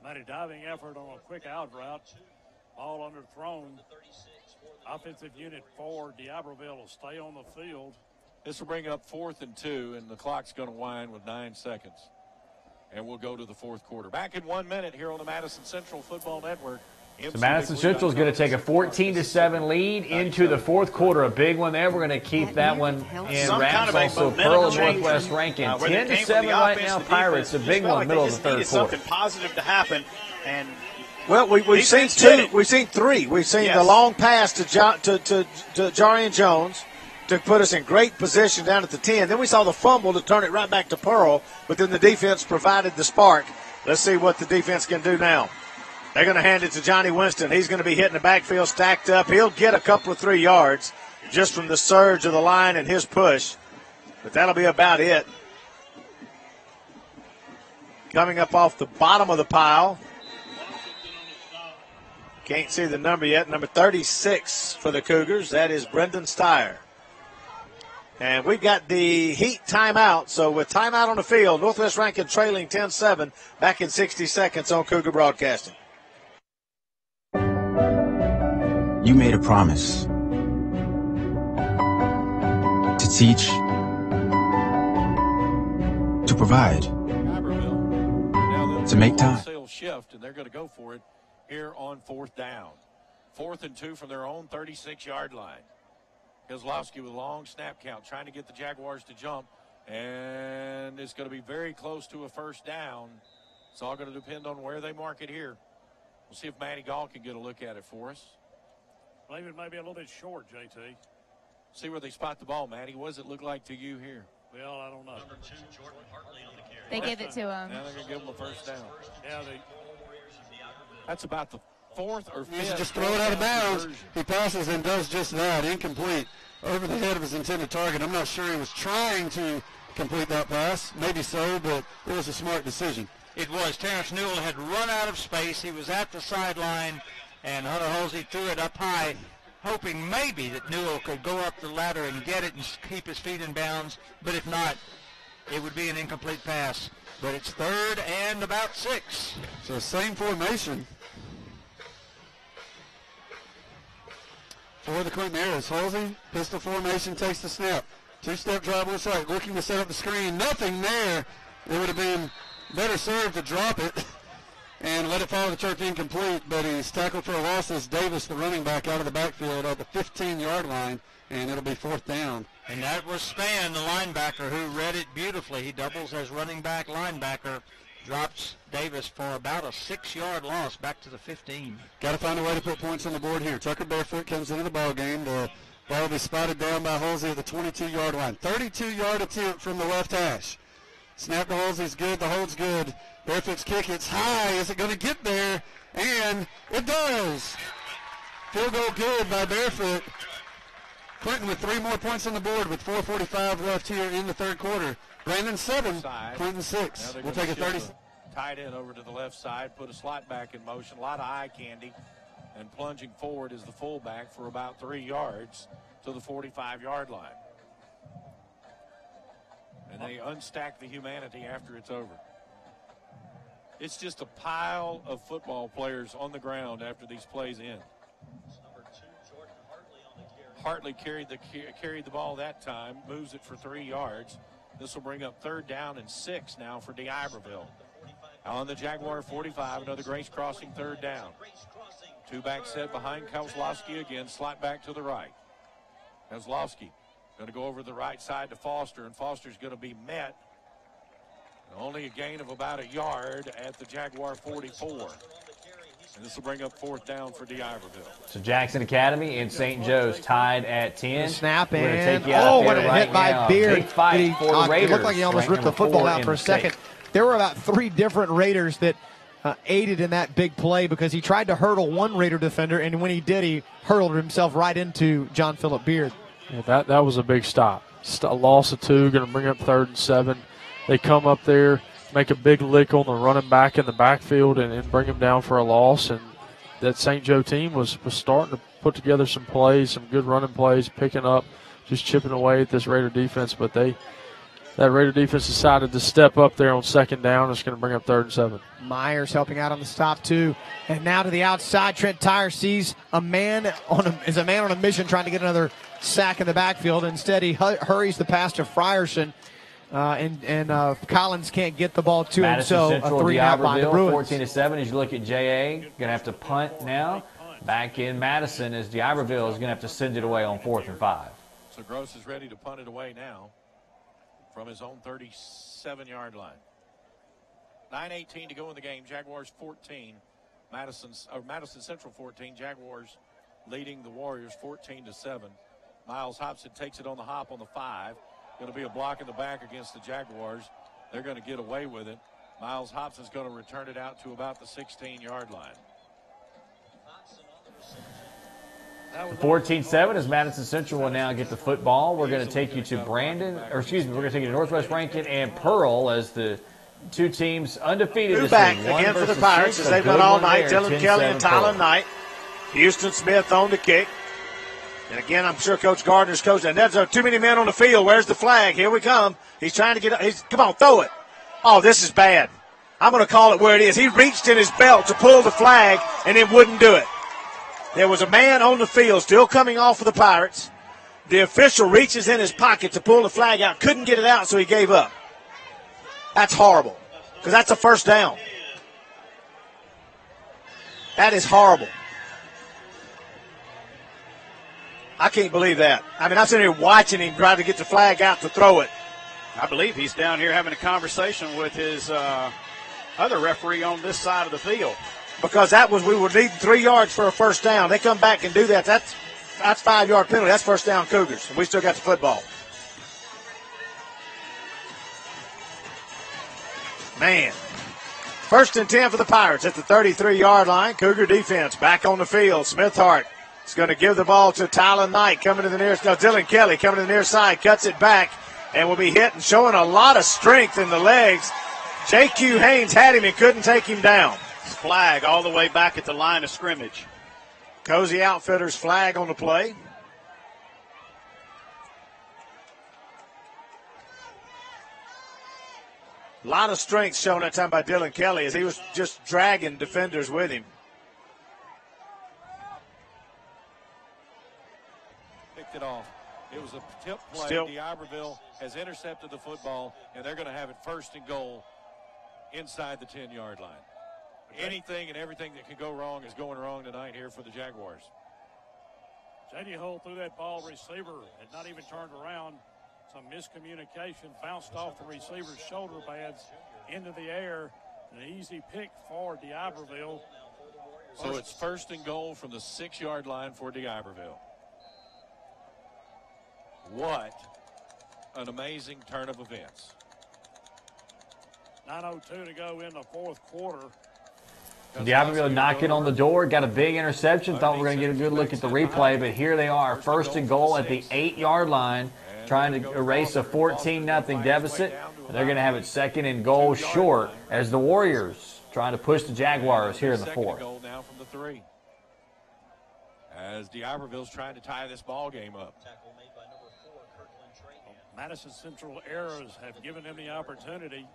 K: Mighty diving effort on a quick out route. Ball underthrown. Offensive unit 4, D'Iberville will stay on the field.
D: This will bring up 4th and 2, and the clock's going to wind with 9 seconds. And we'll go to the fourth quarter. Back in 1 minute here on the Madison Central Football Network.
J: So Madison Central is going to take a 14-7 lead into the fourth quarter. A big one there. We're going to keep that one in wraps. Also, Pearl Northwest ranking 10-7 right now. Pirates, a big one, middle of the third quarter.
L: Something positive to happen, and
O: well, we've seen two. We've seen three. We've seen the long pass to Jarian Jones to put us in great position down at the 10. Then we saw the fumble to turn it right back to Pearl, but then the defense provided the spark. Let's see what the defense can do now. They're going to hand it to Johnny Winston. He's going to be hitting the backfield stacked up. He'll get a couple of 3 yards just from the surge of the line and his push, but that'll be about it. Coming up off the bottom of the pile. Can't see the number yet. Number 36 for the Cougars. That is Brendan Steyer. And we've got the Heat timeout. So with timeout on the field, Northwest Rankin trailing 10-7 back in 60 seconds on Cougar Broadcasting.
R: You made a promise to teach, to provide, to make time.
D: Shift, and they're going to go for it here on 4th down. 4th and 2 from their own 36-yard line. Kozlowski with a long snap count, trying to get the Jaguars to jump, and it's going to be very close to a first down. It's all going to depend on where they mark it here. We'll see if Matty Gall can get a look at it for us.
K: I believe it might be a little bit short, JT.
D: See where they spot the ball, Matty. What does it look like to you here?
K: Well, I don't know.
V: Number 2, Jordan Hartley on the carry.
S: They gave it to him.
D: Now they're going to give him a first down.
K: Yeah,
D: that's about the 4th or 5th.
U: He's just throw it out of bounds. He passes and does just that. Incomplete over the head of his intended target. I'm not sure he was trying to complete that pass. Maybe so, but it was a smart decision.
N: It was. Terrence Newell had run out of space. He was at the sideline, and Hunter Halsey threw it up high, hoping maybe that Newell could go up the ladder and get it and keep his feet in bounds. But if not, it would be an incomplete pass. But it's 3rd and about 6.
U: So same formation for the Queen Mares. Halsey, pistol formation, takes the snap. 2-step drive on the side, looking to set up the screen. Nothing there. It would have been better served to drop it and let it fall to the church incomplete, but he's tackled for a loss as Davis, the running back, out of the backfield at the 15-yard line, and it'll be 4th down.
N: And that was Span, the linebacker, who read it beautifully. He doubles as running back linebacker, drops Davis for about a 6-yard loss back to the 15.
U: Got to find a way to put points on the board here. Tucker Barefoot comes into the ball game. The ball will be spotted down by Halsey at the 22-yard line. 32-yard attempt from the left hash. Snap to Halsey's good. The hold's good. Barefoot's kick, it's high. Is it going to get there? And it does. Field goal good by Barefoot. Clinton with 3 more points on the board with 4:45 left here in the third quarter. Brandon 7, Clinton 6. We'll take a 30.
D: Tight end over to the left side, put a slot back in motion. A lot of eye candy. And plunging forward is the fullback for about 3 yards to the 45-yard line. And they unstack the humanity after it's over. It's just a pile of football players on the ground after these plays end.
V: Number 2, Jordan Hartley on the
D: Hartley carried the ball that time, moves it for 3 yards. This will bring up 3rd down and 6 now for D'Iberville. On the Jaguar 45, another Grace crossing, third down. Two-back set behind Kozlowski again, slot back to the right. Kozlowski going to go over the right side to Foster, and Foster's going to be met. Only a gain of about a yard at the Jaguar 44. And this will bring up fourth down for D'Iberville.
J: So Jackson Academy and St. Joe's tied at 10.
A: Snap
J: We're
A: and
J: take you out
A: what
J: there
A: a
J: right
A: hit by
J: now.
A: Beard.
J: Big fight for the Raiders.
A: It looked like he almost ripped the football out for a second. There were about 3 different Raiders that aided in that big play because he tried to hurdle one Raider defender, and when he did, he hurled himself right into John Philip Beard.
B: Yeah, that was a big stop. A loss of 2, going to bring up 3rd and 7. They come up there, make a big lick on the running back in the backfield and bring him down for a loss. And that St. Joe team was starting to put together some plays, some good running plays, picking up, just chipping away at this Raider defense. But that Raider defense decided to step up there on 2nd down. It's going to bring up 3rd and 7.
A: Myers helping out on the stop too. And now to the outside, Trent Tyre sees a man on a mission trying to get another sack in the backfield. Instead, he hurries the pass to Frierson. And Collins can't get the ball to him, so a 3-and-out by the Bruins.
J: 14-7 as you look at J.A. Going to have to punt now. Back in Madison as D'Iberville is going to have to send it away on 4th and 5.
D: So Gross is ready to punt it away now from his own 37-yard line. 9:18 to go in the game. Jaguars 14. Madison Central 14. Jaguars leading the Warriors 14-7. Miles Hobson takes it on the hop on the 5. Going to be a block in the back against the Jaguars. They're going to get away with it. Miles Hobson's going to return it out to about the 16-yard line.
J: 14-7 as Madison Central will now get the football. We're going to take you to we're going to take you to Northwest Rankin and Pearl as the two teams undefeated
O: Two
J: this
O: back
J: week.
O: again for the Pirates as they went all night. Dylan Kelly and Tyler Knight. Houston Smith on the kick. And again, I'm sure Coach Gardner's coaching. There's too many men on the field. Where's the flag? Here we come. He's trying to get up. Come on, throw it. Oh, this is bad. I'm going to call it where it is. He reached in his belt to pull the flag and it wouldn't do it. There was a man on the field still coming off of the Pirates. The official reaches in his pocket to pull the flag out. Couldn't get it out, so he gave up. That's horrible because that's a first down. That is horrible. I can't believe that. I mean, I'm sitting here watching him try to get the flag out to throw it.
L: I believe he's down here having a conversation with his other referee on this side of the field.
O: Because we were leading 3 yards for a first down. They come back and do that. That's 5-yard penalty. That's first down Cougars. And we still got the football. Man. 1st and 10 for the Pirates at the 33-yard line. Cougar defense back on the field. Smith-Hart is going to give the ball to Tyler Knight coming to the near side. Dylan Kelly coming to the near side. Cuts it back and will be hit and showing a lot of strength in the legs. J.Q. Haynes had him and couldn't take him down.
L: Flag all the way back at the line of scrimmage.
O: Cozy Outfitters flag on the play. A lot of strength shown that time by Dylan Kelly as he was just dragging defenders with him.
D: Picked it off. It was a tip play. D'Iberville has intercepted the football, and they're going to have it 1st and goal inside the 10-yard line. Anything and everything that can go wrong is going wrong tonight here for the Jaguars.
K: J.D. Hull threw that ball. Receiver had not even turned around. Some miscommunication, bounced off the receiver's shoulder pads into the air. An easy pick for D'Iberville.
D: So it's 1st and goal from the 6-yard line for D'Iberville. What an amazing turn of events.
K: 9:02 to go in the 4th quarter.
J: D'Iberville knocking on the door, got a big interception. Thought we were going to get a good look at the replay, but here they are, 1st and goal at the 8-yard line, trying to erase a 14-0 deficit. And they're going to have it 2nd and goal short as the Warriors trying to push the Jaguars here in the 4th.
D: Goal now from the 3. As D'Iberville's trying to tie this ball game up.
K: Madison Central errors have given them the opportunity.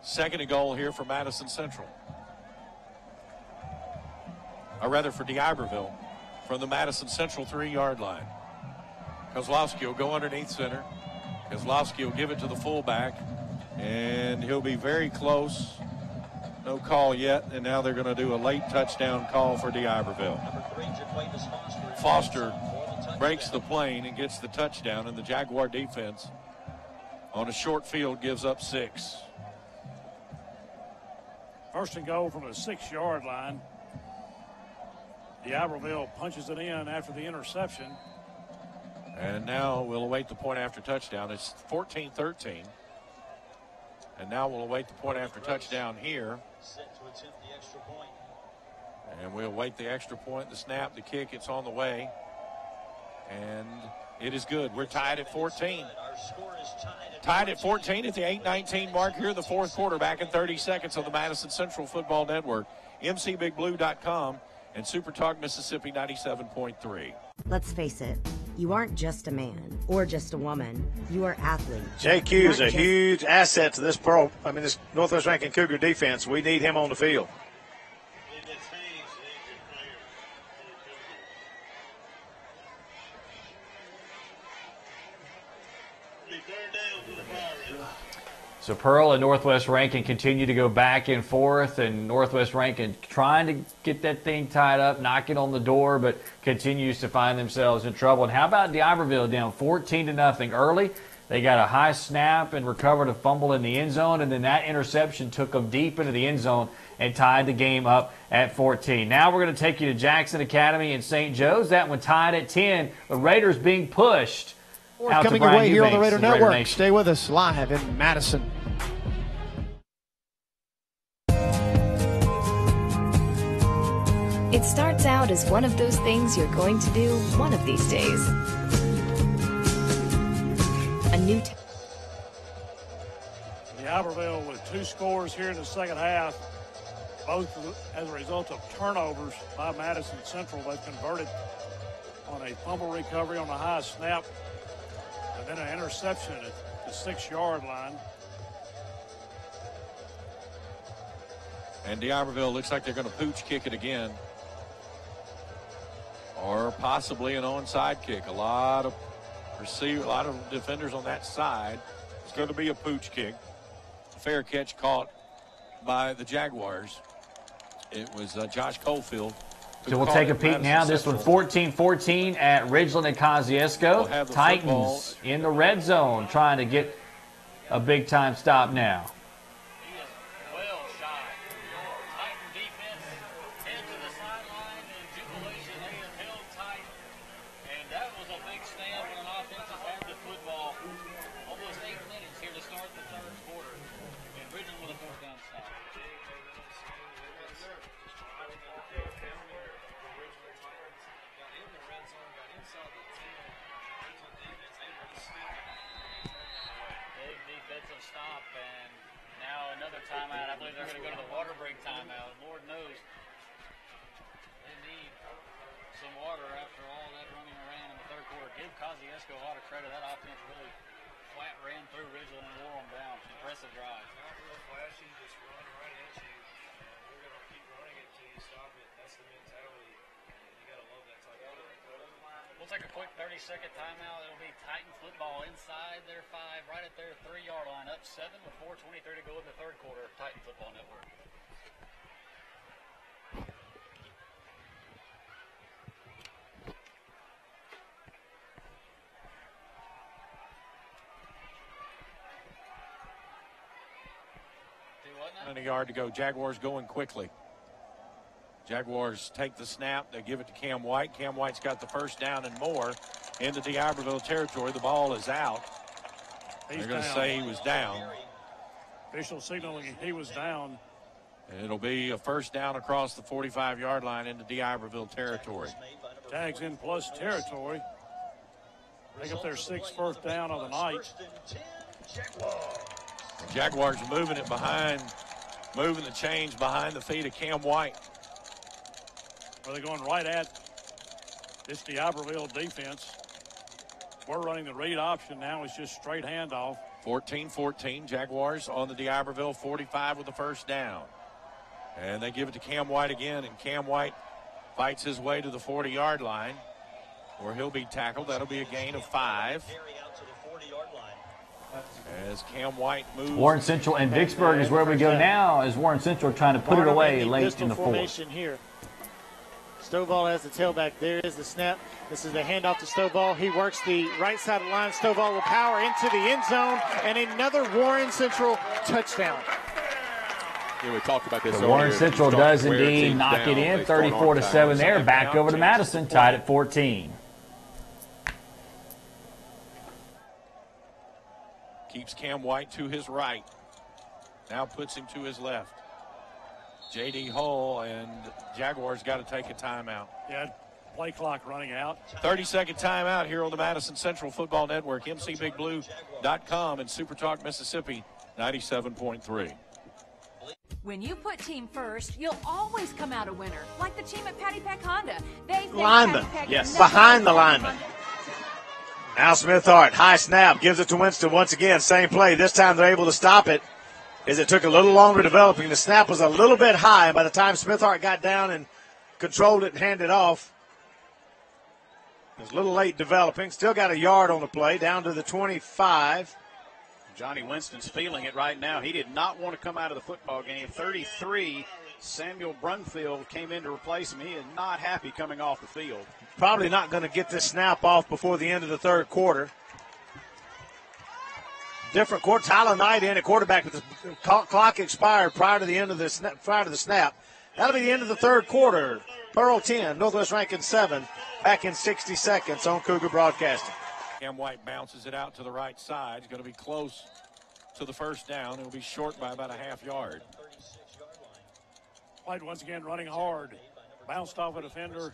D: 2nd and goal here for Madison Central. Or rather for D'Iberville from the Madison Central 3-yard line. Kozlowski will go underneath center. Kozlowski will give it to the fullback, and he'll be very close. No call yet, and now they're going to do a late touchdown call for D'Iberville. Foster breaks the plane and gets the touchdown, and the Jaguar defense on a short field gives up 6.
K: First and goal from the 6-yard line. D'Iberville punches it in after the interception.
D: And now we'll await the point after touchdown. It's 14-13. And now we'll await the point after touchdown here. And we'll await the extra point, the snap, the kick. It's on the way. And it is good. We're tied at 14. Tied at 14 at the 8:19 mark here in the fourth quarter, back in 30 seconds on the Madison Central Football Network, mcbigblue.com, and Super Talk Mississippi 97.3.
Q: Let's face it, you aren't just a man or just a woman. You are athletes.
O: JQ is a huge asset to this this Northwest Rankin Cougar defense. We need him on the field.
J: So Pearl and Northwest Rankin continue to go back and forth, and Northwest Rankin trying to get that thing tied up, knocking on the door, but continues to find themselves in trouble. And how about D'Iberville down 14-0 early? They got a high snap and recovered a fumble in the end zone, and then that interception took them deep into the end zone and tied the game up at 14. Now we're going to take you to Jackson Academy in St. Joe's. That one tied at 10. The Raiders being pushed.
A: Coming your way here on the Raider Network. Stay with us live in Madison.
S: It starts out as one of those things you're going to do one of these days. A new
K: D'Iberville with 2 scores here in the second half, both as a result of turnovers by Madison Central. They've converted on a fumble recovery on a high snap, and then an interception at the 6-yard line.
D: And D'Iberville looks like they're going to pooch kick it again. Or possibly an onside kick. A lot of defenders on that side. It's going to be a pooch kick. Fair catch caught by the Jaguars. It was Josh Cofield.
J: So we'll take a peek now. This one 14-14 at Ridgeland and Kosciuszko.
D: We'll
J: Titans in the red zone trying to get a big-time stop now.
T: We'll take a quick 30-second timeout. It'll be Titan football inside their 5, right at their 3-yard line, up 7 with 4:23 to go in the third quarter. Titan Football Network.
D: And a yard to go. Jaguars going quickly. Jaguars take the snap. They give it to Cam White. Cam White's got the first down and more into D'Iberville territory. The ball is out. They're going to say he was down.
K: Official signaling he was down.
D: And it'll be a first down across the 45-yard line into D'Iberville territory.
K: Jags in plus territory. Pick up their 6th first down of the night.
D: The Jaguars are moving it behind, moving the chains behind the feet of Cam White.
K: Well, they're going right at this D'Iberville defense. We're running the read option now. It's just straight handoff.
D: 14-14. Jaguars on the D'Iberville 45 with the first down. And they give it to Cam White again, and Cam White fights his way to the 40-yard line where he'll be tackled. That'll be a gain of 5. As Cam White moves.
J: Warren Central and Vicksburg is where we go now, as Warren Central trying to put it away late in the fourth.
H: Here. Stovall has the tailback. There is the snap. This is the handoff to Stovall. He works the right side of the line. Stovall will power into the end zone, and another Warren Central touchdown.
I: Yeah, we talked about this.
J: So Warren Central does indeed knock it in, 34-7 there. Back over to Madison, tied at 14.
D: Keeps Cam White to his right. Now puts him to his left. J.D. Hull and Jaguars got to take a timeout.
K: Yeah, play clock running out.
D: 30-second timeout here on the Madison Central Football Network, mcbigblue.com, and Super Talk Mississippi 97.3.
E: When you put team first, you'll always come out a winner. Like the team at Patty Pack Honda.
O: Lineman, yes, behind the lineman. Now Smith-Hart, high snap, gives it to Winston once again. Same play. This time they're able to stop it, as it took a little longer developing. The snap was a little bit high. By the time Smith-Hart got down and controlled it and handed off, it was a little late developing. Still got a yard on the play, down to the 25.
L: Johnny Winston's feeling it right now. He did not want to come out of the football game. 33, Samuel Brunfield came in to replace him. He is not happy coming off the field.
O: Probably not going to get this snap off before the end of the third quarter. Different quarter. Tyler Knight in at quarterback, but the clock expired prior to the end of the snap. That'll be the end of the third quarter. Pearl 10, Northwest Rankin 7. Back in 60 seconds on Cougar Broadcasting.
D: Cam White bounces it out to the right side. He's going to be close to the first down. It'll be short by about a half yard.
K: White once again running hard. Bounced off a defender,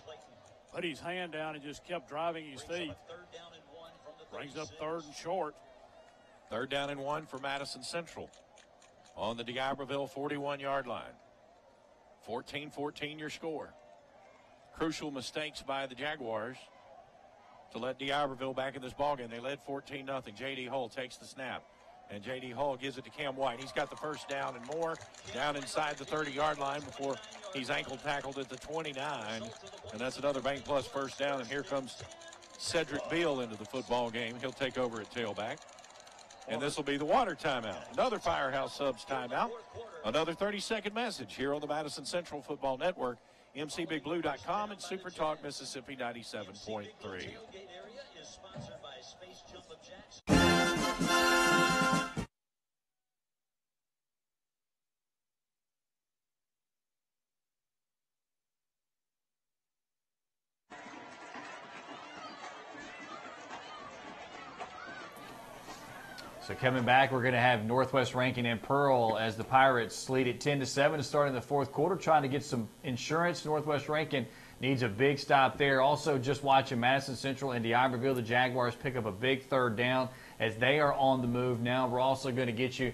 K: put his hand down, and just kept driving his feet. Brings up third and short.
D: 3rd down and 1 for Madison Central on the D'Iberville 41-yard line. 14-14 your score. Crucial mistakes by the Jaguars to let D'Iberville back in this ballgame. They led 14-0. J.D. Hull takes the snap, and J.D. Hull gives it to Cam White. He's got the first down and more, down inside the 30-yard line before he's ankle tackled at the 29, and that's another Bank Plus first down. And here comes Cedric Beal into the football game. He'll take over at tailback. And this will be the water timeout. Another Firehouse Subs timeout. Another 30-second message here on the Madison Central Football Network, mcbigblue.com, and Super Talk Mississippi 97.3.
J: So coming back, we're going to have Northwest Rankin and Pearl as the Pirates lead at 10-7 to start in the fourth quarter, trying to get some insurance. Northwest Rankin needs a big stop there. Also, just watching Madison Central and D'Iberville, the Jaguars pick up a big third down as they are on the move now. We're also going to get you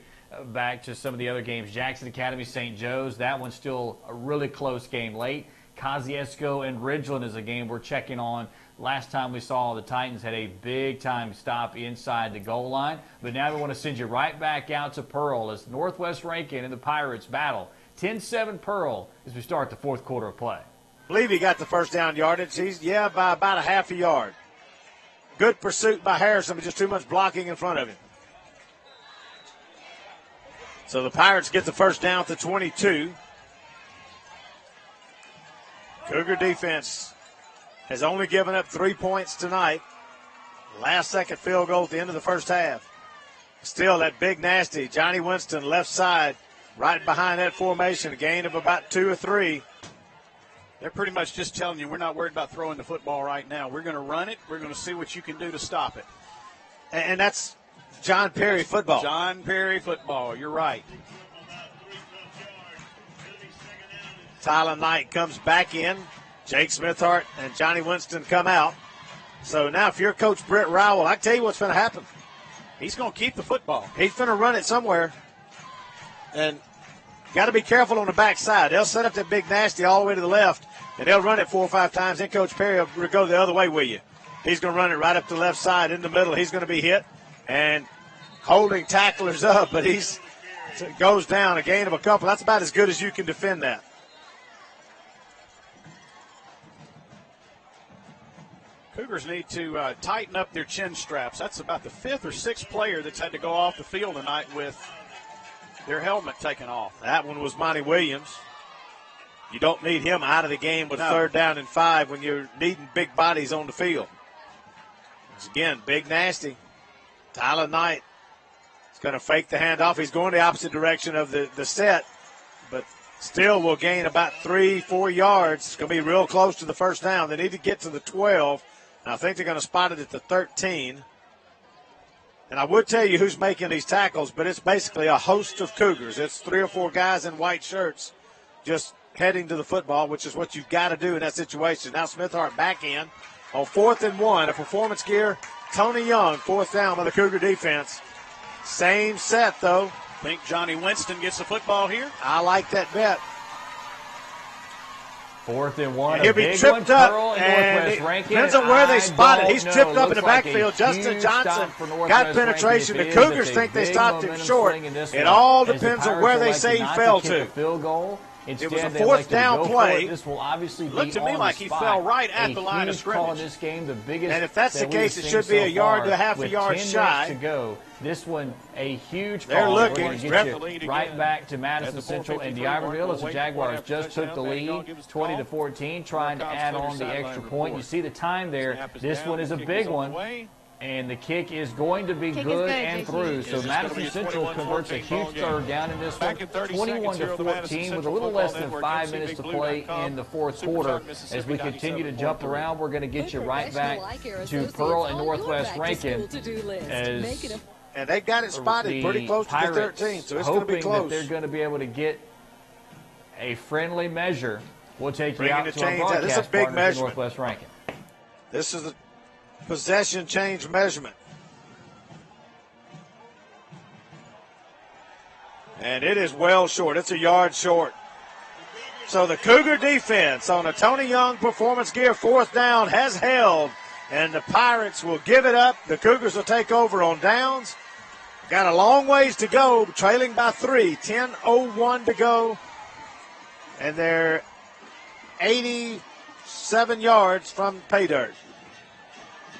J: back to some of the other games. Jackson Academy, St. Joe's, that one's still a really close game late. Kosciuszko and Ridgeland is a game we're checking on. Last time we saw the Titans had a big-time stop inside the goal line. But now we want to send you right back out to Pearl as Northwest Rankin and the Pirates battle. 10-7 Pearl as we start the fourth quarter of play.
O: I believe he got the first down yardage. He's, by about a half a yard. Good pursuit by Harrison, but just too much blocking in front of him. So the Pirates get the first down at the 22. Cougar defense has only given up 3 points tonight. Last-second field goal at the end of the first half. Still, that big, nasty Johnny Winston left side right behind that formation, a gain of about 2 or 3.
L: They're pretty much just telling you we're not worried about throwing the football right now. We're going to run it. We're going to see what you can do to stop it.
O: And that's John Perry football.
L: John Perry football. You're right.
O: Tyler Knight comes back in. Jake Smithhart and Johnny Winston come out. So now if you're Coach Britt Rowell, I tell you what's going to happen.
L: He's going to keep the football.
O: He's going to run it somewhere. And got to be careful on the backside. They'll set up that big nasty all the way to the left, and they'll run it 4 or 5 times. Then Coach Perry will go the other way with you. He's going to run it right up to the left side in the middle. He's going to be hit and holding tacklers up, but he's goes down, a gain of a couple. That's about as good as you can defend that.
L: Cougars need to tighten up their chin straps. That's about the 5th or 6th player that's had to go off the field tonight with their helmet taken off.
O: That one was Monty Williams. You don't need him out of the game with 3rd down and 5 when you're needing big bodies on the field. Once again, big nasty. Tyler Knight is going to fake the handoff. He's going the opposite direction of the set, but still will gain about 3-4 yards. It's going to be real close to the first down. They need to get to the 12. And I think they're going to spot it at the 13. And I would tell you who's making these tackles, but it's basically a host of Cougars. It's 3 or 4 guys in white shirts just heading to the football, which is what you've got to do in that situation. Now Smithart back in on 4th and 1. A performance gear, Tony Young, 4th down by the Cougar defense. Same set, though.
L: Think Johnny Winston gets the football here?
O: I like that bet.
J: 4th and 1.
O: He'll be tripped up, and it depends on where they spot it. He's tripped up in the backfield. Justin Johnson got penetration. The Cougars think they stopped him short. It all depends on where they say he fell to.
J: Field goal.
O: It was a 4th down play.
J: This will obviously
L: looked to me like he fell right at the line of scrimmage.
J: In this game, the biggest,
O: and if that's the case, it should be a yard to half a yard shy.
J: To go. This one, a huge call.
O: They're looking.
J: We're going to get right back to Madison Central and D'Iberville as the Jaguars just took the lead, 20-14, trying to add on the extra point. You see the time there. This one is a big one. And the kick is going to be good and through. So Madison Central converts a huge 3rd down in this one, 21-14, with a little less than 5 minutes to play in the 4th quarter. As we continue to jump around, we're going to get you right back to Pearl and Northwest Rankin.
O: And they got it spotted pretty close to the 13, so it's going to be close.
J: That they're going to be able to get a friendly measure. We'll take you out to our broadcast partners in Northwest Rankin.
O: This is the possession change measurement. And it is well short. It's a yard short. So the Cougar defense on a Tony Young performance gear 4th down has held, and the Pirates will give it up. The Cougars will take over on downs. Got a long ways to go, trailing by 3. 10:01 to go. And they're 87 yards from pay dirt.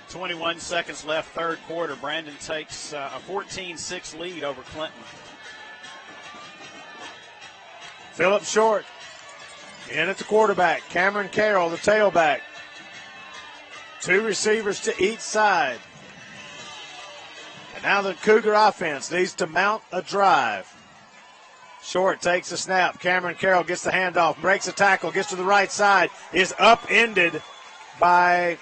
L: 21 seconds left, 3rd quarter. Brandon takes a 14-6 lead over Clinton.
O: Phillips short. In at the quarterback. Cameron Carroll, the tailback. 2 receivers to each side. And now the Cougar offense needs to mount a drive. Short takes a snap. Cameron Carroll gets the handoff, breaks a tackle, gets to the right side, is upended by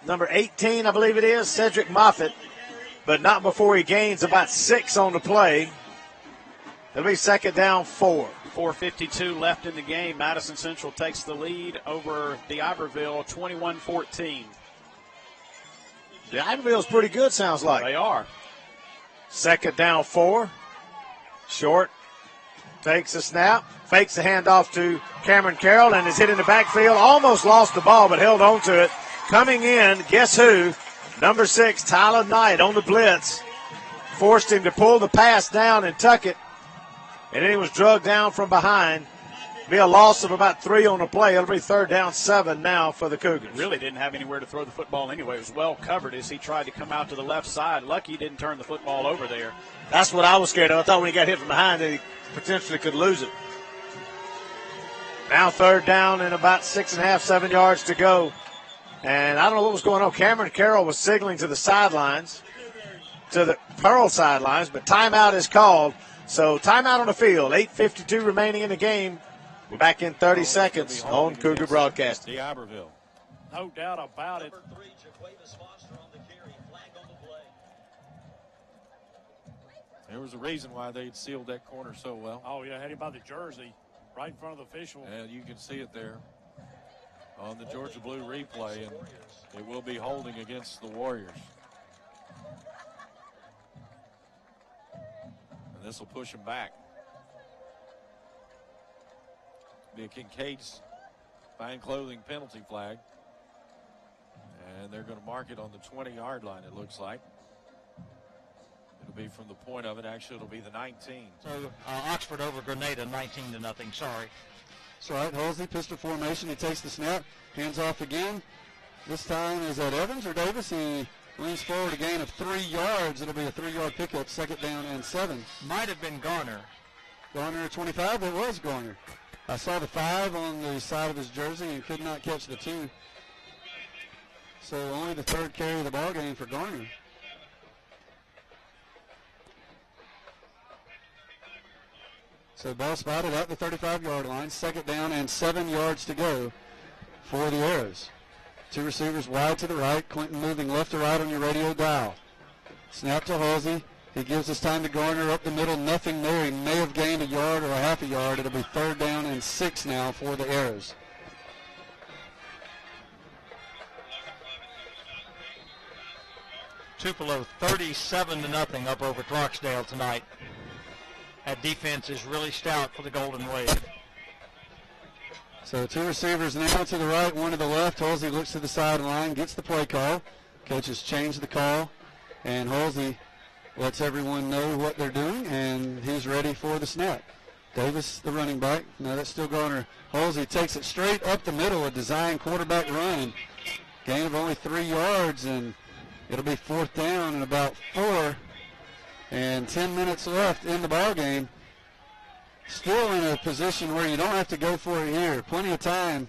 O: number 18, I believe it is, Cedric Moffitt, but not before he gains about 6 on the play. It'll be 2nd down 4.
L: 4:52 left in the game. Madison Central takes the lead over D'Iberville, 21-14.
O: D'Iberville's pretty good, sounds like.
L: They are.
O: 2nd down 4. Short takes a snap, fakes the handoff to Cameron Carroll, and is hit in the backfield. Almost lost the ball, but held on to it. Coming in, guess who? Number 6, Tyler Knight on the blitz. Forced him to pull the pass down and tuck it. And then he was drugged down from behind. Be a loss of about 3 on the play. It'll be 3rd down 7 now for the Cougars.
L: Really didn't have anywhere to throw the football anyway. It was well covered as he tried to come out to the left side. Lucky he didn't turn the football over there.
O: That's what I was scared of. I thought when he got hit from behind that he potentially could lose it. Now 3rd down and about 6.5, 7 yards to go. And I don't know what was going on. Cameron Carroll was signaling to the sidelines, to the Pearl sidelines, but timeout is called. So timeout on the field. 8:52 remaining in the game. We're back in 30 seconds on Cougar Broadcasting.
D: D'Iberville.
K: No doubt about it.
D: There was a reason why they'd sealed that corner so well.
K: Oh, yeah, had him by the jersey right in front of the official.
D: And you can see it there on the Georgia Blue replay, and it will be holding against the Warriors. And this will push them back. Be a Kincaid's fine clothing penalty flag. And they're going to mark it on the 20-yard line, it looks like. It'll be from the point of it. Actually, it'll be the 19.
N: So Oxford over Grenada, 19-0. Sorry.
U: That's right, Halsey, pistol formation. He takes the snap, hands off again. This time, is that Evans or Davis? He leans forward, a gain of 3 yards. It'll be a 3-yard pickup, 2nd down and 7.
N: Might have been Garner.
U: Garner at 25, it was Garner. I saw the 5 on the side of his jersey and could not catch the 2. So only the 3rd carry of the ball game for Garner. So ball spotted at the 35-yard line, 2nd down and 7 yards to go for the Arrows. 2 receivers wide to the right. Quentin moving left to right on your radio dial. Snap to Halsey. He gives us time to Garner up the middle. Nothing there. He may have gained a yard or a half a yard. It'll be 3rd down and 6 now for the Arrows.
N: Tupelo 37-0 up over Clarksdale tonight. That defense is really stout for the Golden Wave.
U: So 2 receivers now to the right, 1 to the left. Halsey looks to the sideline, gets the play call. Coaches change the call, and Halsey lets everyone know what they're doing, and he's ready for the snap. Davis, the running back. No, that's still Garner. Halsey takes it straight up the middle, a design quarterback run. Gain of only 3 yards, and it'll be 4th down and about 4. And 10 minutes left in the ball game. Still in a position where you don't have to go for it here. Plenty of time.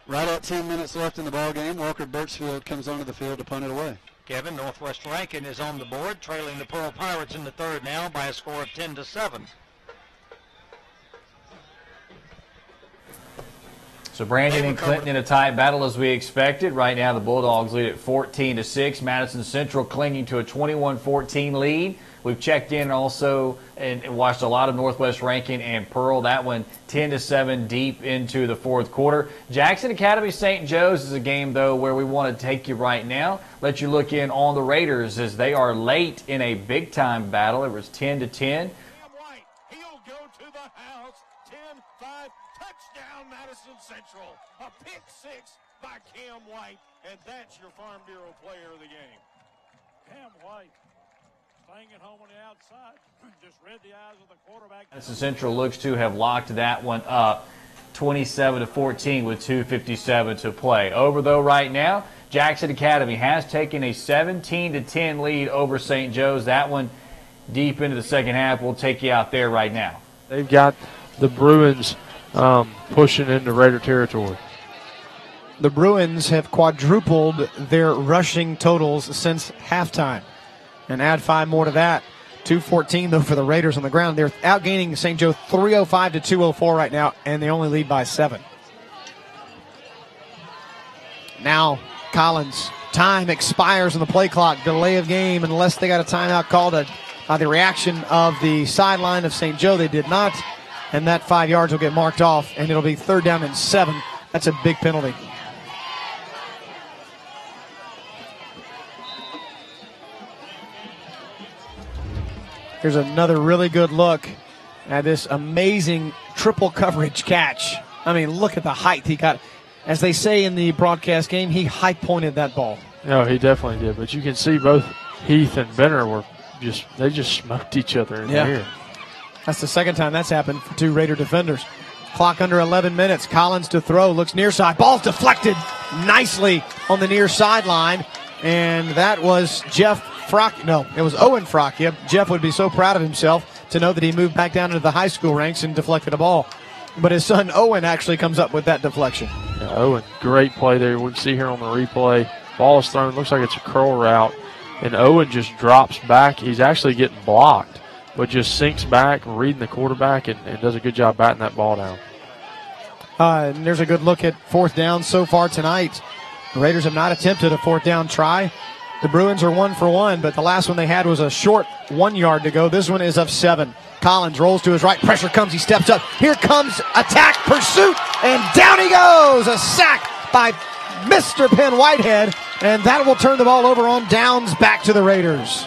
U: Right at 10 minutes left in the ball game. Walker Birchfield comes onto the field to punt it away.
N: Kevin, Northwest Rankin is on the board, trailing the Pearl Pirates in the 3rd now by a score of 10-7.
J: So Brandon and Clinton in a tight battle as we expected. Right now the Bulldogs lead at 14-6. Madison Central clinging to a 21-14 lead. We've checked in also and watched a lot of Northwest Rankin and Pearl. That one 10-7 deep into the 4th quarter. Jackson Academy St. Joe's is a game, though, where we want to take you right now. Let you look in on the Raiders as they are late in a big-time battle. It was 10-10.
D: Central, a pick 6 by Cam White, and that's your Farm Bureau player of the game.
K: Cam White staying at home on the outside, just read the eyes of the quarterback.
J: Madison Central looks to have locked that one up 27-14 with 2:57 to play. Over, though, right now, Jackson Academy has taken a 17-10 lead over St. Joe's. That one deep into the 2nd half. We'll take you out there right now.
B: They've got the Bruins pushing into Raider territory.
A: The Bruins have quadrupled their rushing totals since halftime. And add 5 more to that. 2:14, though, for the Raiders on the ground. They're outgaining St. Joe 305 to 204 right now, and they only lead by 7. Now, Collins. Time expires on the play clock. Delay of game unless they got a timeout called by the reaction of the sideline of St. Joe. They did not. And that 5 yards will get marked off, and it'll be 3rd down and 7. That's a big penalty. Here's another really good look at this amazing triple coverage catch. I mean, look at the height he got. As they say in the broadcast game, he high-pointed that ball.
B: No, he definitely did. But you can see both Heath and Benner were they just smoked each other in the air.
A: That's the 2nd time that's happened for 2 Raider defenders. Clock under 11 minutes. Collins to throw. Looks near side. Ball's deflected nicely on the near sideline. And that was Jeff Frock. No, it was Owen Frockia. Jeff would be so proud of himself to know that he moved back down into the high school ranks and deflected a ball. But his son Owen actually comes up with that deflection.
B: Yeah, Owen, great play there. We can see here on the replay. Ball is thrown. Looks like it's a curl route. And Owen just drops back. He's actually getting blocked, but just sinks back, reading the quarterback, and does a good job batting that ball down.
A: And there's a good look at 4th down so far tonight. The Raiders have not attempted a 4th down try. The Bruins are 1 for 1, but the last one they had was a short 1 yard to go. This one is of 7. Collins rolls to his right. Pressure comes. He steps up. Here comes attack, pursuit, and down he goes. A sack by Mr. Penn Whitehead, and that will turn the ball over on downs back to the Raiders.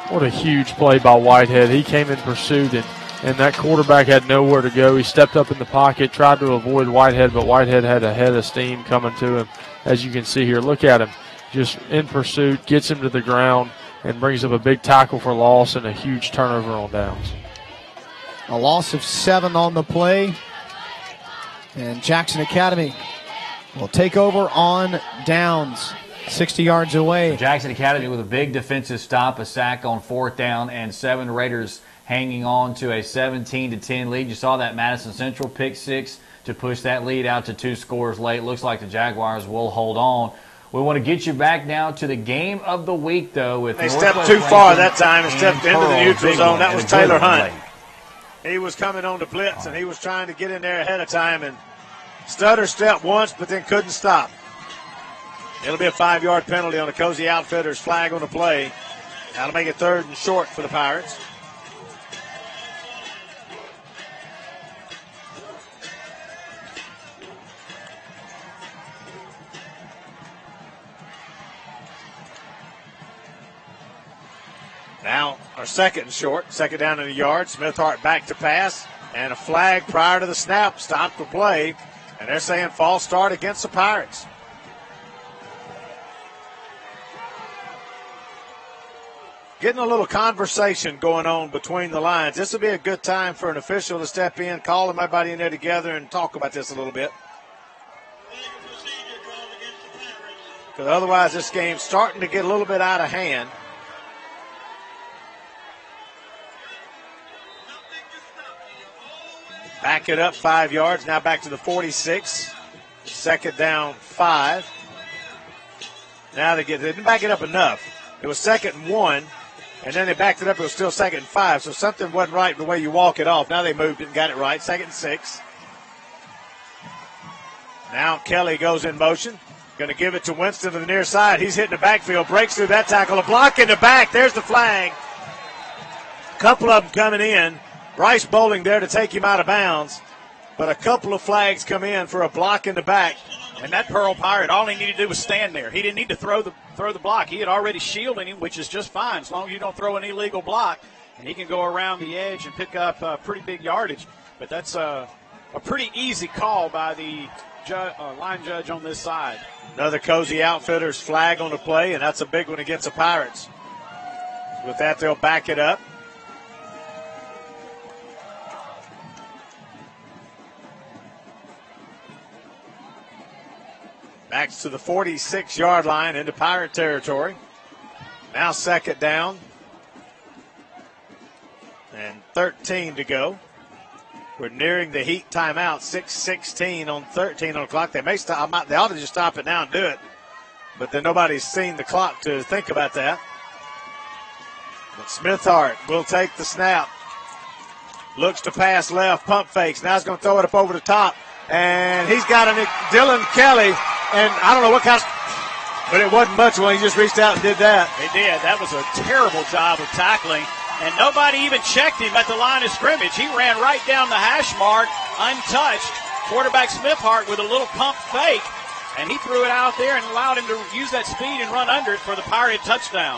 B: What a huge play by Whitehead. He came in pursuit, and that quarterback had nowhere to go. He stepped up in the pocket, tried to avoid Whitehead, but Whitehead had a head of steam coming to him. As you can see here, look at him. Just in pursuit, gets him to the ground, and brings up a big tackle for loss and a huge turnover on downs.
A: A loss of 7 on the play. And Jackson Academy will take over on downs, 60 yards away.
J: Jackson Academy with a big defensive stop, a sack on 4th down and 7. Raiders hanging on to a 17-10 lead. You saw that Madison Central pick 6 to push that lead out to 2 scores late. Looks like the Jaguars will hold on. We want to get you back now to the game of the week, though. With
O: they stepped too far that time and stepped into the neutral zone. That was Taylor Hunt. He was coming on to blitz, and he was trying to get in there ahead of time and stutter stepped once, but then couldn't stop. It'll be a 5-yard penalty on the Cozy Outfitters flag on the play. That'll make it 3rd and short for the Pirates. Now, our 2nd and short, 2nd down in the yard. Smith-Hart back to pass, and a flag prior to the snap stopped the play, and they're saying false start against the Pirates. Getting a little conversation going on between the lines. This would be a good time for an official to step in, call everybody in there together, and talk about this a little bit. Because otherwise this game's starting to get a little bit out of hand. Back it up 5 yards. Now back to the 46. 2nd down, 5. Now they didn't back it up enough. It was 2nd and 1, and then they backed it up. It was still 2nd and 5. So something wasn't right the way you walk it off. Now they moved it and got it right. 2nd and 6. Now Kelly goes in motion. Going to give it to Winston to the near side. He's hitting the backfield. Breaks through that tackle. A block in the back. There's the flag. A couple of them coming in. Bryce Bowling there to take him out of bounds, but a couple of flags come in for a block in the back.
L: And that Pearl Pirate, all he needed to do was stand there. He didn't need to throw the block. He had already shielded him, which is just fine as long as you don't throw an illegal block. And he can go around the edge and pick up pretty big yardage. But that's a pretty easy call by the line judge on this side.
O: Another Cozy Outfitters flag on the play, and that's a big one against the Pirates. With that, they'll back it up. Back to the 46-yard line into Pirate territory. Now 2nd down. And 13 to go. We're nearing the Heat timeout. 6:16 on 13 on the clock. They may stop. They ought to just stop it now and do it. But then nobody's seen the clock to think about that. But Smith-Hart will take the snap. Looks to pass left. Pump fakes. Now he's going to throw it up over the top. And he's got Dylan Kelly. And I don't know what kind of, but it wasn't much when he just reached out and did that.
L: He did. That was a terrible job of tackling. And nobody even checked him at the line of scrimmage. He ran right down the hash mark, untouched. Quarterback Smith-Hart with a little pump fake. And he threw it out there and allowed him to use that speed and run under it for the Pirate touchdown.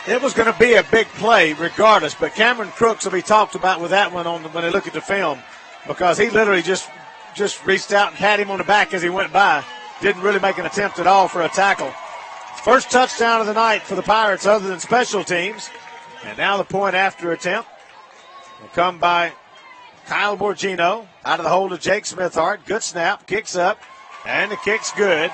O: It was going to be a big play regardless, but Cameron Crooks will be talked about with that one when they look at the film, because he literally just reached out and patted him on the back as he went by. Didn't really make an attempt at all for a tackle. First touchdown of the night for the Pirates other than special teams. And now the point after attempt will come by Kyle Borgino out of the hold of Jake Smith-Hart. Good snap, kicks up, and the kick's good.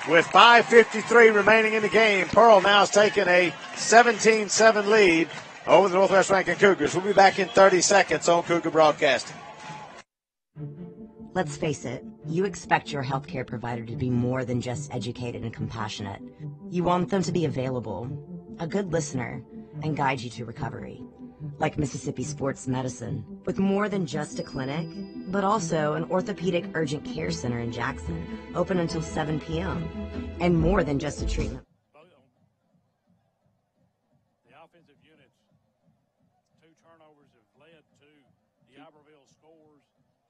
O: With 5:53 remaining in the game, Pearl now has taken a 17-7 lead over the Northwest Rankin Cougars. We'll be back in 30 seconds on Cougar Broadcasting.
Q: Let's face it, you expect your healthcare provider to be more than just educated and compassionate. You want them to be available, a good listener, and guide you to recovery. Like Mississippi Sports Medicine, with more than just a clinic, but also an orthopedic urgent care center in Jackson, open until 7 p.m., and more than just a treatment.
K: The offensive units, 2 turnovers have led to D'Iberville scores.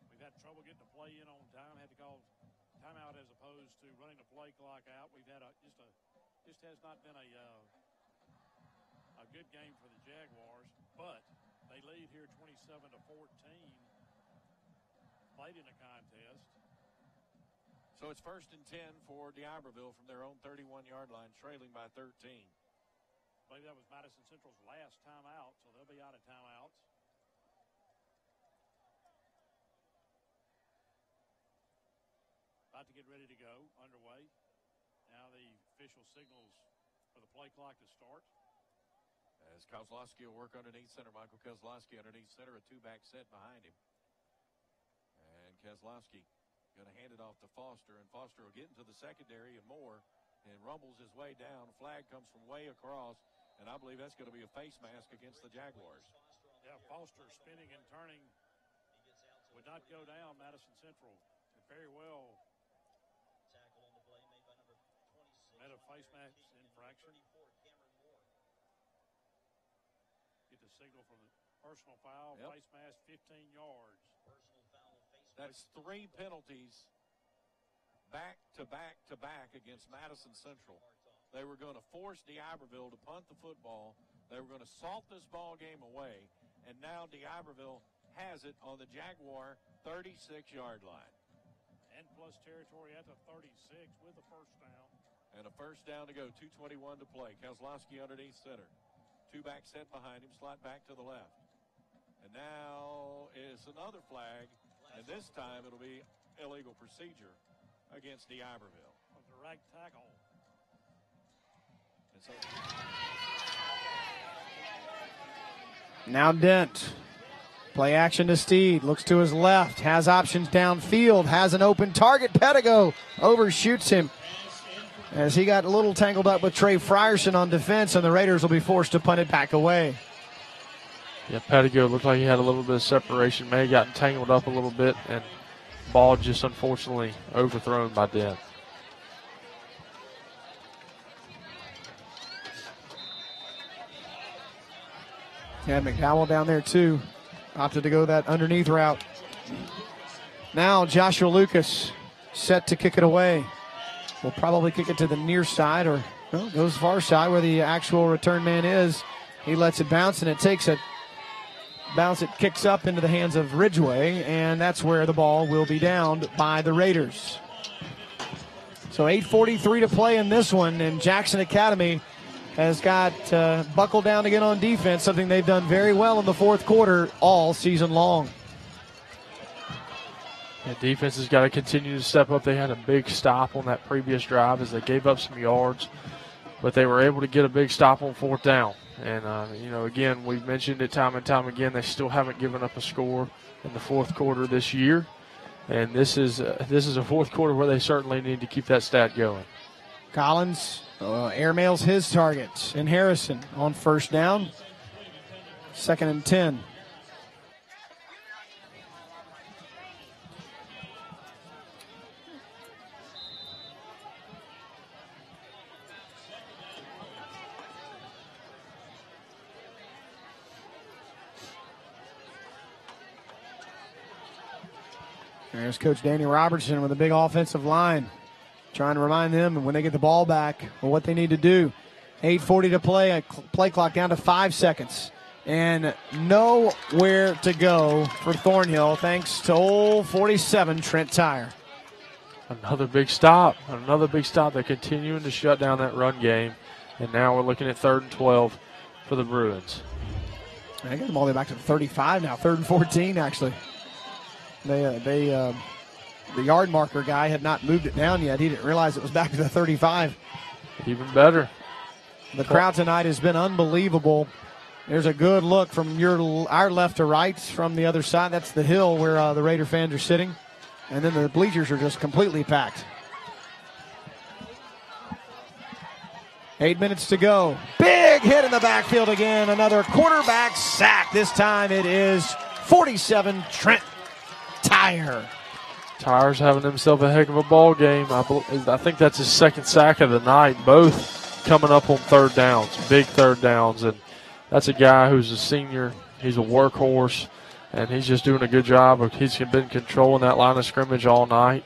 K: We've had trouble getting the play in on time, had to call timeout as opposed to running the play clock out. We've had just has not been a good game for the Jaguars, but they lead here 27-14 late in the contest.
D: So it's 1st and 10 for D'Iberville from their own 31-yard line, trailing by 13.
K: I believe that was Madison Central's last timeout, so they'll be out of timeouts. about to get ready to go, underway. Now the official signals for the play clock to start.
D: As Kozlowski will work underneath center. Michael Kozlowski underneath center, a two-back set behind him. And Kozlowski going to hand it off to Foster, and Foster will get into the secondary and more and rumbles his way down. Flag comes from way across, and I believe that's going to be a face mask against the Jaguars.
K: Yeah, Foster spinning and turning would not go down. Madison Central very well met a face mask infraction. Get the signal from the personal foul, face mask, 15 yards.
D: That's 3 penalties back to back to back against Madison Central. They were going to force D'Iberville to punt the football. They were going to salt this ball game away, and now D'Iberville has it on the Jaguar 36-yard line.
K: And plus territory at the 36 with a first down.
D: And a first down to go, 2:21 to play. Kozlowski underneath center. Two-back set behind him, slot back to the left. And now is another flag, and this time it'll be illegal procedure against D'Iberville.
K: A direct tackle.
D: And so
A: now Dent. Play action to Steed. Looks to his left. Has options downfield. Has an open target. Pedigo overshoots him as he got a little tangled up with Trey Frierson on defense, and the Raiders will be forced to punt it back away.
B: Yeah, Pedigo looked like he had a little bit of separation. May have gotten tangled up a little bit, and ball just unfortunately overthrown by Dent.
A: Yeah, McDowell down there too. Opted to go that underneath route. Now Joshua Lucas set to kick it away. Will probably kick it to the near side, or goes far side where the actual return man is. He lets it bounce, and it takes a bounce. It kicks up into the hands of Ridgeway, and that's where the ball will be downed by the Raiders. So 8:43 to play in this one, and Jackson Academy has got buckled down again on defense, something they've done very well in the fourth quarter all season long.
B: The defense has got to continue to step up. They had a big stop on that previous drive as they gave up some yards, but they were able to get a big stop on fourth down. And, again, we've mentioned it time and time again, they still haven't given up a score in the fourth quarter this year. And this is a fourth quarter where they certainly need to keep that stat going.
A: Collins airmails his targets, and Harrison on first down. 2nd and 10. There's Coach Danny Robertson with a big offensive line, trying to remind them when they get the ball back what they need to do. 8:40 to play, a play clock down to 5 seconds. And nowhere to go for Thornhill thanks to old 47 Trent Tyer.
B: Another big stop. They're continuing to shut down that run game. And now we're looking at 3rd and 12 for the Bruins.
A: They got them all the way back to the 35 now, 3rd and 14 actually. The yard marker guy had not moved it down yet. He didn't realize it was back to the 35.
B: Even better.
A: The crowd tonight has been unbelievable. There's a good look from our left to right from the other side. That's the hill where the Raider fans are sitting. And then the bleachers are just completely packed. 8 minutes to go. Big hit in the backfield again. Another quarterback sack. This time it is 47 Trent Tyer.
B: Tyer's having himself a heck of a ball game. I think that's his 2nd sack of the night, both coming up on 3rd downs, big 3rd downs. And that's a guy who's a senior. He's a workhorse, and he's just doing a good job. He's been controlling that line of scrimmage all night.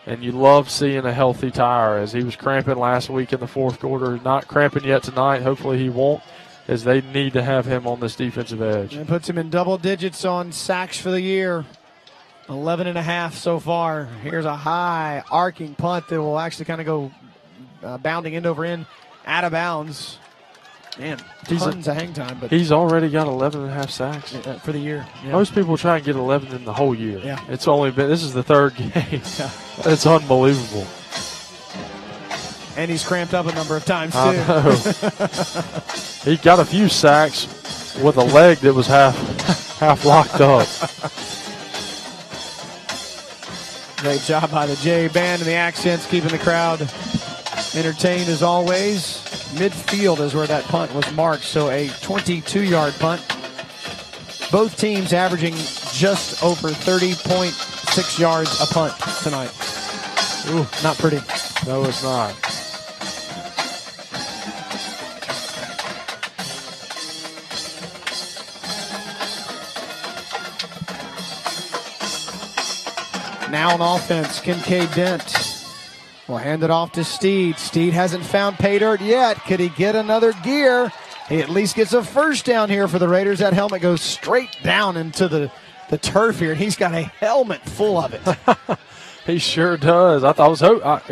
B: And you love seeing a healthy Tyer, as he was cramping last week in the fourth quarter. Not cramping yet tonight. Hopefully he won't, as they need to have him on this defensive edge.
A: And puts him in double digits on sacks for the year. 11.5 so far. Here's a high arcing punt that will actually kind of go bounding end over end out of bounds. Man, tons of hang time. But
B: he's already got 11.5 sacks
A: for the year. Yeah.
B: Most people try and get 11 in the whole year.
A: Yeah.
B: It's only been, this is the third game. It's unbelievable.
A: And he's cramped up a number of times, too.
B: I know. He got a few sacks with a leg that was half locked up.
A: Great job by the J Band and the Accents, keeping the crowd entertained as always. Midfield is where that punt was marked, so a 22-yard punt. Both teams averaging just over 30.6 yards a punt tonight. Ooh, not pretty.
B: No, it's not.
A: Now on offense, Kincaid Dent will hand it off to Steed. Steed hasn't found pay dirt yet. Could he get another gear? He at least gets a first down here for the Raiders. That helmet goes straight down into the turf here. He's got a helmet full of it.
B: He sure does. I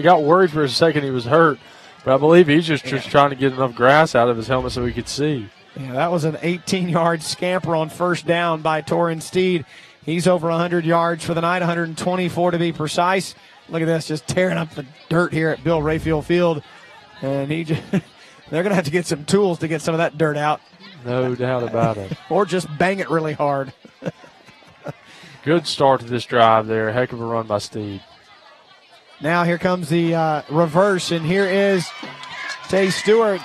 B: got worried for a second he was hurt, but I believe he's just trying to get enough grass out of his helmet so he could see.
A: Yeah, that was an 18-yard scamper on first down by Torrin Steed. He's over 100 yards for the night, 124 to be precise. Look at this, just tearing up the dirt here at Bill Rayfield Field. And they're going to have to get some tools to get some of that dirt out.
B: No doubt about it.
A: Or just bang it really hard.
B: Good start to this drive there. Heck of a run by Steed.
A: Now here comes the reverse, and here is Tay Stewart.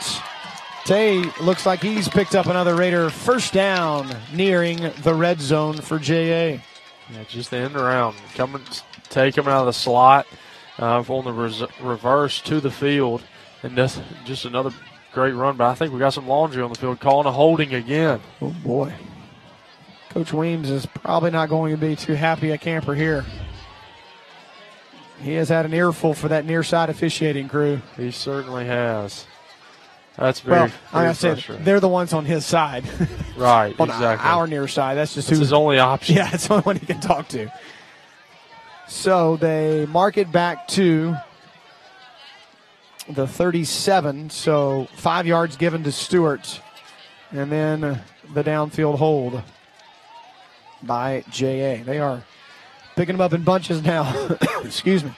A: Tay looks like he's picked up another Raider first down, nearing the red zone for J.A.
B: Yeah, just the end around. Tay coming out of the slot on the reverse to the field. And that's just another great run. But I think we got some laundry on the field. Calling a holding again.
A: Oh, boy. Coach Weems is probably not going to be too happy at camper here. He has had an earful for that near side officiating crew.
B: He certainly has. That's very frustrating.
A: They're the ones on his side.
B: Right,
A: on
B: exactly.
A: Our near side. That's just
B: his only option.
A: Yeah, it's the only one he can talk to. So they mark it back to the 37. So 5 yards given to Stewart. And then the downfield hold by J.A. They are picking them up in bunches now. Excuse me.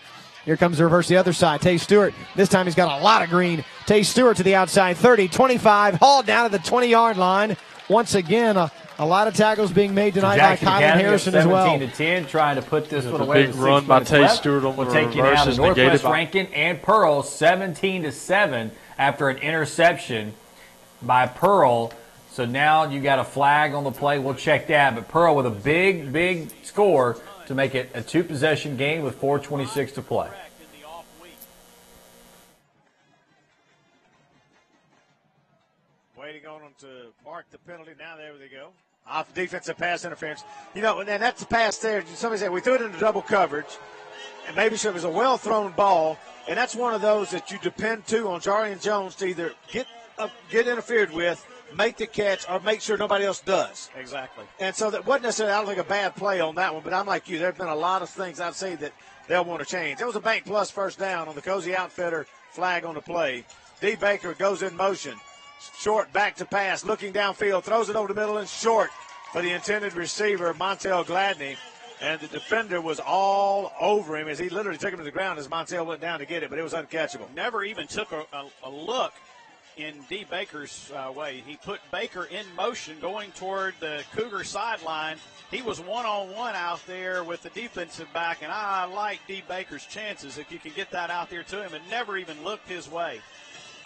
A: Here comes the reverse the other side. Tay Stewart. This time he's got a lot of green. Tay Stewart to the outside. 30, 25. Hauled down to the 20-yard line. Once again, a lot of tackles being made tonight by Kylan Harrison as well.
J: 17-10, trying to put this one away.
B: Big run by Tay Stewart on the reverse. We'll take you now to
J: Northwest Rankin and Pearl, 17-7 after an interception by Pearl. So now you got a flag on the play. We'll check that. But Pearl with a big score to make it a two-possession game with 4:26 to play.
O: Waiting on them to mark the penalty. Now there they go. Off defensive pass interference. You know, and that's the pass there. Somebody said we threw it into double coverage, and maybe it was a well-thrown ball, and that's one of those that you depend on Jarian Jones to either get interfered with, make the catch, or make sure nobody else does.
L: Exactly.
O: And so that wasn't necessarily, I don't think, a bad play on that one, but I'm like you. There have been a lot of things I've seen that they'll want to change. It was a Bank Plus first down on the Cozy Outfitter flag on the play. D. Baker goes in motion. Short back to pass, looking downfield, throws it over the middle and short for the intended receiver, Montel Gladney. And the defender was all over him as he literally took him to the ground as Montel went down to get it, but it was uncatchable.
L: Never even took a look in D. Baker's way. He put Baker in motion going toward the Cougar sideline. He was one-on-one out there with the defensive back, and I like D. Baker's chances if you can get that out there to him, and never even looked his way.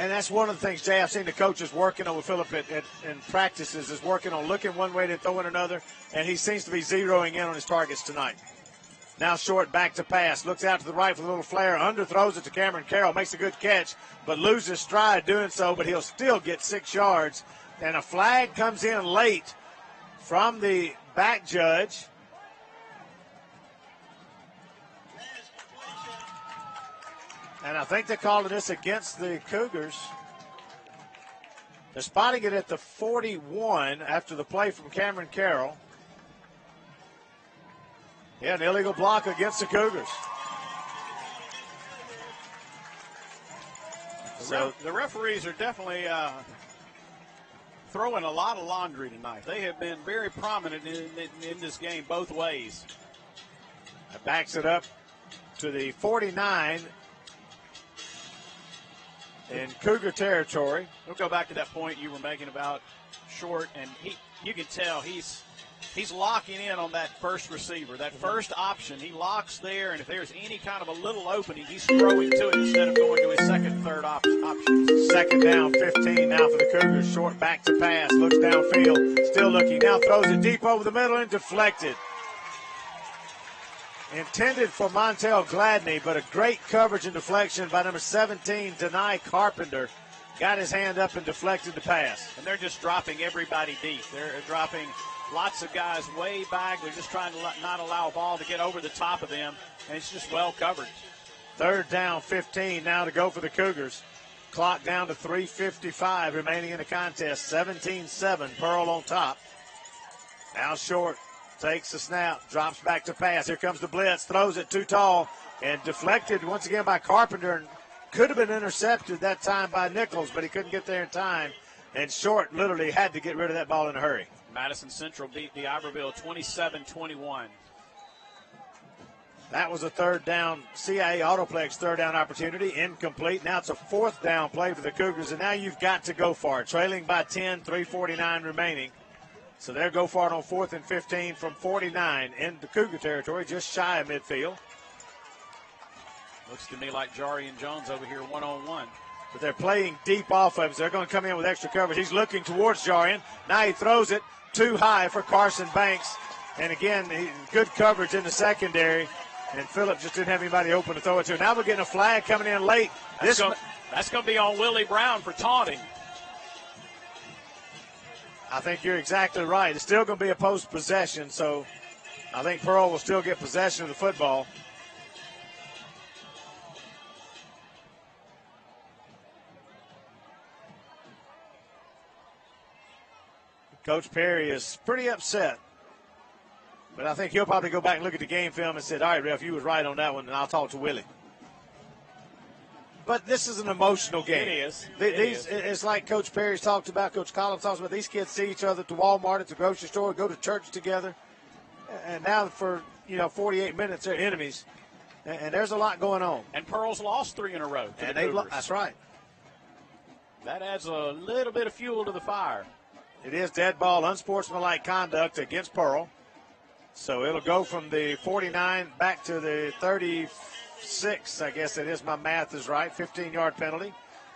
O: And that's one of the things, Jay, I've seen the coaches working on with Phillip in practices is working on looking one way to throwing another, and he seems to be zeroing in on his targets tonight. Now short back to pass. Looks out to the right for a little flare. Underthrows it to Cameron Carroll. Makes a good catch, but loses stride doing so, but he'll still get 6 yards. And a flag comes in late from the back judge. And I think they're calling this against the Cougars. They're spotting it at the 41 after the play from Cameron Carroll. Yeah, an illegal block against the Cougars.
L: So the referees are definitely throwing a lot of laundry tonight. They have been very prominent in this game both ways.
O: That backs it up to the 49 in Cougar territory.
L: We'll go back to that point you were making about Short, and you can tell he's locking in on that first receiver, that first option. He locks there, and if there's any kind of a little opening, he's throwing to it instead of going to his second, third option.
O: Second down, 15 now for the Cougars. Short back to pass, looks downfield, still looking. Now throws it deep over the middle and deflected. Intended for Montel Gladney, but a great coverage and deflection by number 17, Denai Carpenter. Got his hand up and deflected the pass.
L: And they're just dropping everybody deep. They're dropping lots of guys way back. They're just trying to not allow a ball to get over the top of them, and it's just well covered.
O: Third down, 15 now to go for the Cougars. Clock down to 3:55 remaining in the contest. 17-7, Pearl on top. Now Short takes the snap, drops back to pass. Here comes the blitz, throws it too tall, and deflected once again by Carpenter. And could have been intercepted that time by Nichols, but he couldn't get there in time. And Short literally had to get rid of that ball in a hurry.
L: Madison Central beat the Iberville 27-21.
O: That was a third down, CIA Autoplex third down opportunity, incomplete. Now it's a fourth down play for the Cougars, and now you've got to go for it. Trailing by 10, 3:49 remaining. So they'll go for it on 4th and 15 from 49 into Cougar territory, just shy of midfield.
L: Looks to me like Jarian Jones over here one-on-one.
O: But they're playing deep off of him, so they're going to come in with extra coverage. He's looking towards Jarian. Now he throws it too high for Carson Banks. And again, good coverage in the secondary. And Phillips just didn't have anybody open to throw it to. Now we're getting a flag coming in late.
L: That's going to be on Willie Brown for taunting.
O: I think you're exactly right. It's still going to be a post possession, so I think Pearl will still get possession of the football. Coach Perry is pretty upset. But I think he'll probably go back and look at the game film and say, all right, ref, you was right on that one, and I'll talk to Willie. But this is an emotional game.
L: It is.
O: It's like Coach Perry's talked about, Coach Collins talks about. These kids see each other at the Walmart, at the grocery store, go to church together. And now for, 48 minutes, they're enemies. And there's a lot going on.
L: And Pearl's lost 3 in a row.
O: That's right.
L: That adds a little bit of fuel to the fire.
O: It is dead ball, unsportsmanlike conduct against Pearl. So it'll go from the 49 back to the 36, I guess it is. My math is right. 15-yard penalty.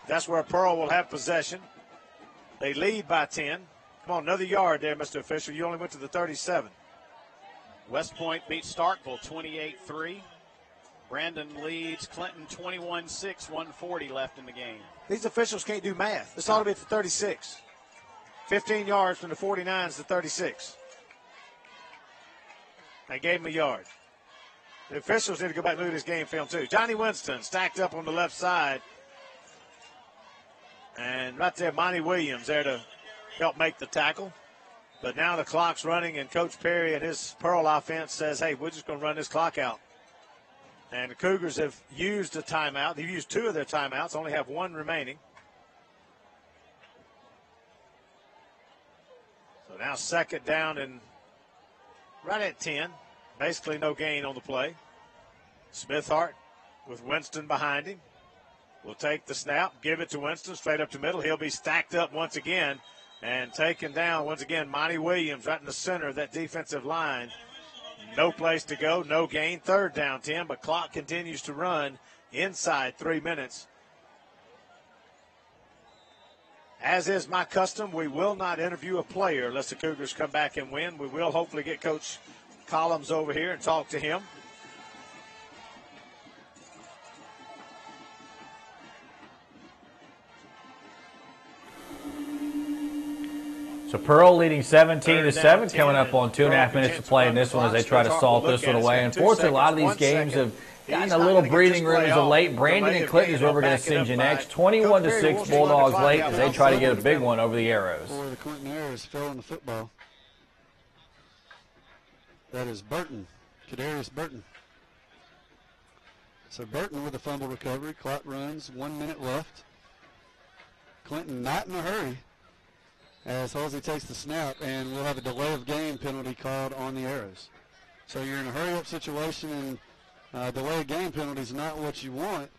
O: That's where Pearl will have possession. They lead by 10. Come on, another yard there, Mr. Official. You only went to the 37.
L: West Point beats Starkville 28-3. Brandon leads Clinton 21-6, 140 left in the game.
O: These officials can't do math. This ought to be at the 36. 15 yards from the 49 to 36. They gave him a yard. The officials need to go back and look at this game film, too. Johnny Winston stacked up on the left side. And right there, Monty Williams there to help make the tackle. But now the clock's running, and Coach Perry and his Pearl offense says, hey, we're just going to run this clock out. And the Cougars have used a timeout. They've used 2 of their timeouts, only have 1 remaining. So now second down and right at 10. Basically no gain on the play. Smithhart with Winston behind him. Will take the snap, give it to Winston, straight up to middle. He'll be stacked up once again and taken down once again. Monty Williams right in the center of that defensive line. No place to go, no gain. Third down, Tim, but clock continues to run inside 3 minutes. As is my custom, we will not interview a player unless the Cougars come back and win. We will hopefully get Coach Collins over here and talk to him.
J: So Pearl leading 17-7, coming up on 2.5 minutes to play in this one as they try to salt this one away. Unfortunately, a lot of these games have gotten a little breathing room as of late. Brandon and Clinton is where we're going to send you next. 21-6 Bulldogs late as they try to get a big one over the Arrows.
U: Boy, the Clinton Arrows fell in the football. That is Burton, Kadarius Burton. So Burton with a fumble recovery. Clock runs, 1 minute left. Clinton not in a hurry. as Halsey takes the snap, and we'll have a delay of game penalty called on the Arrows. So you're in a hurry-up situation, and delay of game penalty is not what you want.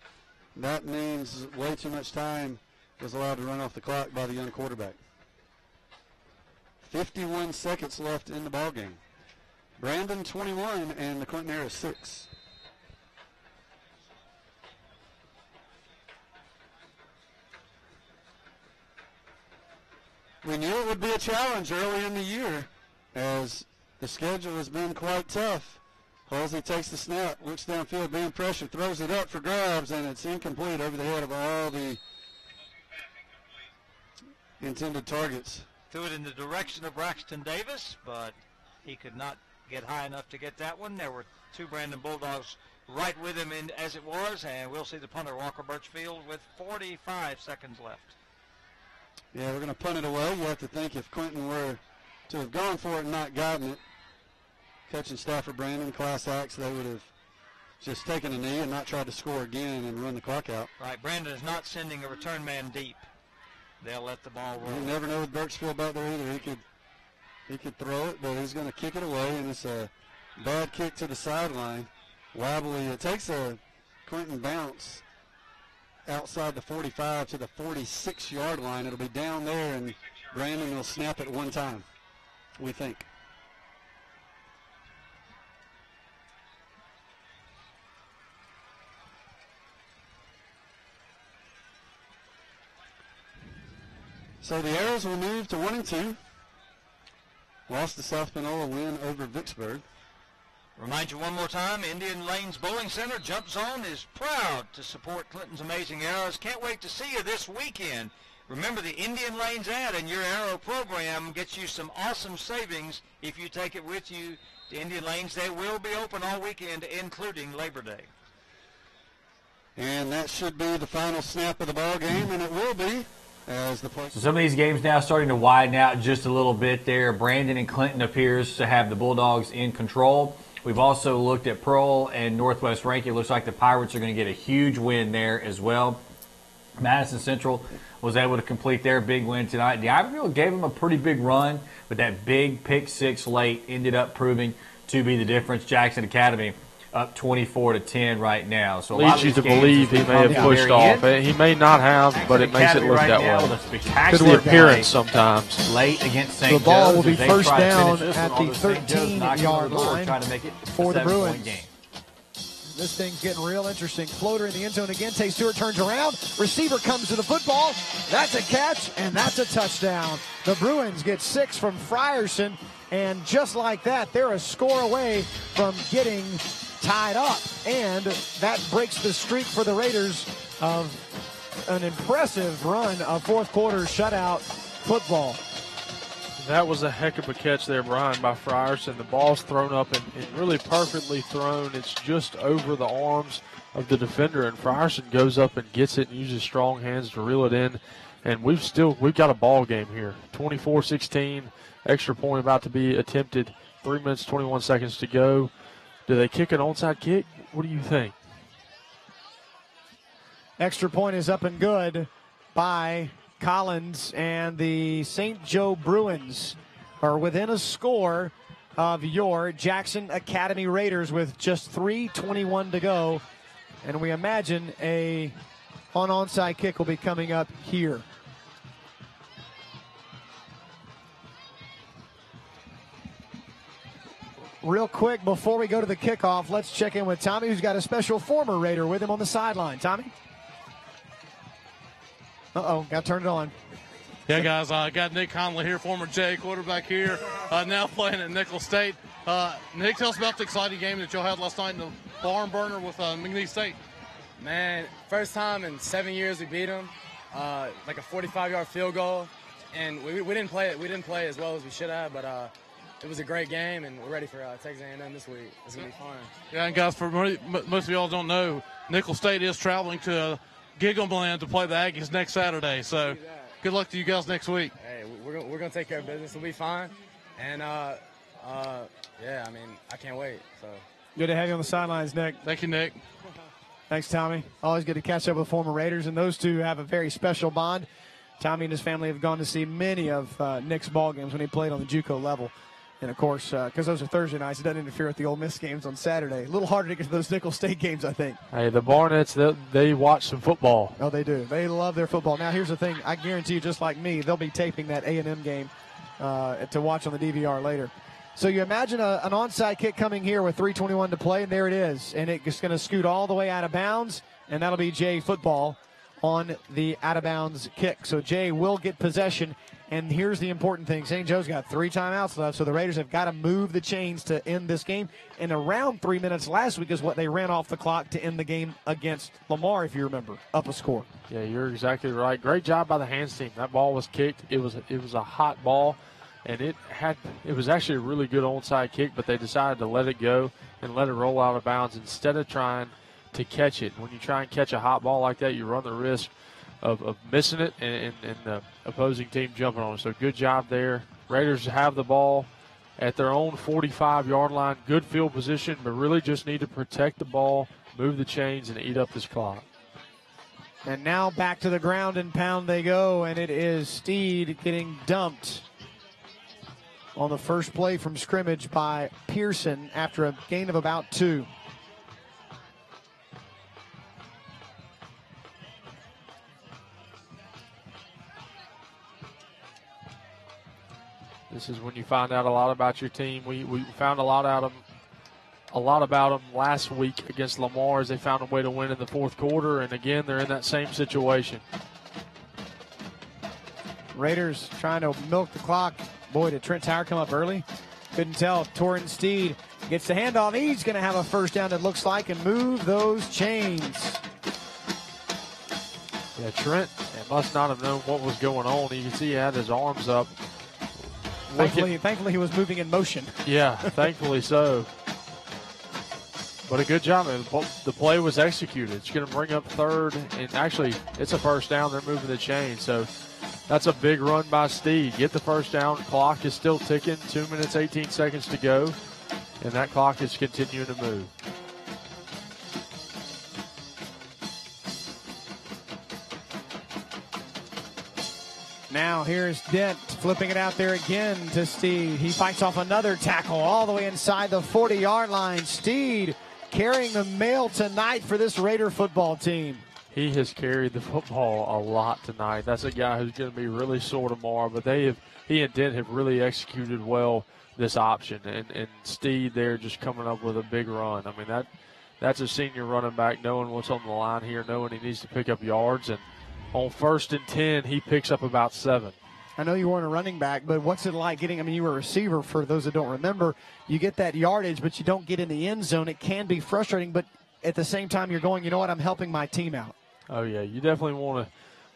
U: That means way too much time was allowed to run off the clock by the young quarterback. 51 seconds left in the ball game. Brandon 21 and the Clinton Arrows 6. We knew it would be a challenge early in the year as the schedule has been quite tough. Halsey takes the snap, looks downfield, being pressured, throws it up for grabs, and it's incomplete over the head of all the intended targets.
N: Threw it in the direction of Braxton Davis, but he could not get high enough to get that one. There were two Brandon Bulldogs right with him as it was, and we'll see the punter, Walker Birchfield, with 45 seconds left.
U: Yeah, we're going to punt it away. You have to think if Clinton were to have gone for it and not gotten it, catching Stafford Brandon, class acts, they would have just taken a knee and not tried to score again and run the clock out.
N: Right, Brandon is not sending a return man deep. They'll let the ball roll.
U: You never know with Birchfield back there either. He could throw it, but he's going to kick it away, and it's a bad kick to the sideline. Wobbly. It takes a Clinton bounce outside the 45 to the 46-yard line. It'll be down there, and Brandon will snap it one time, we think. So the Arrows will move to 1-2. Lost to South Panola, win over Vicksburg.
N: Remind you one more time, Indian Lanes Bowling Center Jump Zone is proud to support Clinton's Amazing Arrows. Can't wait to see you this weekend. Remember, the Indian Lanes ad in your Arrow program gets you some awesome savings if you take it with you to Indian Lanes. They will be open all weekend, including Labor Day.
U: And that should be the final snap of the ball game, and it will be.
J: So some of these games now starting to widen out just a little bit there. Brandon and Clinton appears to have the Bulldogs in control. We've also looked at Pearl and Northwest Rankin. It looks like the Pirates are going to get a huge win there as well. Madison Central was able to complete their big win tonight. The Iberville gave them a pretty big run, but that big pick six late ended up proving to be the difference. Jackson Academy up 24-10 right now. So
B: leads you to believe he may have pushed off. He may not have, but it makes it look that way. Because the appearance sometimes.
J: Late against St.
A: The ball will be
J: Joe's,
A: first down at the 13-yard line for the Bruins. This thing's getting real interesting. Floater in the end zone again. Tay Stewart turns around. Receiver comes to the football. That's a catch, and that's a touchdown. The Bruins get 6 from Frierson, and just like that, they're a score away from getting tied up, and that breaks the streak for the Raiders of an impressive run of fourth quarter shutout football.
B: That was a heck of a catch there, Brian, by Frierson. The ball's thrown up and really perfectly thrown. It's just over the arms of the defender, and Frierson goes up and gets it and uses strong hands to reel it in. And we've got a ball game here. 24-16, extra point about to be attempted. 3 minutes, 21 seconds to go. Do they kick an onside kick? What do you think?
A: Extra point is up and good by Collins, and the St. Joe Bruins are within a score of your Jackson Academy Raiders with just 3:21 to go. And we imagine an onside kick will be coming up here. Real quick, before we go to the kickoff, let's check in with Tommy, who's got a special former Raider with him on the sideline. Tommy? Uh-oh, got to turn it on.
C: Yeah, guys, I got Nick Conley here, former J quarterback here, now playing at Nicholls State. Nick, tell us about the exciting game that y'all had last night in the barn burner with McNeese State.
F: Man, first time in 7 years we beat them, like a 45-yard field goal, and we didn't play as well as we should have, but it was a great game, and we're ready for Texas A&M this week. It's going to be fun.
C: Yeah, and guys, for most of y'all don't know, Nicholls State is traveling to Giggleland to play the Aggies next Saturday, so good luck to you guys next week.
F: Hey, we're going to take care of business. We'll be fine, and yeah, I mean, I can't wait. So
A: good to have you on the sidelines, Nick.
C: Thank you, Nick.
A: Thanks, Tommy. Always good to catch up with former Raiders, and those two have a very special bond. Tommy and his family have gone to see many of Nick's ball games when he played on the JUCO level. And, of course, because those are Thursday nights, it doesn't interfere with the Ole Miss games on Saturday. A little harder to get to those Nickel State games, I think.
B: Hey, the Barnetts, they watch some football.
A: Oh, they do. They love their football. Now, here's the thing. I guarantee you, just like me, they'll be taping that A&M game to watch on the DVR later. So you imagine an onside kick coming here with 3:21 to play, and there it is. And it's going to scoot all the way out of bounds, and that'll be Jay football on the out-of-bounds kick. So Jay will get possession. And here's the important thing. St. Joe's got 3 timeouts left, so the Raiders have got to move the chains to end this game. And around 3 minutes last week is what they ran off the clock to end the game against Lamar, if you remember, up a score.
B: Yeah, you're exactly right. Great job by the Hands team. That ball was kicked. It was a hot ball, and it was actually a really good onside kick, but they decided to let it go and let it roll out of bounds instead of trying to catch it. When you try and catch a hot ball like that, you run the risk of missing it and the opposing team jumping on it. So good job there. Raiders have the ball at their own 45-yard line. Good field position, but really just need to protect the ball, move the chains, and eat up this clock.
A: And now back to the ground and pound they go, and it is Steed getting dumped on the first play from scrimmage by Pearson after a gain of about 2.
B: This is when you find out a lot about your team. We found a lot about them last week against Lamar as they found a way to win in the fourth quarter, and again they're in that same situation.
A: Raiders trying to milk the clock. Boy, did Trent Tower come up early? Couldn't tell. Torrin Steed gets the handoff. He's going to have a first down, it looks like, and move those chains.
B: Yeah, Trent must not have known what was going on. You can see he had his arms up.
A: Thankfully, he was moving in motion.
B: Yeah, thankfully so. But a good job. The play was executed. It's going to bring up third, and actually, it's a first down. They're moving the chain. So that's a big run by Steed. Get the first down. Clock is still ticking. 2 minutes, 18 seconds to go, and that clock is continuing to move.
A: Now here's Dent flipping it out there again to Steed. He fights off another tackle all the way inside the 40-yard line. Steed carrying the mail tonight for this Raider football team.
B: He has carried the football a lot tonight. That's a guy who's going to be really sore tomorrow, but he and Dent have really executed well this option. And Steed there just coming up with a big run. I mean, that's a senior running back knowing what's on the line here, knowing he needs to pick up yards. And on 1st and 10, he picks up about 7.
A: I know you weren't a running back, but what's it like getting, you were a receiver for those that don't remember. You get that yardage, but you don't get in the end zone. It can be frustrating, but at the same time you're going, you know what, I'm helping my team out.
B: Oh, yeah, you definitely want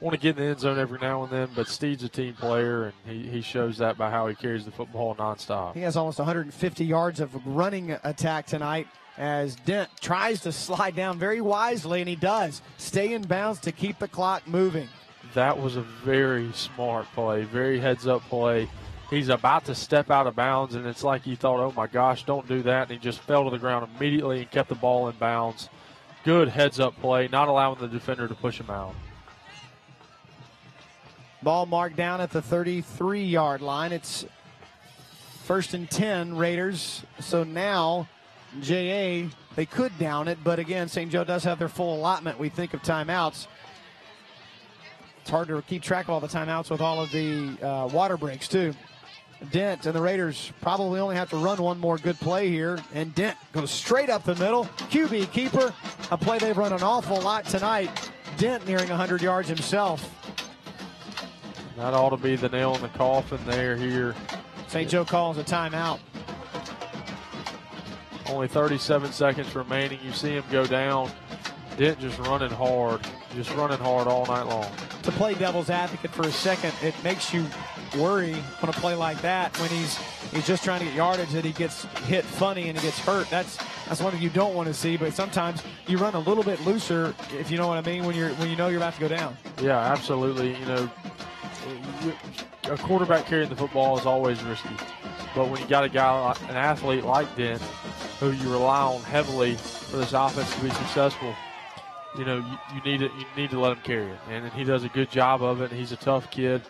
B: to get in the end zone every now and then, but Steed's a team player, and he shows that by how he carries the football nonstop.
A: He has almost 150 yards of running attack tonight as Dent tries to slide down very wisely, and he does. Stay in bounds to keep the clock moving.
B: That was a very smart play, very heads-up play. He's about to step out of bounds, and it's like he thought, oh, my gosh, don't do that, and he just fell to the ground immediately and kept the ball in bounds. Good heads-up play, not allowing the defender to push him out.
A: Ball marked down at the 33-yard line. It's 1st and 10, Raiders. So now J.A., they could down it, but again, St. Joe does have their full allotment. We think of timeouts. It's hard to keep track of all the timeouts with all of the water breaks, too. Dent and the Raiders probably only have to run one more good play here, and Dent goes straight up the middle. QB keeper, a play they've run an awful lot tonight. Dent nearing 100 yards himself.
B: That ought to be the nail in the coffin there here.
A: St. Joe calls a timeout.
B: Only 37 seconds remaining. You see him go down. Dent just running hard all night long.
A: To play devil's advocate for a second, it makes you worry on a play like that when he's just trying to get yardage that he gets hit funny and he gets hurt. That's one thing you don't want to see, but sometimes you run a little bit looser, if you know what I mean, when you know you're about to go down.
B: Yeah, absolutely. A quarterback carrying the football is always risky. But when you got an athlete like Dent, who you rely on heavily for this offense to be successful, you need to let him carry it, and he does a good job of it. He's a tough kid.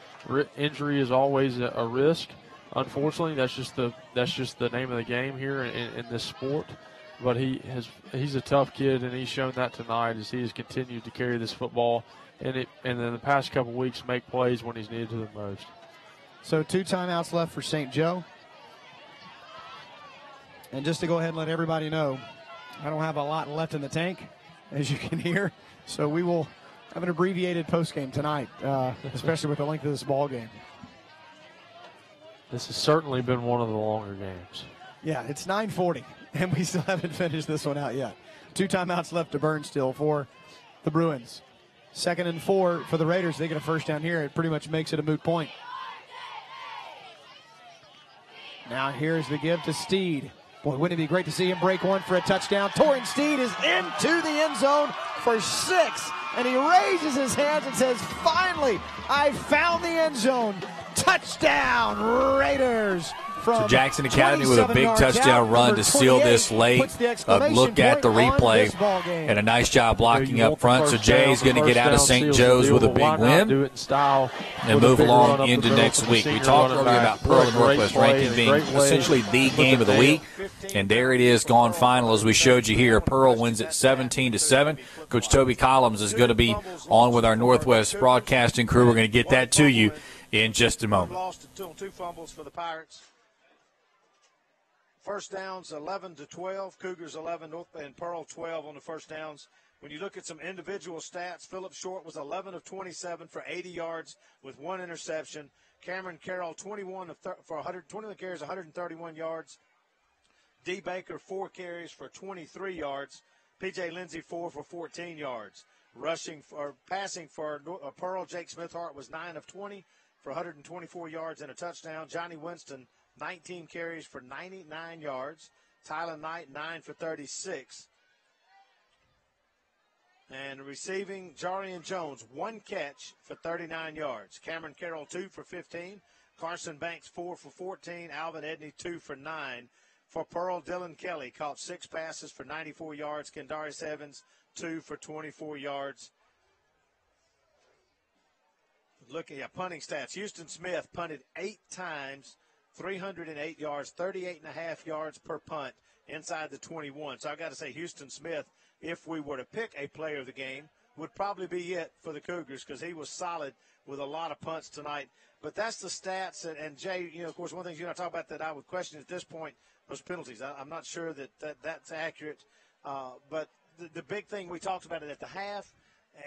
B: Injury is always a risk. Unfortunately, that's just the name of the game here in this sport. But he's a tough kid, and he's shown that tonight as he has continued to carry this football, and in the past couple weeks make plays when he's needed to the most.
A: So 2 timeouts left for St. Joe. And just to go ahead and let everybody know, I don't have a lot left in the tank, as you can hear. So we will have an abbreviated postgame tonight, especially with the length of this ball game.
B: This has certainly been one of the longer games.
A: Yeah, it's 9:40, and we still haven't finished this one out yet. 2 timeouts left to burn still for the Bruins. 2nd and 4 for the Raiders. They get a first down here. It pretty much makes it a moot point. Now here's the give to Steed. Boy, wouldn't it be great to see him break one for a touchdown? Torrin Steed is into the end zone for 6, and he raises his hands and says, finally, I found the end zone. Touchdown, Raiders.
G: So Jackson Academy with a big touchdown run to seal this late. Look at the replay and a nice job blocking up front. So Jay's going to get out of St. Joe's with a big win and move along into next week. We talked earlier about Pearl and Northwest ranking being essentially the game of the week, and there it is, gone final as we showed you here. Pearl wins it 17-7. Coach Toby Collins is going to be on with our Northwest broadcasting crew. We're going to get that to you in just a moment.
O: Lost 2 fumbles for the Pirates. First downs 11-12, Cougars 11, and Pearl 12 on the first downs. When you look at some individual stats, Phillip Short was 11 of 27 for 80 yards with 1 interception. Cameron Carroll 21 carries, 131 yards. D. Baker 4 carries for 23 yards. P.J. Lindsey 4 for 14 yards. Passing for Pearl, Jake Smithhart was 9 of 20 for 124 yards and a touchdown. Johnny Winston 19 carries for 99 yards. Tyler Knight, 9 for 36. And receiving, Jarian Jones, 1 catch for 39 yards. Cameron Carroll, 2 for 15. Carson Banks, 4 for 14. Alvin Edney, 2 for 9. For Pearl, Dylan Kelly caught 6 passes for 94 yards. Kendarius Evans, 2 for 24 yards. Looking at punting stats, Houston Smith punted 8 times, 308 yards, 38.5 yards per punt inside the 21. So I've got to say Houston Smith, if we were to pick a player of the game, would probably be it for the Cougars because he was solid with a lot of punts tonight. But that's the stats. And Jay, of course, one thing you talk about that I would question at this point was penalties. I'm not sure that's accurate. But the big thing we talked about it at the half,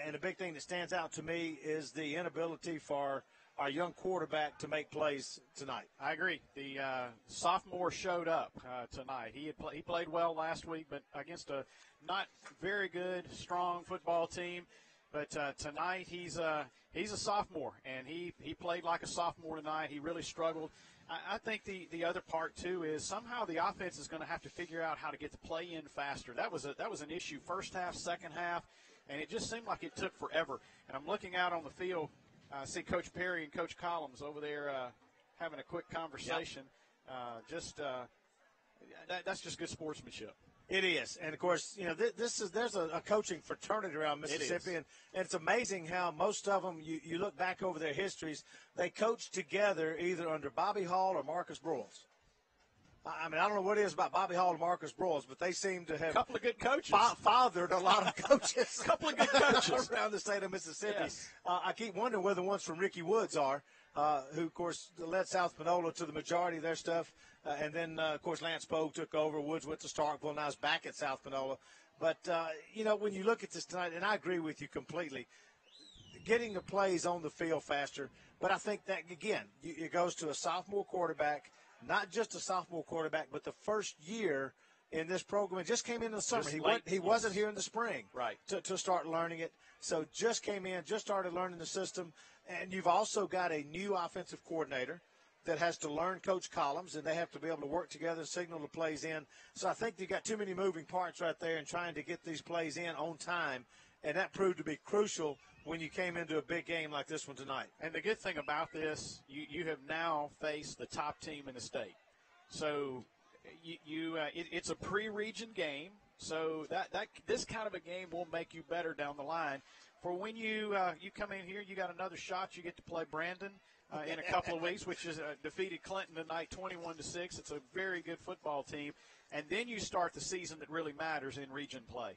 O: and the big thing that stands out to me is the inability for our young quarterback to make plays tonight.
M: I agree. The sophomore showed up tonight. He played well last week, but against a not very good, strong football team. But tonight he's a sophomore, and he played like a sophomore tonight. He really struggled. I think the other part too is somehow the offense is going to have to figure out how to get the play in faster. That was an issue first half, second half, and it just seemed like it took forever. And I'm looking out on the field. I see Coach Perry and Coach Collins over there having a quick conversation. Yep. That's just good sportsmanship.
O: It is. And, of course, there's a coaching fraternity around Mississippi, and it's amazing how most of them, you look back over their histories, they coach together either under Bobby Hall or Marcus Broyles. I mean, I don't know what it is about Bobby Hall and Marcus Broyles, but they seem to have
M: a couple of good coaches.
O: Fathered a lot of coaches.
M: A couple of good coaches
O: around the state of Mississippi.
M: Yes.
O: I keep wondering where the ones from Ricky Woods are, who, of course, led South Panola to the majority of their stuff. And then, of course, Lance Pogue took over. Woods went to Starkville. Now he's back at South Panola. But, when you look at this tonight, and I agree with you completely, getting the plays on the field faster. But I think that, again, it goes to a sophomore quarterback. Not just a sophomore quarterback, but the first year in this program. It just came in the summer. He wasn't here in the spring to start learning it. So just came in, just started learning the system. And you've also got a new offensive coordinator that has to learn Coach Collins, and they have to be able to work together and signal the plays in. So I think you've got too many moving parts right there in trying to get these plays in on time, and that proved to be crucial when you came into a big game like this one tonight.
M: And the good thing about this, you have now faced the top team in the state. So it's a pre-region game, so this kind of a game will make you better down the line. For when you come in here, you got another shot. You get to play Brandon in a couple of weeks, which is defeated Clinton tonight 21-6. It's a very good football team. And then you start the season that really matters in region play.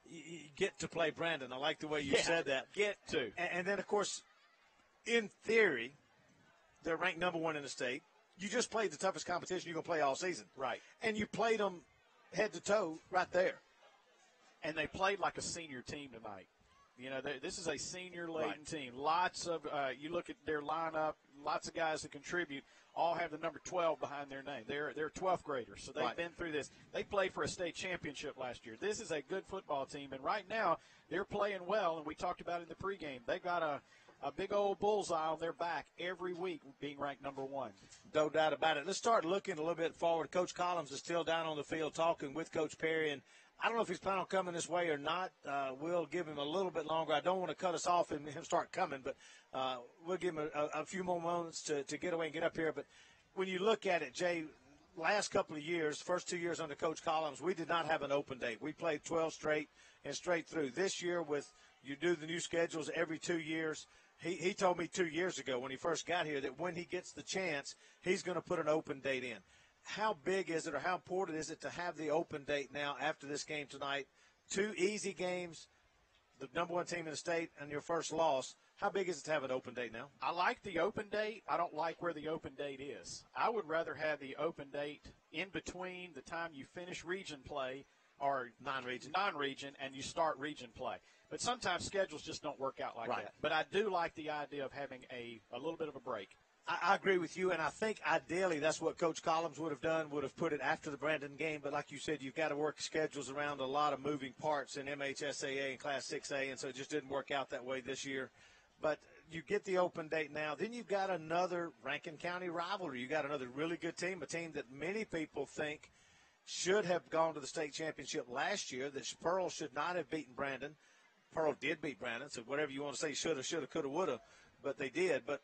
P: You get to play Brandon. I like the way you said that.
M: Get to.
P: And then, of course, in theory, they're ranked number 1 in the state. You just played the toughest competition you're going to play all season.
M: Right.
P: And you played them head to toe right there.
M: And they played like a senior team tonight. You know, this is a senior-laden team. Lots of you look at their lineup, lots of guys that contribute, all have the number 12 behind their name. They're 12th graders, so they've been through this. They played for a state championship last year. This is a good football team, and right now they're playing well, and we talked about it in the pregame. They've got a big old bullseye on their back every week being ranked number 1.
P: No doubt about it. Let's start looking a little bit forward. Coach Collins is still down on the field talking with Coach Perry, and I don't know if he's planning on coming this way or not. We'll give him a little bit longer. I don't want to cut us off and him start coming, but we'll give him a few more moments to get away and get up here. But when you look at it, Jay, last couple of years, first 2 years under Coach Collins, we did not have an open date. We played 12 straight and straight through. This year, with you do the new schedules every 2 years, he told me 2 years ago when he first got here that when he gets the chance, he's going to put an open date in. How big is it or how important is it to have the open date now after this game tonight? 2 easy games, the number 1 team in the state, and your first loss. How big is it to have an open date now?
M: I like the open date. I don't like where the open date is. I would rather have the open date in between the time you finish region play or non-region and you start region play. But sometimes schedules just don't work out like that. But I do like the idea of having a little bit of a break.
P: I agree with you, and I think ideally that's what Coach Collins would have done, would have put it after the Brandon game. But like you said, you've got to work schedules around a lot of moving parts in MHSAA and Class 6A, and so it just didn't work out that way this year. But you get the open date now. Then you've got another Rankin County rivalry. You've got another really good team, a team that many people think should have gone to the state championship last year, that Pearl should not have beaten Brandon. Pearl did beat Brandon, so whatever you want to say, shoulda, coulda, woulda, but they did. But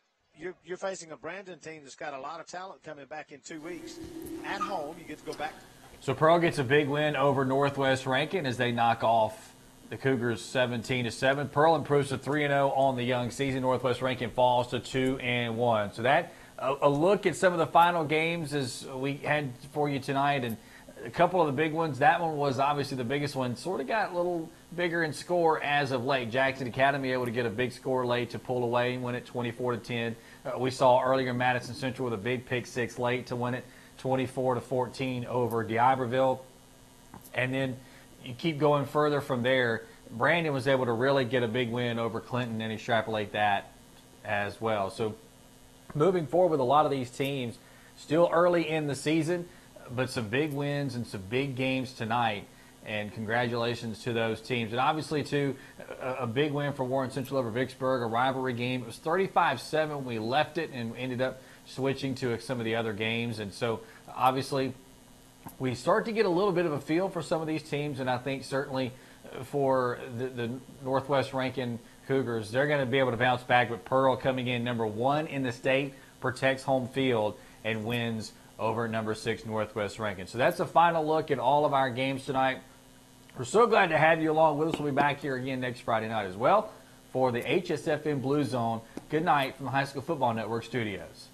P: you're facing a Brandon team that's got a lot of talent coming back in 2 weeks. At home, you get to go back.
J: So Pearl gets a big win over Northwest Rankin as they knock off the Cougars 17-7. Pearl improves to 3-0 on the young season. Northwest Rankin falls to 2-1. So that a look at some of the final games as we had for you tonight, and a couple of the big ones. That one was obviously the biggest one. Sort of got a little bigger in score as of late. Jackson Academy able to get a big score late to pull away and win it 24-10. We saw earlier Madison Central with a big pick 6 late to win it 24-14 over D'Iberville. And then you keep going further from there. Brandon was able to really get a big win over Clinton and extrapolate that as well. So moving forward with a lot of these teams, still early in the season, but some big wins and some big games tonight. And congratulations to those teams. And obviously, too, a big win for Warren Central over Vicksburg, a rivalry game. It was 35-7 when we left it and ended up switching to some of the other games. And so, obviously, we start to get a little bit of a feel for some of these teams. And I think certainly for the Northwest Rankin Cougars, they're going to be able to bounce back. But Pearl coming in number 1 in the state, protects home field and wins over number 6 Northwest Rankin. So that's a final look at all of our games tonight. We're so glad to have you along with us. We'll be back here again next Friday night as well for the HSFN Blue Zone. Good night from the High School Football Network studios.